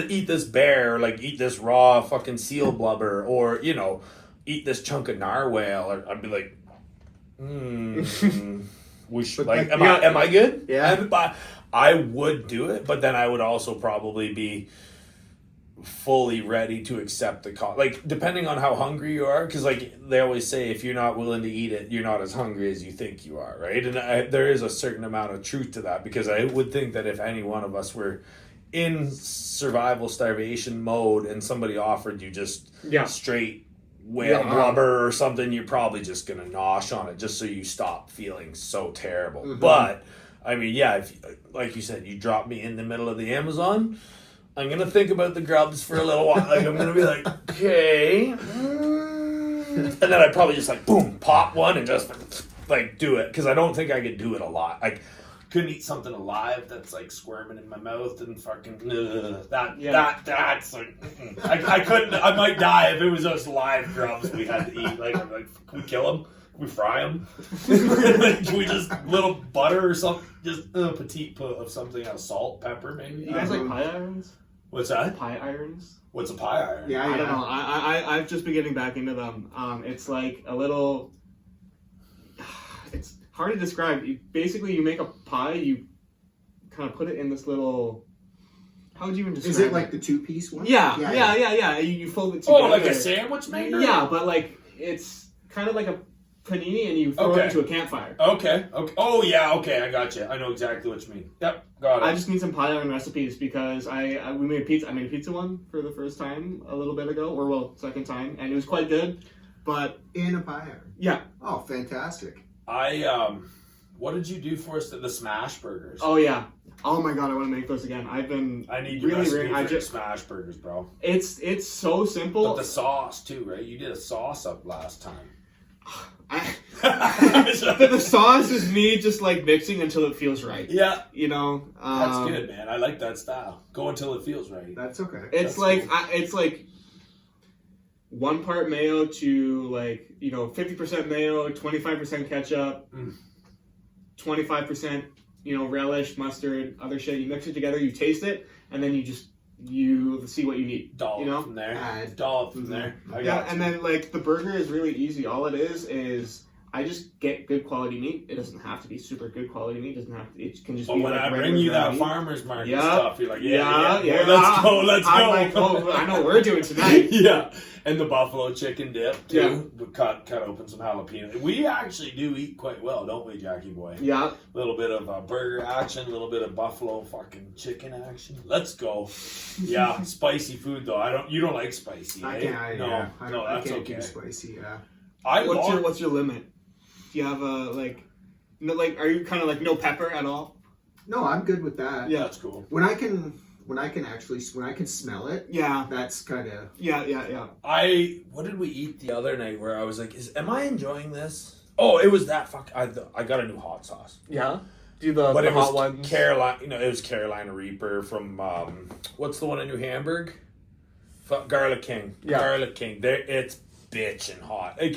eat this bear, or like eat this raw fucking seal blubber, or, you know, eat this chunk of narwhal, or I'd be like, we should, like, am I good? Yeah. I would do it, but then I would also probably be fully ready to accept the cost. Like, depending on how hungry you are, because like they always say, if you're not willing to eat it, you're not as hungry as you think you are, right? And there is a certain amount of truth to that, because I would think that if any one of us were in survival starvation mode and somebody offered you just straight whale blubber or something, you're probably just gonna nosh on it just so you stop feeling so terrible. But I mean, yeah, if, like you said, you drop me in the middle of the Amazon, I'm going to think about the grubs for a little while. Like, I'm going to be like, okay. And then I'd probably just, like, boom, pop one and just, like, do it. Because I don't think I could do it a lot. Like, couldn't eat something alive that's, like, squirming in my mouth and fucking, that's, like, I couldn't, I might die if it was just live grubs we had to eat. Like, can we kill them? Can we fry them? Can we just little butter or something? Just a petite put of something else, salt, pepper, maybe. You guys like pie irons? What's that? Pie irons. What's a pie iron? Yeah. I don't know. I've just been getting back into them. It's like a little. It's hard to describe. Basically, you make a pie. You kind of put it in this little. How would you even describe it? Is it like the 2-piece one? Yeah. You fold it together. Oh, like a sandwich maker? Yeah, but like it's kind of like a panini, and you throw it into a campfire. Okay. Oh, yeah, okay, I got you. I know exactly what you mean. Yep, got it. I just need some pie iron recipes because we made pizza. I made a pizza one for the first time a little bit ago, second time, and it was quite good. But in a pie iron. Yeah. Oh, fantastic. What did you do for us? The smash burgers. Oh yeah. Oh my god, I want to make those again. I need your recipe for smash burgers, bro. It's so simple. But the sauce too, right? You did a sauce up last time. The sauce is me just like mixing until it feels right. Yeah, you know, that's good, man. I like that style. Go until it feels right. That's okay. It's that's cool. It's like 1 part mayo to like 50% mayo, 25% ketchup, 25% relish, mustard, other shit. You mix it together, you taste it, and then you see what you need. Dollop from there. Dollop from there. And then like the burger is really easy. All it is I just get good quality meat. It doesn't have to be super good quality meat. It doesn't have to. It can just be. But when I bring you that farmer's market stuff, you're like, yeah. Let's go. I'm like, I know what we're doing tonight. Yeah, and the buffalo chicken dip too. Yeah. We cut open some jalapeno. We actually do eat quite well, don't we, Jackie boy? Yeah. A little bit of burger action, a little bit of buffalo fucking chicken action. Let's go. Yeah, spicy food though. You don't like spicy. I can't. No, that's can't okay. do spicy. Yeah. What's your limit? Do you have a are you kind of like no pepper at all? No, I'm good with that. Yeah, that's cool. When I can smell it. Yeah, that's kind of. Yeah. What did we eat the other night where I was like, am I enjoying this? Oh, it was that I got a new hot sauce. Yeah. Do the hot ones? Carolina. It was Carolina Reaper from what's the one in New Hamburg? Garlic King. Yeah. Garlic King. It's bitchin' hot. Like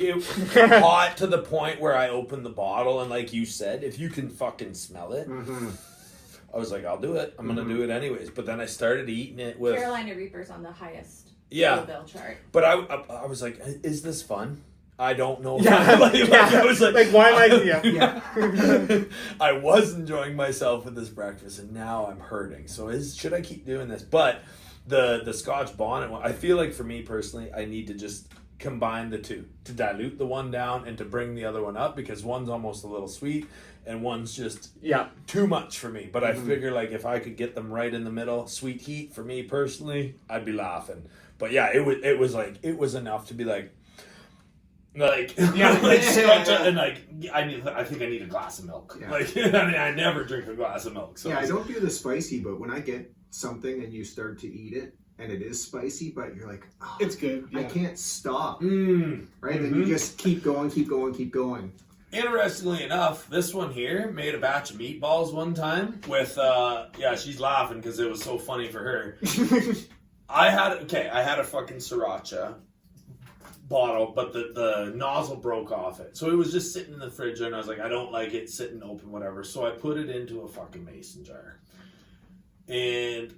hot to the point where I opened the bottle and like you said, if you can fucking smell it, I was like, I'll do it. I'm gonna do it anyways. But then I started eating it with Carolina Reaper's on the highest bill chart. But I was like, is this fun? I don't know. Yeah. I was like why am I? I was enjoying myself with this breakfast, and now I'm hurting. So should I keep doing this? But the Scotch bonnet one, I feel like for me personally, I need to just combine the two to dilute the one down and to bring the other one up, because one's almost a little sweet and one's just too much for me. But I figure like if I could get them right in the middle, sweet heat for me personally, I'd be laughing. But yeah, it was enough to be like and like I think I need a glass of milk. Yeah. Like I never drink a glass of milk. So I don't do the spicy, but when I get something and you start to eat it and it is spicy, but you're like, oh, it's good. Yeah. I can't stop. Right? And you just keep going. Interestingly enough, this one here made a batch of meatballs one time with, she's laughing because it was so funny for her. I had a fucking sriracha bottle, but the nozzle broke off it. So it was just sitting in the fridge and I was like, I don't like it sitting open, whatever. So I put it into a fucking mason jar. And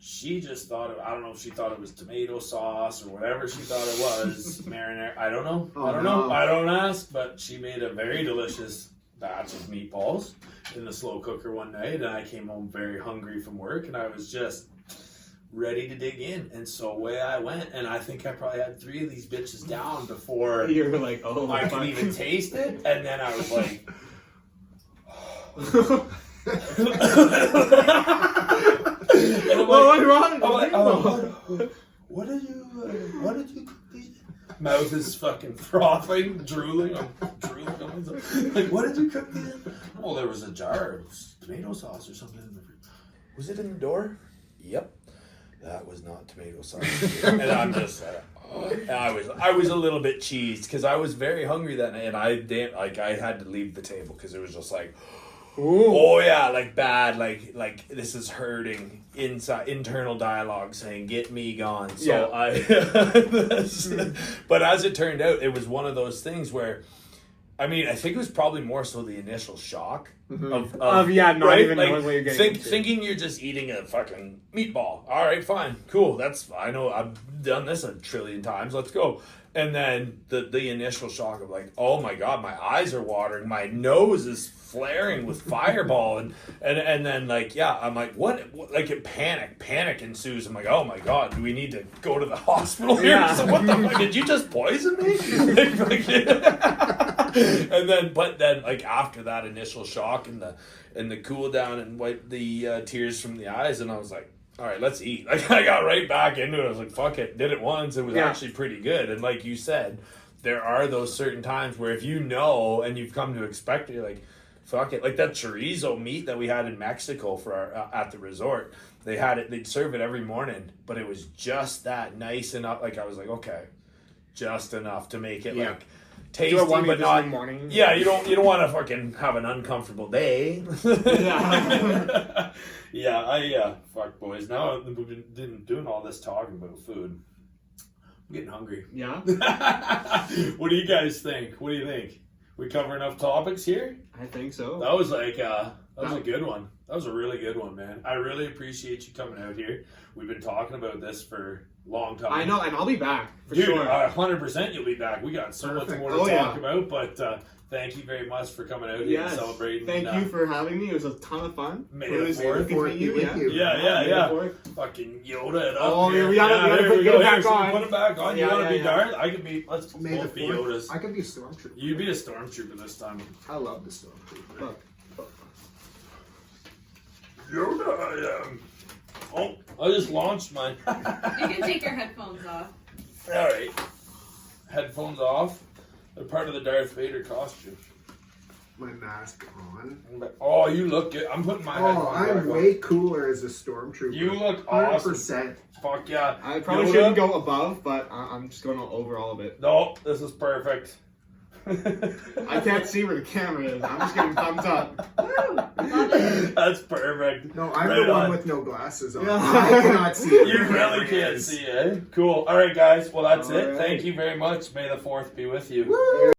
she just thought I don't know if she thought it was tomato sauce or whatever she thought it was. Marinara. I don't know. I don't know. I don't ask. But she made a very delicious batch of meatballs in the slow cooker one night. And I came home very hungry from work. And I was just ready to dig in. And so away I went. And I think I probably had 3 of these bitches down before you were like, I could even taste it. And then I was like... What's wrong? What did you cook these? Mouth is fucking frothing, drooling. I'm drooling. Like, what did you cook these? Oh, there was a jar of tomato sauce or something in the fridge. Was it in the door? Yep. That was not tomato sauce. And I'm just I was a little bit cheesed because I was very hungry that night, and I had to leave the table because it was just like, ooh. Oh yeah, like bad, like this is hurting inside, internal dialogue saying get me gone. So but as it turned out, it was one of those things where, I mean, I think it was probably more so the initial shock of not right? Even knowing what you're getting into. Thinking you're just eating a fucking meatball. All right, fine, cool. I know I've done this 1 trillion times. Let's go. And then the initial shock of like, oh my god, my eyes are watering, my nose is flaring with fireball, and then like, I'm like, what like a panic ensues. I'm like, oh my god, do we need to go to the hospital here? Yeah. So what the fuck, did you just poison me? But then like after that initial shock and the cool down and wipe the tears from the eyes, and I was like, all right, let's eat. Like I got right back into it. I was like, fuck it. Did it once. It was actually pretty good. And like you said, there are those certain times where if you know and you've come to expect it, you're like, fuck it. Like that chorizo meat that we had in Mexico for our, at the resort. They'd serve it every morning, but it was just that nice enough. Like I was like, okay, just enough to make it like tasty, but not morning. Yeah, you don't want to fucking have an uncomfortable day. Fuck boys. Now we've been doing all this talking about food. I'm getting hungry. Yeah? What do you guys think? What do you think? We cover enough topics here? I think so. That was like, that was a good one. That was a really good one, man. I really appreciate you coming out here. We've been talking about this for a long time. I know, and I'll be back, for Dude, sure. 100% you'll be back. We got so much more to talk about, but thank you very much for coming out here and celebrating. Thank you for having me. It was a ton of fun. May the 4th be with you. Yeah. Fucking Yoda it up. Oh, here. We gotta put it back on. Put it back on. You want to be Darth? I can be. Let's May both be Yodas. I can be a stormtrooper. You be a stormtrooper this time. I love the stormtrooper. Look. Yoda, I am. Oh, I just launched mine. You can take your headphones off. All right. Headphones off. They're part of the Darth Vader costume. My mask on. Oh, you look good. I'm putting my headphones on. I'm way cooler as a stormtrooper. You look awesome. 100%. Fuck yeah. I probably shouldn't go above, but I'm just going over all of it. No, this is perfect. I can't see where the camera is. I'm just getting thumbs up. That's perfect. No, I'm the one with no glasses on. I cannot see. You really can't see, eh? Cool. All right, guys. Well, that's it. Right. Thank you very much. May the 4th be with you. Woo!